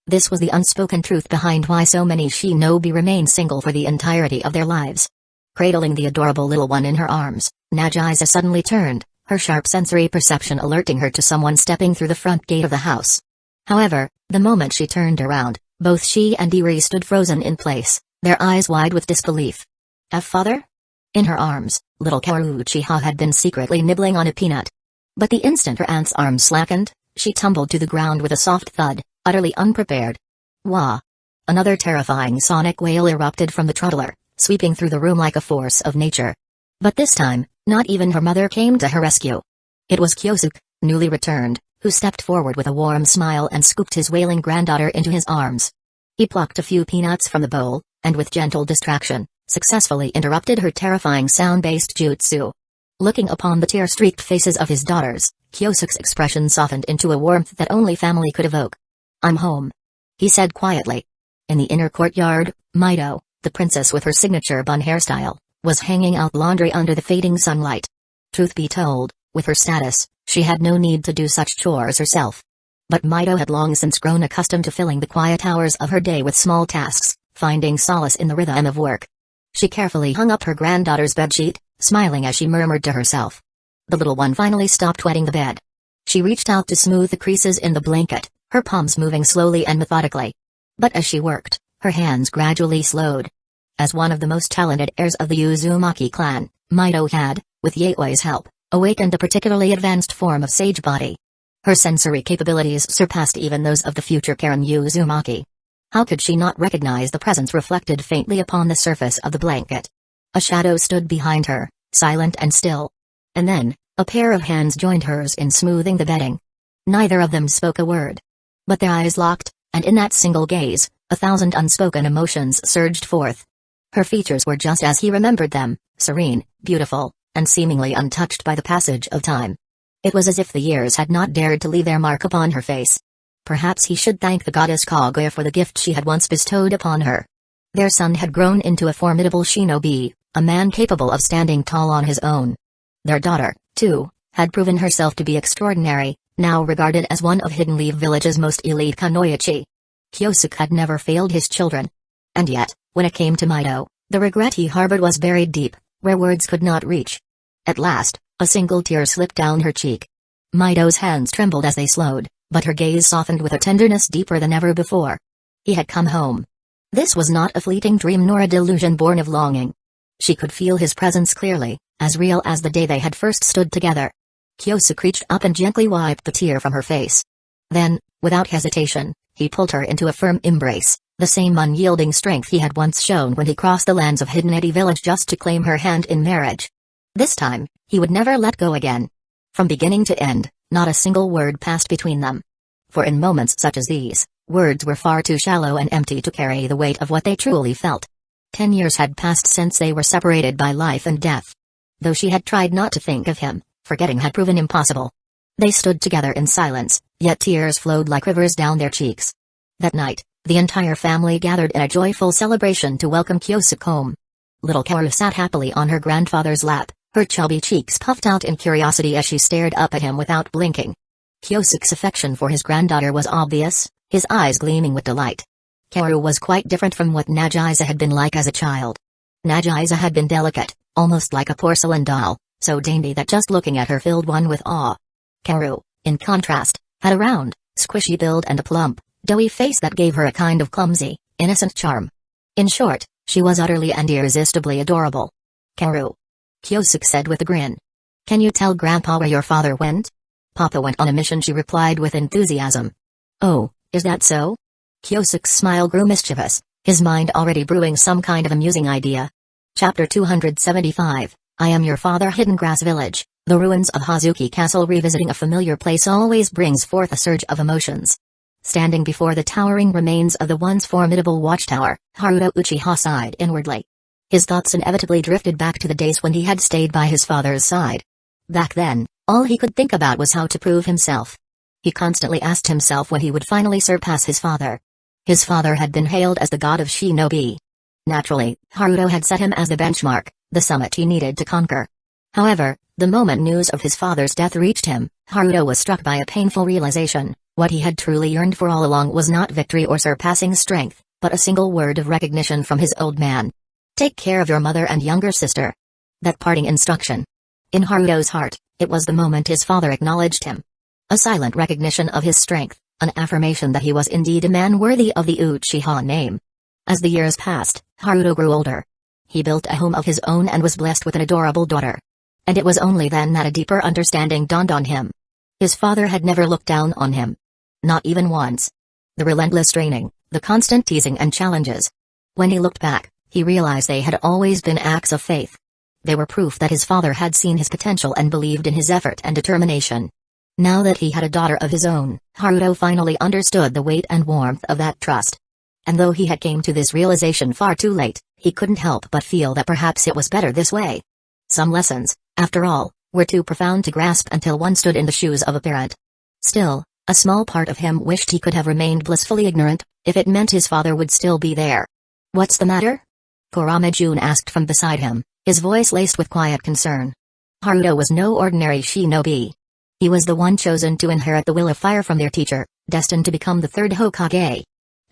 This was the unspoken truth behind why so many shinobi remained single for the entirety of their lives. Cradling the adorable little one in her arms, Nagisa suddenly turned, her sharp sensory perception alerting her to someone stepping through the front gate of the house. However, the moment she turned around, both she and Yuri stood frozen in place, their eyes wide with disbelief. Father? In her arms, little Kaoru Uchiha had been secretly nibbling on a peanut. But the instant her aunt's arms slackened, she tumbled to the ground with a soft thud, utterly unprepared. Wah! Another terrifying sonic wail erupted from the toddler, sweeping through the room like a force of nature. But this time, not even her mother came to her rescue. It was Kyosuke, newly returned, who stepped forward with a warm smile and scooped his wailing granddaughter into his arms. He plucked a few peanuts from the bowl, and with gentle distraction, successfully interrupted her terrifying sound-based jutsu. Looking upon the tear-streaked faces of his daughters, Kyosuke's expression softened into a warmth that only family could evoke. I'm home, he said quietly. In the inner courtyard, Mido, the princess with her signature bun hairstyle, was hanging out laundry under the fading sunlight. Truth be told, with her status, she had no need to do such chores herself. But Mido had long since grown accustomed to filling the quiet hours of her day with small tasks, finding solace in the rhythm of work. She carefully hung up her granddaughter's bedsheet, smiling as she murmured to herself. The little one finally stopped wetting the bed. She reached out to smooth the creases in the blanket, her palms moving slowly and methodically. But as she worked, her hands gradually slowed. As one of the most talented heirs of the Uzumaki clan, Mido had, with Yaoi's help, awakened a particularly advanced form of sage body. Her sensory capabilities surpassed even those of the future Karen Uzumaki. How could she not recognize the presence reflected faintly upon the surface of the blanket? A shadow stood behind her, silent and still. And then, a pair of hands joined hers in smoothing the bedding. Neither of them spoke a word. But their eyes locked, and in that single gaze, 1,000 unspoken emotions surged forth. Her features were just as he remembered them, serene, beautiful, and seemingly untouched by the passage of time. It was as if the years had not dared to leave their mark upon her face. Perhaps he should thank the goddess Kaguya for the gift she had once bestowed upon her. Their son had grown into a formidable shinobi, a man capable of standing tall on his own. Their daughter, too, had proven herself to be extraordinary, now regarded as one of Hidden Leaf Village's most elite kunoichi. Kyosuke had never failed his children. And yet, when it came to Mido, the regret he harbored was buried deep, where words could not reach. At last, a single tear slipped down her cheek. Mido's hands trembled as they slowed, but her gaze softened with a tenderness deeper than ever before. He had come home. This was not a fleeting dream nor a delusion born of longing. She could feel his presence clearly, as real as the day they had first stood together. Kyosuke reached up and gently wiped the tear from her face. Then, without hesitation, he pulled her into a firm embrace, the same unyielding strength he had once shown when he crossed the lands of Hidden Eddy Village just to claim her hand in marriage. This time, he would never let go again. From beginning to end, not a single word passed between them. For in moments such as these, words were far too shallow and empty to carry the weight of what they truly felt. 10 years had passed since they were separated by life and death. Though she had tried not to think of him, forgetting had proven impossible. They stood together in silence, yet tears flowed like rivers down their cheeks. That night, the entire family gathered in a joyful celebration to welcome Kyosuke home. Little Kaoru sat happily on her grandfather's lap, her chubby cheeks puffed out in curiosity as she stared up at him without blinking. Kyosuke's affection for his granddaughter was obvious, his eyes gleaming with delight. Kaoru was quite different from what Nagisa had been like as a child. Nagisa had been delicate, almost like a porcelain doll, so dainty that just looking at her filled one with awe. Kaoru, in contrast, had a round, squishy build and a plump, doughy face that gave her a kind of clumsy, innocent charm. In short, she was utterly and irresistibly adorable. Kaoru, Kyosuke said with a grin. Can you tell Grandpa where your father went? Papa went on a mission, she replied with enthusiasm. Oh, is that so? Kyosuke's smile grew mischievous, his mind already brewing some kind of amusing idea. Chapter 275, I Am Your Father. Hidden Grass Village. The ruins of Hazuki Castle. Revisiting a familiar place always brings forth a surge of emotions. Standing before the towering remains of the once formidable watchtower, Haruto Uchiha sighed inwardly. His thoughts inevitably drifted back to the days when he had stayed by his father's side. Back then, all he could think about was how to prove himself. He constantly asked himself when he would finally surpass his father. His father had been hailed as the god of shinobi. Naturally, Haruto had set him as the benchmark, the summit he needed to conquer. However, the moment news of his father's death reached him, Haruto was struck by a painful realization. What he had truly yearned for all along was not victory or surpassing strength, but a single word of recognition from his old man. Take care of your mother and younger sister. That parting instruction. In Haruto's heart, it was the moment his father acknowledged him. A silent recognition of his strength, an affirmation that he was indeed a man worthy of the Uchiha name. As the years passed, Haruto grew older. He built a home of his own and was blessed with an adorable daughter. And it was only then that a deeper understanding dawned on him. His father had never looked down on him. Not even once. The relentless training, the constant teasing and challenges. When he looked back, he realized they had always been acts of faith. They were proof that his father had seen his potential and believed in his effort and determination. Now that he had a daughter of his own, Haruto finally understood the weight and warmth of that trust. And though he had came to this realization far too late, he couldn't help but feel that perhaps it was better this way. Some lessons, after all, were too profound to grasp until one stood in the shoes of a parent. Still, a small part of him wished he could have remained blissfully ignorant, if it meant his father would still be there. What's the matter? Kurama Jun asked from beside him, his voice laced with quiet concern. Haruto was no ordinary shinobi. He was the one chosen to inherit the will of fire from their teacher, destined to become the third Hokage.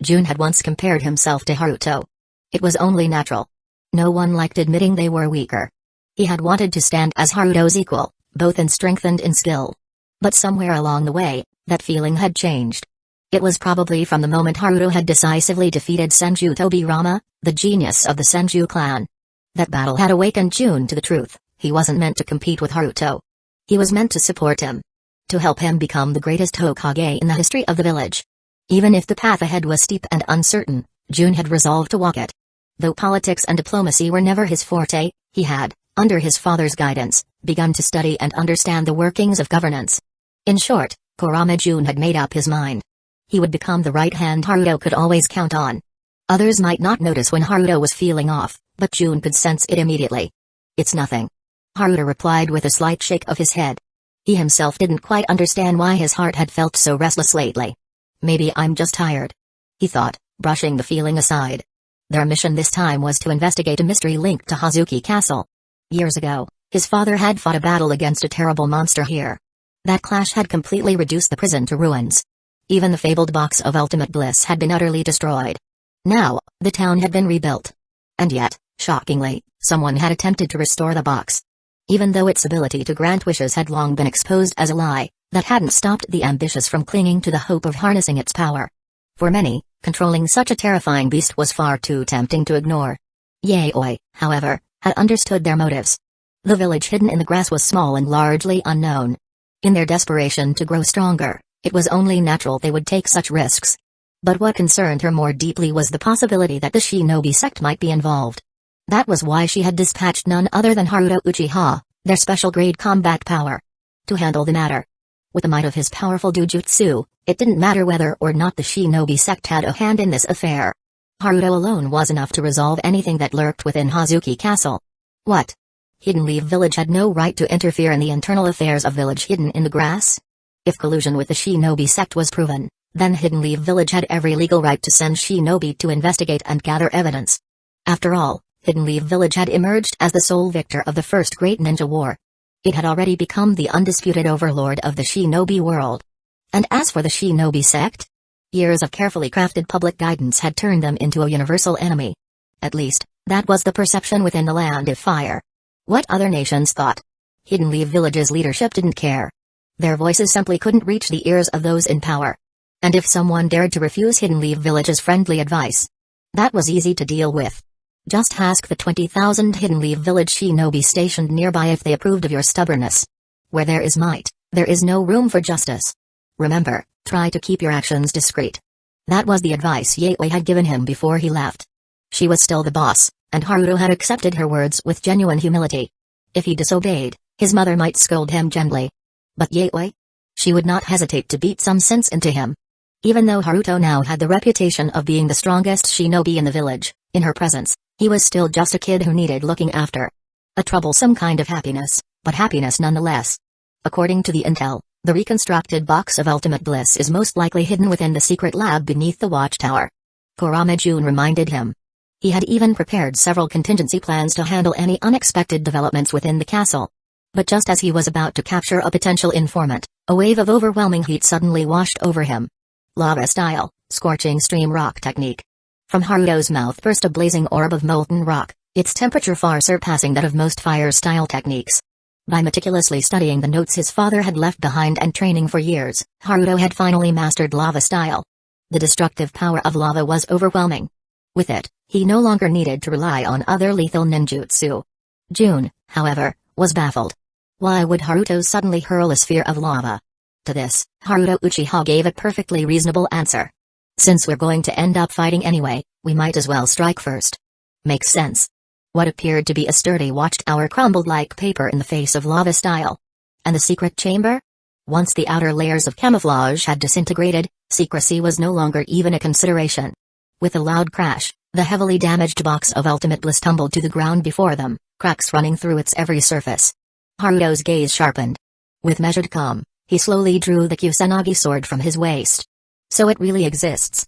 Jun had once compared himself to Haruto. It was only natural. No one liked admitting they were weaker. He had wanted to stand as Haruto's equal, both in strength and in skill. But somewhere along the way, that feeling had changed. It was probably from the moment Haruto had decisively defeated Senju Tobirama, the genius of the Senju clan. That battle had awakened Jun to the truth. He wasn't meant to compete with Haruto. He was meant to support him. To help him become the greatest Hokage in the history of the village. Even if the path ahead was steep and uncertain, Jun had resolved to walk it. Though politics and diplomacy were never his forte, he had, under his father's guidance, begun to study and understand the workings of governance. In short, Kurama Jun had made up his mind. He would become the right hand Haruto could always count on. Others might not notice when Haruto was feeling off, but Jun could sense it immediately. It's nothing. Haruto replied with a slight shake of his head. He himself didn't quite understand why his heart had felt so restless lately. Maybe I'm just tired, he thought, brushing the feeling aside. Their mission this time was to investigate a mystery linked to Hazuki Castle. Years ago, his father had fought a battle against a terrible monster here. That clash had completely reduced the prison to ruins. Even the fabled box of ultimate bliss had been utterly destroyed. Now, the town had been rebuilt. And yet, shockingly, someone had attempted to restore the box. Even though its ability to grant wishes had long been exposed as a lie, that hadn't stopped the ambitious from clinging to the hope of harnessing its power. For many, controlling such a terrifying beast was far too tempting to ignore. Yaoi, however, had understood their motives. The village hidden in the grass was small and largely unknown. In their desperation to grow stronger, it was only natural they would take such risks. But what concerned her more deeply was the possibility that the shinobi sect might be involved. That was why she had dispatched none other than Haruto Uchiha, their special grade combat power, to handle the matter. With the might of his powerful dujutsu, it didn't matter whether or not the shinobi sect had a hand in this affair. Haruto alone was enough to resolve anything that lurked within Hazuki Castle. What? Hidden Leaf Village had no right to interfere in the internal affairs of village hidden in the grass? If collusion with the shinobi sect was proven, then Hidden Leaf Village had every legal right to send shinobi to investigate and gather evidence. After all, Hidden Leaf Village had emerged as the sole victor of the first great ninja war. It had already become the undisputed overlord of the shinobi world. And as for the shinobi sect? Years of carefully crafted public guidance had turned them into a universal enemy. At least, that was the perception within the Land of Fire. What other nations thought? Hidden Leaf Village's leadership didn't care. Their voices simply couldn't reach the ears of those in power. And if someone dared to refuse Hidden Leaf Village's friendly advice, that was easy to deal with. Just ask the 20,000 Hidden Leaf Village shinobi stationed nearby if they approved of your stubbornness. Where there is might, there is no room for justice. Remember, try to keep your actions discreet. That was the advice Yaoi had given him before he left. She was still the boss, and Haruto had accepted her words with genuine humility. If he disobeyed, his mother might scold him gently. But Yaoi? She would not hesitate to beat some sense into him. Even though Haruto now had the reputation of being the strongest shinobi in the village, in her presence, he was still just a kid who needed looking after. A troublesome kind of happiness, but happiness nonetheless. According to the intel, the reconstructed box of ultimate bliss is most likely hidden within the secret lab beneath the watchtower. Kurama Jun reminded him. He had even prepared several contingency plans to handle any unexpected developments within the castle. But just as he was about to capture a potential informant, a wave of overwhelming heat suddenly washed over him. Lava style, scorching stream rock technique. From Haruto's mouth burst a blazing orb of molten rock, its temperature far surpassing that of most fire-style techniques. By meticulously studying the notes his father had left behind and training for years, Haruto had finally mastered lava style. The destructive power of lava was overwhelming. With it, he no longer needed to rely on other lethal ninjutsu. Jun, however, was baffled. Why would Haruto suddenly hurl a sphere of lava? To this, Haruto Uchiha gave a perfectly reasonable answer. Since we're going to end up fighting anyway, we might as well strike first. Makes sense. What appeared to be a sturdy watchtower crumbled like paper in the face of lava style. And the secret chamber? Once the outer layers of camouflage had disintegrated, secrecy was no longer even a consideration. With a loud crash, the heavily damaged box of ultimate bliss tumbled to the ground before them, cracks running through its every surface. Haruto's gaze sharpened. With measured calm, he slowly drew the Kusanagi sword from his waist. So it really exists.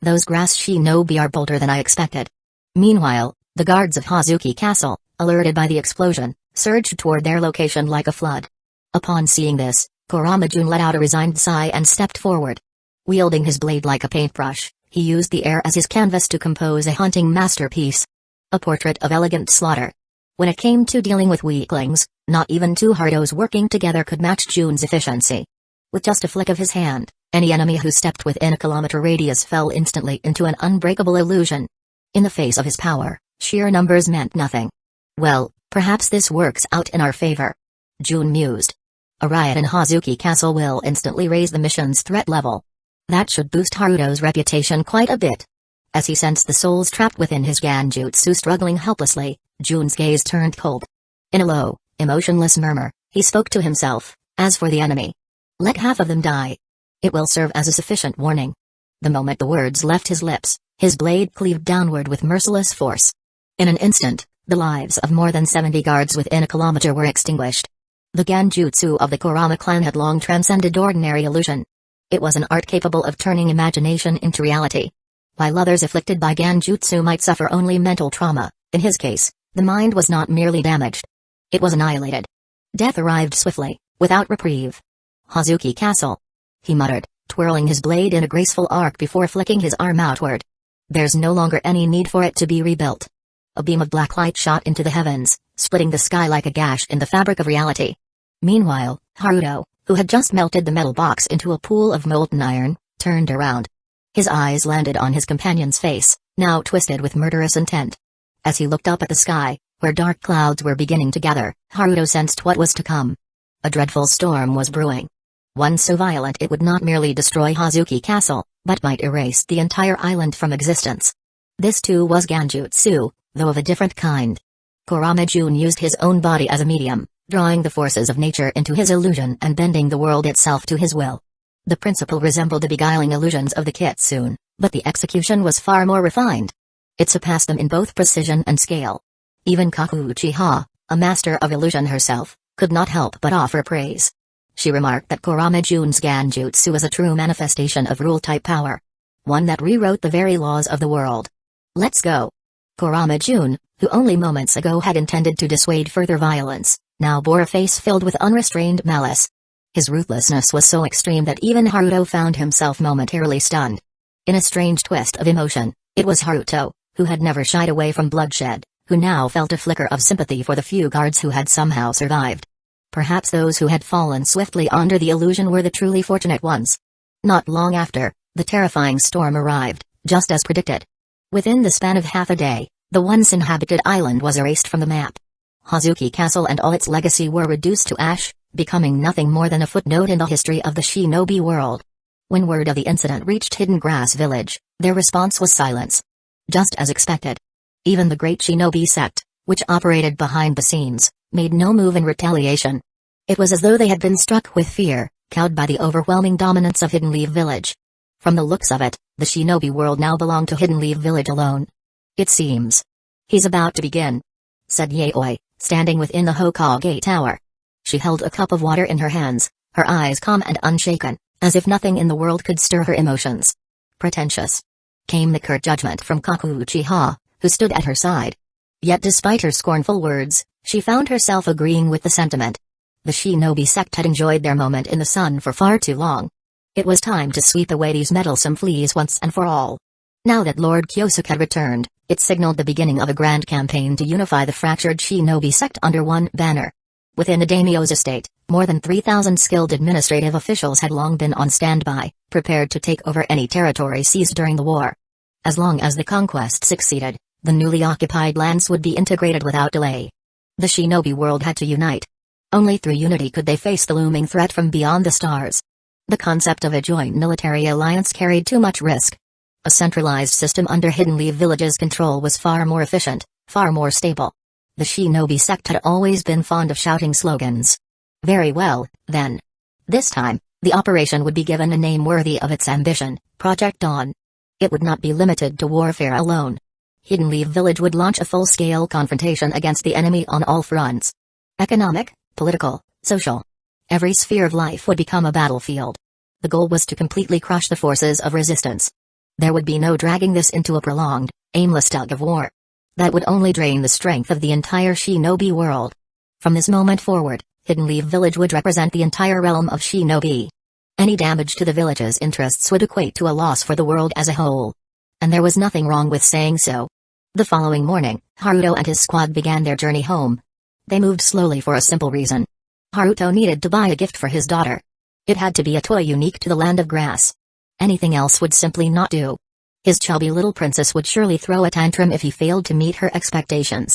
Those grass shinobi are bolder than I expected. Meanwhile, the guards of Hazuki Castle, alerted by the explosion, surged toward their location like a flood. Upon seeing this, Kurama Jun let out a resigned sigh and stepped forward. Wielding his blade like a paintbrush, he used the air as his canvas to compose a haunting masterpiece. A portrait of elegant slaughter. When it came to dealing with weaklings, not even two Harutos working together could match Jun's efficiency. With just a flick of his hand, any enemy who stepped within a kilometer radius fell instantly into an unbreakable illusion. In the face of his power, sheer numbers meant nothing. Well, perhaps this works out in our favor. Jun mused. A riot in Hazuki Castle will instantly raise the mission's threat level. That should boost Haruto's reputation quite a bit. As he sensed the souls trapped within his Ganjutsu struggling helplessly, Jun's gaze turned cold. In a low, emotionless murmur, he spoke to himself, as for the enemy. Let half of them die. It will serve as a sufficient warning. The moment the words left his lips, his blade cleaved downward with merciless force. In an instant, the lives of more than 70 guards within a kilometer were extinguished. The Ganjutsu of the Kurama clan had long transcended ordinary illusion. It was an art capable of turning imagination into reality. While others afflicted by Ganjutsu might suffer only mental trauma, in his case, the mind was not merely damaged. It was annihilated. Death arrived swiftly, without reprieve. Hazuki Castle. He muttered, twirling his blade in a graceful arc before flicking his arm outward. There's no longer any need for it to be rebuilt. A beam of black light shot into the heavens, splitting the sky like a gash in the fabric of reality. Meanwhile, Haruto, who had just melted the metal box into a pool of molten iron, turned around. His eyes landed on his companion's face, now twisted with murderous intent. As he looked up at the sky, where dark clouds were beginning to gather, Haruto sensed what was to come. A dreadful storm was brewing. One so violent it would not merely destroy Hazuki Castle, but might erase the entire island from existence. This too was Ganjutsu, though of a different kind. Kurama Jun used his own body as a medium, drawing the forces of nature into his illusion and bending the world itself to his will. The principle resembled the beguiling illusions of the Kitsune, but the execution was far more refined. It surpassed them in both precision and scale. Even Kaku Uchiha, a master of illusion herself, could not help but offer praise. She remarked that Kurama Jun's Ganjutsu was a true manifestation of rule-type power. One that rewrote the very laws of the world. Let's go. Kurama Jun, who only moments ago had intended to dissuade further violence, now bore a face filled with unrestrained malice. His ruthlessness was so extreme that even Haruto found himself momentarily stunned. In a strange twist of emotion, it was Haruto, who had never shied away from bloodshed, who now felt a flicker of sympathy for the few guards who had somehow survived. Perhaps those who had fallen swiftly under the illusion were the truly fortunate ones. Not long after, the terrifying storm arrived, just as predicted. Within the span of half a day, the once inhabited island was erased from the map. Hazuki Castle and all its legacy were reduced to ash, becoming nothing more than a footnote in the history of the shinobi world. When word of the incident reached Hidden Grass Village, their response was silence. Just as expected. Even the great shinobi sect, which operated behind the scenes, made no move in retaliation. It was as though they had been struck with fear, cowed by the overwhelming dominance of Hidden Leaf Village. From the looks of it, the shinobi world now belonged to Hidden Leaf Village alone. It seems. He's about to begin, said Yaoi, standing within the Hokage Tower. She held a cup of water in her hands, her eyes calm and unshaken, as if nothing in the world could stir her emotions. Pretentious. Came the curt judgment from Kaku Uchiha, who stood at her side. Yet despite her scornful words, she found herself agreeing with the sentiment. The shinobi sect had enjoyed their moment in the sun for far too long. It was time to sweep away these meddlesome fleas once and for all. Now that Lord Kyosuke had returned, it signaled the beginning of a grand campaign to unify the fractured shinobi sect under one banner. Within the daimyo's estate, more than 3,000 skilled administrative officials had long been on standby, prepared to take over any territory seized during the war. As long as the conquest succeeded, the newly occupied lands would be integrated without delay. The shinobi world had to unite. Only through unity could they face the looming threat from beyond the stars. The concept of a joint military alliance carried too much risk. A centralized system under Hidden Leaf Village's control was far more efficient, far more stable. The shinobi sect had always been fond of shouting slogans. Very well, then. This time, the operation would be given a name worthy of its ambition, Project Dawn. It would not be limited to warfare alone. Hidden Leaf Village would launch a full-scale confrontation against the enemy on all fronts. Economic, political, social. Every sphere of life would become a battlefield. The goal was to completely crush the forces of resistance. There would be no dragging this into a prolonged, aimless tug of war. That would only drain the strength of the entire shinobi world. From this moment forward, Hidden Leaf Village would represent the entire realm of shinobi. Any damage to the village's interests would equate to a loss for the world as a whole. And there was nothing wrong with saying so. The following morning, Haruto and his squad began their journey home. They moved slowly for a simple reason. Haruto needed to buy a gift for his daughter. It had to be a toy unique to the Land of Grass. Anything else would simply not do. His chubby little princess would surely throw a tantrum if he failed to meet her expectations.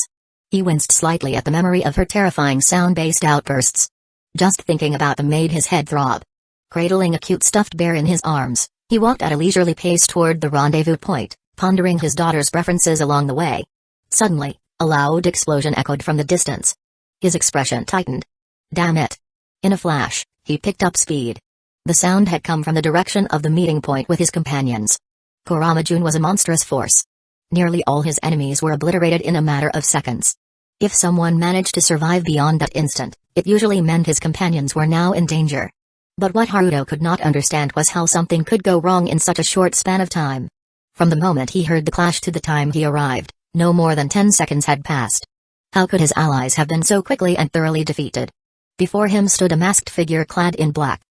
He winced slightly at the memory of her terrifying sound-based outbursts. Just thinking about them made his head throb. Cradling a cute stuffed bear in his arms, he walked at a leisurely pace toward the rendezvous point, pondering his daughter's preferences along the way. Suddenly, a loud explosion echoed from the distance. His expression tightened. Damn it. In a flash, he picked up speed. The sound had come from the direction of the meeting point with his companions. Kuramajun was a monstrous force. Nearly all his enemies were obliterated in a matter of seconds. If someone managed to survive beyond that instant, it usually meant his companions were now in danger. But what Haruto could not understand was how something could go wrong in such a short span of time. From the moment he heard the clash to the time he arrived, no more than 10 seconds had passed. How could his allies have been so quickly and thoroughly defeated? Before him stood a masked figure clad in black.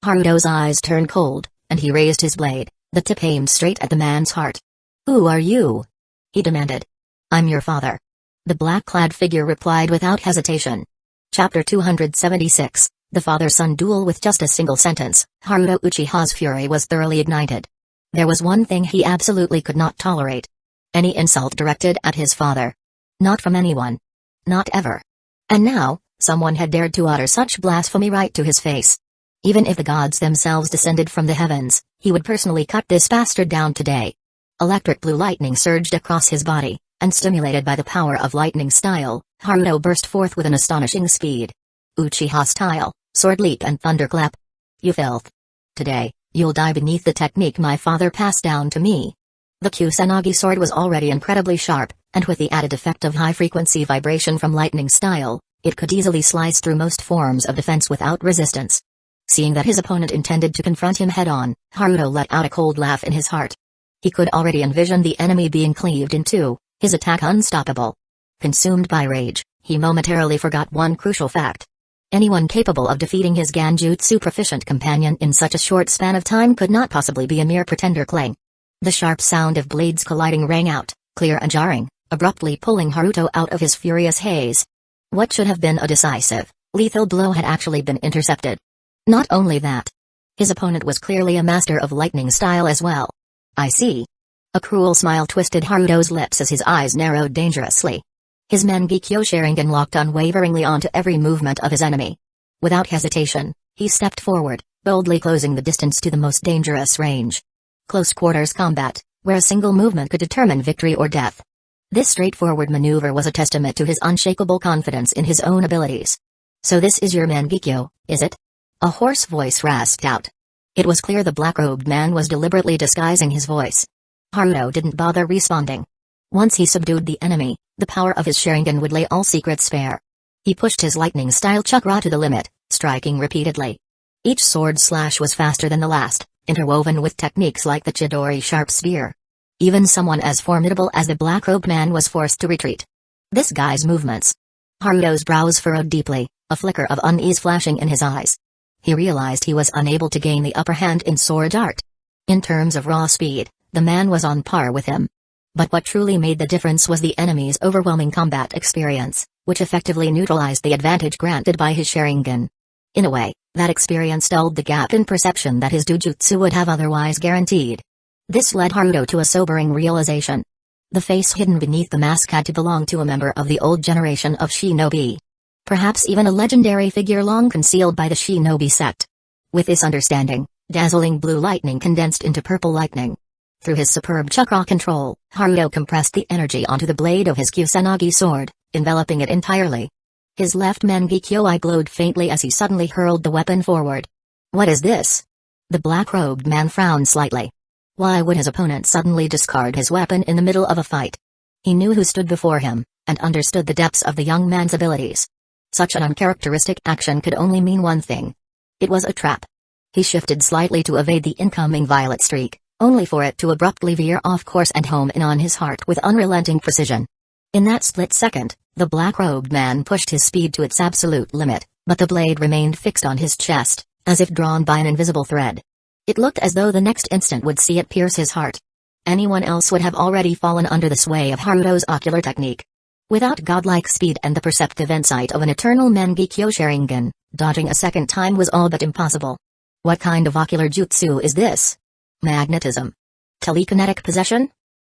Haruto's eyes turned cold, and he raised his blade, the tip aimed straight at the man's heart. "Who are you?" he demanded. "I'm your father." The black-clad figure replied without hesitation. Chapter 276, The Father-Son Duel. With just a single sentence, Haruto Uchiha's fury was thoroughly ignited. There was one thing he absolutely could not tolerate. Any insult directed at his father. Not from anyone. Not ever. And now, someone had dared to utter such blasphemy right to his face. Even if the gods themselves descended from the heavens, he would personally cut this bastard down today. Electric blue lightning surged across his body, and stimulated by the power of lightning style, Haruto burst forth with an astonishing speed. Uchiha style, sword leap and thunderclap. You filth. Today, you'll die beneath the technique my father passed down to me. The Kusanagi sword was already incredibly sharp, and with the added effect of high-frequency vibration from lightning style, it could easily slice through most forms of defense without resistance. Seeing that his opponent intended to confront him head-on, Haruto let out a cold laugh in his heart. He could already envision the enemy being cleaved in two, his attack unstoppable. Consumed by rage, he momentarily forgot one crucial fact. Anyone capable of defeating his Ganjutsu proficient companion in such a short span of time could not possibly be a mere pretender clang. The sharp sound of blades colliding rang out, clear and jarring, abruptly pulling Haruto out of his furious haze. What should have been a decisive, lethal blow had actually been intercepted. Not only that. His opponent was clearly a master of lightning style as well. I see. A cruel smile twisted Haruto's lips as his eyes narrowed dangerously. His Mangekyo Sharingan locked unwaveringly onto every movement of his enemy. Without hesitation, he stepped forward, boldly closing the distance to the most dangerous range. Close quarters combat, where a single movement could determine victory or death. This straightforward maneuver was a testament to his unshakable confidence in his own abilities. "So this is your Mangekyo, is it?" A hoarse voice rasped out. It was clear the black-robed man was deliberately disguising his voice. Haruto didn't bother responding. Once he subdued the enemy, the power of his Sharingan would lay all secrets bare. He pushed his lightning-style chakra to the limit, striking repeatedly. Each sword slash was faster than the last, interwoven with techniques like the Chidori sharp spear. Even someone as formidable as the black-robed man was forced to retreat. This guy's movements. Haruto's brows furrowed deeply, a flicker of unease flashing in his eyes. He realized he was unable to gain the upper hand in sword art. In terms of raw speed, the man was on par with him. But what truly made the difference was the enemy's overwhelming combat experience, which effectively neutralized the advantage granted by his Sharingan. In a way, that experience dulled the gap in perception that his Dojutsu would have otherwise guaranteed. This led Haruto to a sobering realization. The face hidden beneath the mask had to belong to a member of the old generation of shinobi. Perhaps even a legendary figure long concealed by the shinobi sect. With this understanding, dazzling blue lightning condensed into purple lightning. Through his superb chakra control, Haruto compressed the energy onto the blade of his Kusanagi sword, enveloping it entirely. His left Mangekyo eye glowed faintly as he suddenly hurled the weapon forward. "What is this?" The black-robed man frowned slightly. Why would his opponent suddenly discard his weapon in the middle of a fight? He knew who stood before him, and understood the depths of the young man's abilities. Such an uncharacteristic action could only mean one thing. It was a trap. He shifted slightly to evade the incoming violet streak, only for it to abruptly veer off course and home in on his heart with unrelenting precision. In that split second, the black-robed man pushed his speed to its absolute limit, but the blade remained fixed on his chest, as if drawn by an invisible thread. It looked as though the next instant would see it pierce his heart. Anyone else would have already fallen under the sway of Haruto's ocular technique. Without godlike speed and the perceptive insight of an eternal Mangekyo Sharingan, dodging a second time was all but impossible. What kind of ocular jutsu is this? Magnetism? Telekinetic possession?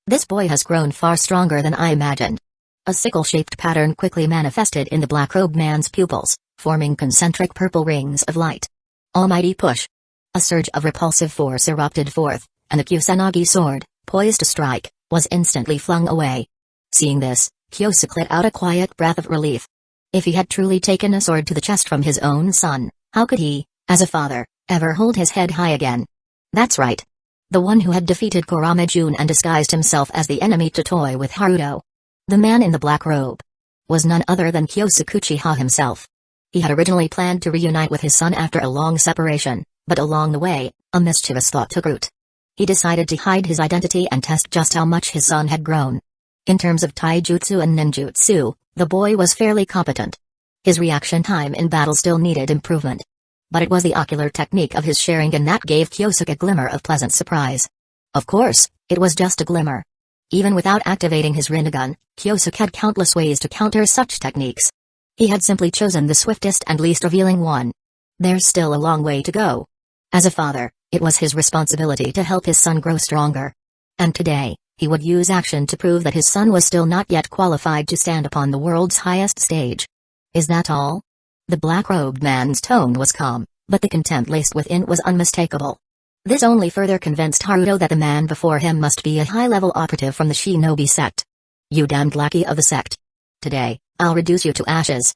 This boy has grown far stronger than I imagined. A sickle-shaped pattern quickly manifested in the black-robed man's pupils, forming concentric purple rings of light. Almighty push. A surge of repulsive force erupted forth, and the Kusanagi sword, poised to strike, was instantly flung away. Seeing this, Kyosuke let out a quiet breath of relief. If he had truly taken a sword to the chest from his own son, how could he, as a father, ever hold his head high again? That's right. The one who had defeated Kurama Jun and disguised himself as the enemy to toy with Haruto. The man in the black robe was none other than Kyosuke Uchiha himself. He had originally planned to reunite with his son after a long separation, but along the way, a mischievous thought took root. He decided to hide his identity and test just how much his son had grown. In terms of taijutsu and ninjutsu, the boy was fairly competent. His reaction time in battle still needed improvement. But it was the ocular technique of his Sharingan that gave Kyosuke a glimmer of pleasant surprise. Of course, it was just a glimmer. Even without activating his Rinnegan, Kyosuke had countless ways to counter such techniques. He had simply chosen the swiftest and least revealing one. There's still a long way to go. As a father, it was his responsibility to help his son grow stronger. And today, he would use action to prove that his son was still not yet qualified to stand upon the world's highest stage. Is that all? The black-robed man's tone was calm, but the contempt laced within was unmistakable. This only further convinced Haruto that the man before him must be a high-level operative from the shinobi sect. You damned lackey of the sect. Today, I'll reduce you to ashes.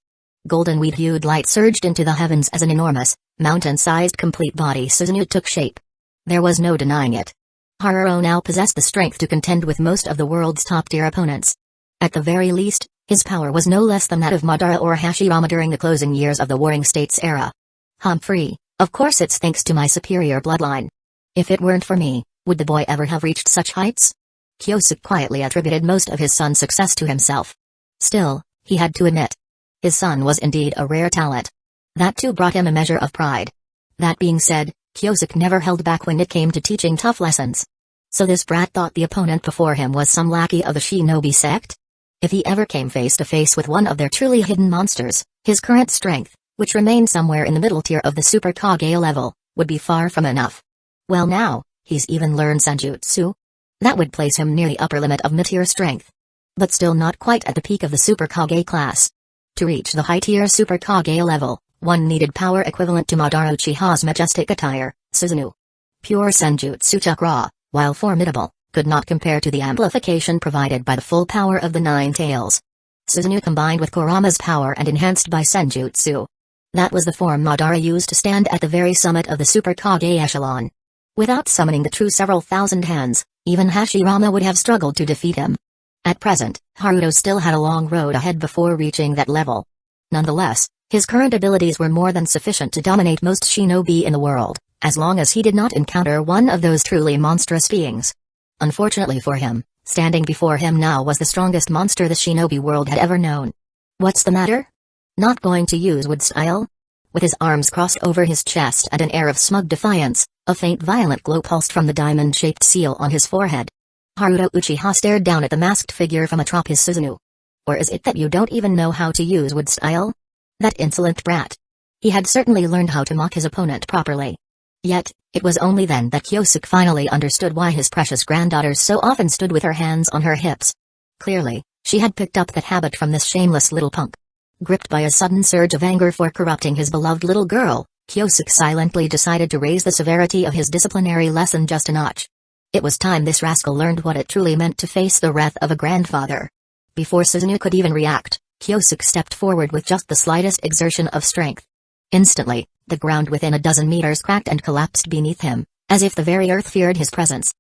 Golden weed-hued light surged into the heavens as an enormous, mountain-sized complete body Susanoo took shape. There was no denying it. Haruto now possessed the strength to contend with most of the world's top-tier opponents. At the very least, his power was no less than that of Madara or Hashirama during the closing years of the Warring States era. Humphrey, of course it's thanks to my superior bloodline. If it weren't for me, would the boy ever have reached such heights? Kyosuke quietly attributed most of his son's success to himself. Still, he had to admit. His son was indeed a rare talent. That too brought him a measure of pride. That being said, Kyosuke never held back when it came to teaching tough lessons. So this brat thought the opponent before him was some lackey of the shinobi sect? If he ever came face to face with one of their truly hidden monsters, his current strength, which remained somewhere in the middle tier of the Super Kage level, would be far from enough. Well now, he's even learned Senjutsu? That would place him near the upper limit of mid-tier strength. But still not quite at the peak of the Super Kage class. To reach the high-tier Super Kage level, One needed power equivalent to Madara Uchiha's majestic attire, Susanoo. Pure Senjutsu chakra, while formidable, could not compare to the amplification provided by the full power of the Nine Tails. Susanoo combined with Kurama's power and enhanced by Senjutsu. That was the form Madara used to stand at the very summit of the Super Kage echelon. Without summoning the true several thousand hands, even Hashirama would have struggled to defeat him. At present, Haruto still had a long road ahead before reaching that level. Nonetheless, his current abilities were more than sufficient to dominate most shinobi in the world, as long as he did not encounter one of those truly monstrous beings. Unfortunately for him, standing before him now was the strongest monster the shinobi world had ever known. What's the matter? Not going to use wood style? With his arms crossed over his chest and an air of smug defiance, a faint violet glow pulsed from the diamond-shaped seal on his forehead. Haruto Uchiha stared down at the masked figure from atop his Susanoo. Or is it that you don't even know how to use wood style? That insolent brat. He had certainly learned how to mock his opponent properly. Yet, it was only then that Kyosuke finally understood why his precious granddaughter so often stood with her hands on her hips. Clearly, she had picked up that habit from this shameless little punk. Gripped by a sudden surge of anger for corrupting his beloved little girl, Kyosuke silently decided to raise the severity of his disciplinary lesson just a notch. It was time this rascal learned what it truly meant to face the wrath of a grandfather. Before Susanoo could even react, Kyosuke stepped forward with just the slightest exertion of strength. Instantly, the ground within a dozen meters cracked and collapsed beneath him, as if the very earth feared his presence.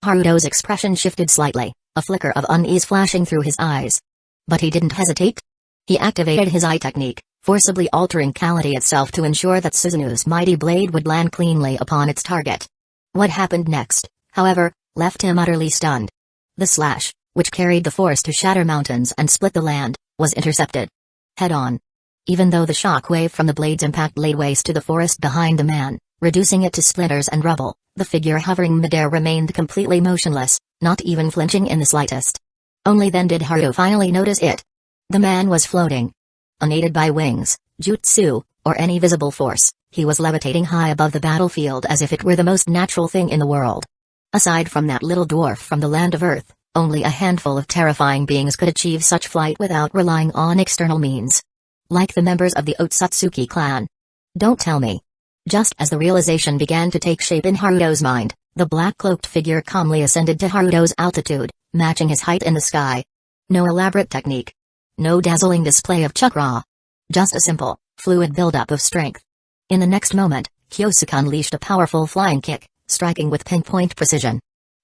Haruto's expression shifted slightly, a flicker of unease flashing through his eyes. But he didn't hesitate. He activated his eye technique, forcibly altering reality itself to ensure that Susanoo's mighty blade would land cleanly upon its target. What happened next, however, left him utterly stunned. The slash, which carried the force to shatter mountains and split the land, was intercepted. Head-on. Even though the shock wave from the blade's impact laid waste to the forest behind the man, reducing it to splinters and rubble, the figure hovering midair remained completely motionless, not even flinching in the slightest. Only then did Haruto finally notice it. The man was floating. Unaided by wings, jutsu, or any visible force, he was levitating high above the battlefield as if it were the most natural thing in the world. Aside from that little dwarf from the land of Earth, only a handful of terrifying beings could achieve such flight without relying on external means. Like the members of the Otsutsuki clan. Don't tell me. Just as the realization began to take shape in Haruto's mind, the black-cloaked figure calmly ascended to Haruto's altitude, matching his height in the sky. No elaborate technique. No dazzling display of chakra. Just a simple, fluid buildup of strength. In the next moment, Kyosuke unleashed a powerful flying kick, striking with pinpoint precision.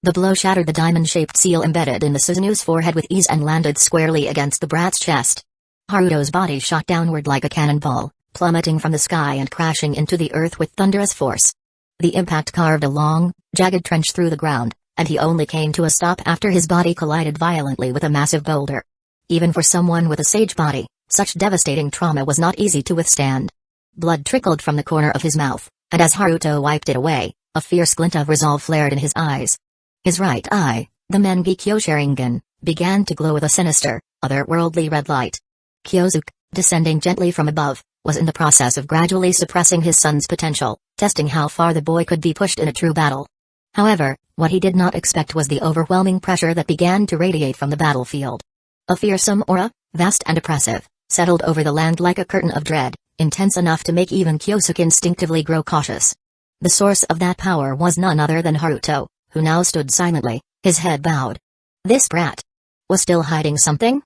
The blow shattered the diamond-shaped seal embedded in the Susanoo's forehead with ease and landed squarely against the brat's chest. Haruto's body shot downward like a cannonball, plummeting from the sky and crashing into the earth with thunderous force. The impact carved a long, jagged trench through the ground, and he only came to a stop after his body collided violently with a massive boulder. Even for someone with a sage body, such devastating trauma was not easy to withstand. Blood trickled from the corner of his mouth, and as Haruto wiped it away, a fierce glint of resolve flared in his eyes. His right eye, the Mangekyo Sharingan, began to glow with a sinister, otherworldly red light. Kyosuke, descending gently from above, was in the process of gradually suppressing his son's potential, testing how far the boy could be pushed in a true battle. However, what he did not expect was the overwhelming pressure that began to radiate from the battlefield. A fearsome aura, vast and oppressive, settled over the land like a curtain of dread, intense enough to make even Kyosuke instinctively grow cautious. The source of that power was none other than Haruto, who now stood silently, his head bowed. This brat was still hiding something?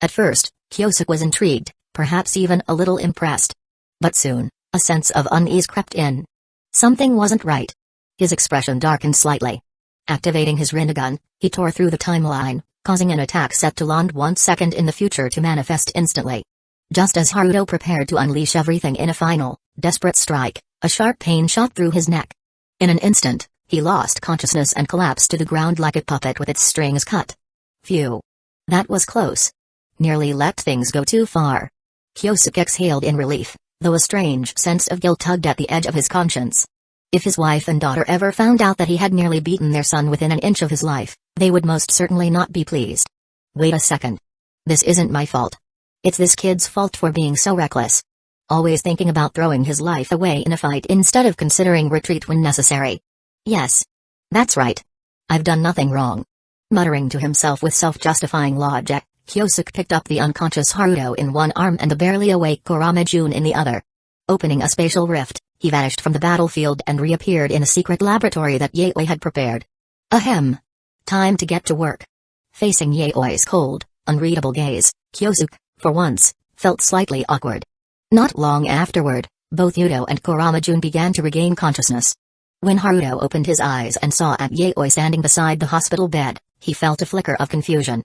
At first, Kyosuke was intrigued, perhaps even a little impressed. But soon, a sense of unease crept in. Something wasn't right. His expression darkened slightly. Activating his Rinnegan, he tore through the timeline, causing an attack set to land 1 second in the future to manifest instantly. Just as Haruto prepared to unleash everything in a final, desperate strike, a sharp pain shot through his neck. In an instant, he lost consciousness and collapsed to the ground like a puppet with its strings cut. Phew. That was close. Nearly let things go too far. Kyosuke exhaled in relief, though a strange sense of guilt tugged at the edge of his conscience. If his wife and daughter ever found out that he had nearly beaten their son within an inch of his life, they would most certainly not be pleased. Wait a second. This isn't my fault. It's this kid's fault for being so reckless. Always thinking about throwing his life away in a fight instead of considering retreat when necessary. Yes. That's right. I've done nothing wrong. Muttering to himself with self-justifying logic, Kyosuke picked up the unconscious Haruto in one arm and the barely awake Kurama Jun in the other. Opening a spatial rift, he vanished from the battlefield and reappeared in a secret laboratory that Yaoi had prepared. Ahem. Time to get to work. Facing Yaoi's cold, unreadable gaze, Kyosuke, for once, felt slightly awkward. Not long afterward, both Yuto and Kurama-jun began to regain consciousness. When Haruto opened his eyes and saw Aunt Yaoi standing beside the hospital bed, he felt a flicker of confusion.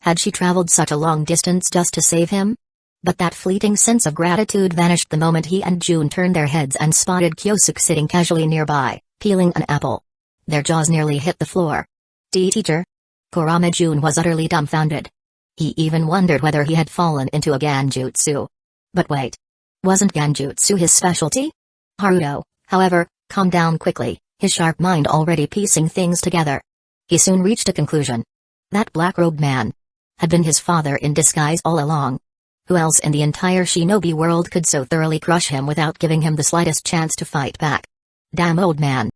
Had she traveled such a long distance just to save him? But that fleeting sense of gratitude vanished the moment he and Jun turned their heads and spotted Kyosuke sitting casually nearby, peeling an apple. Their jaws nearly hit the floor. Teacher? Kurama-jun was utterly dumbfounded. He even wondered whether he had fallen into a genjutsu. But wait. Wasn't genjutsu his specialty? Haruto, however, calmed down quickly, his sharp mind already piecing things together. He soon reached a conclusion. That black-robed man had been his father in disguise all along. Who else in the entire shinobi world could so thoroughly crush him without giving him the slightest chance to fight back? Damn old man.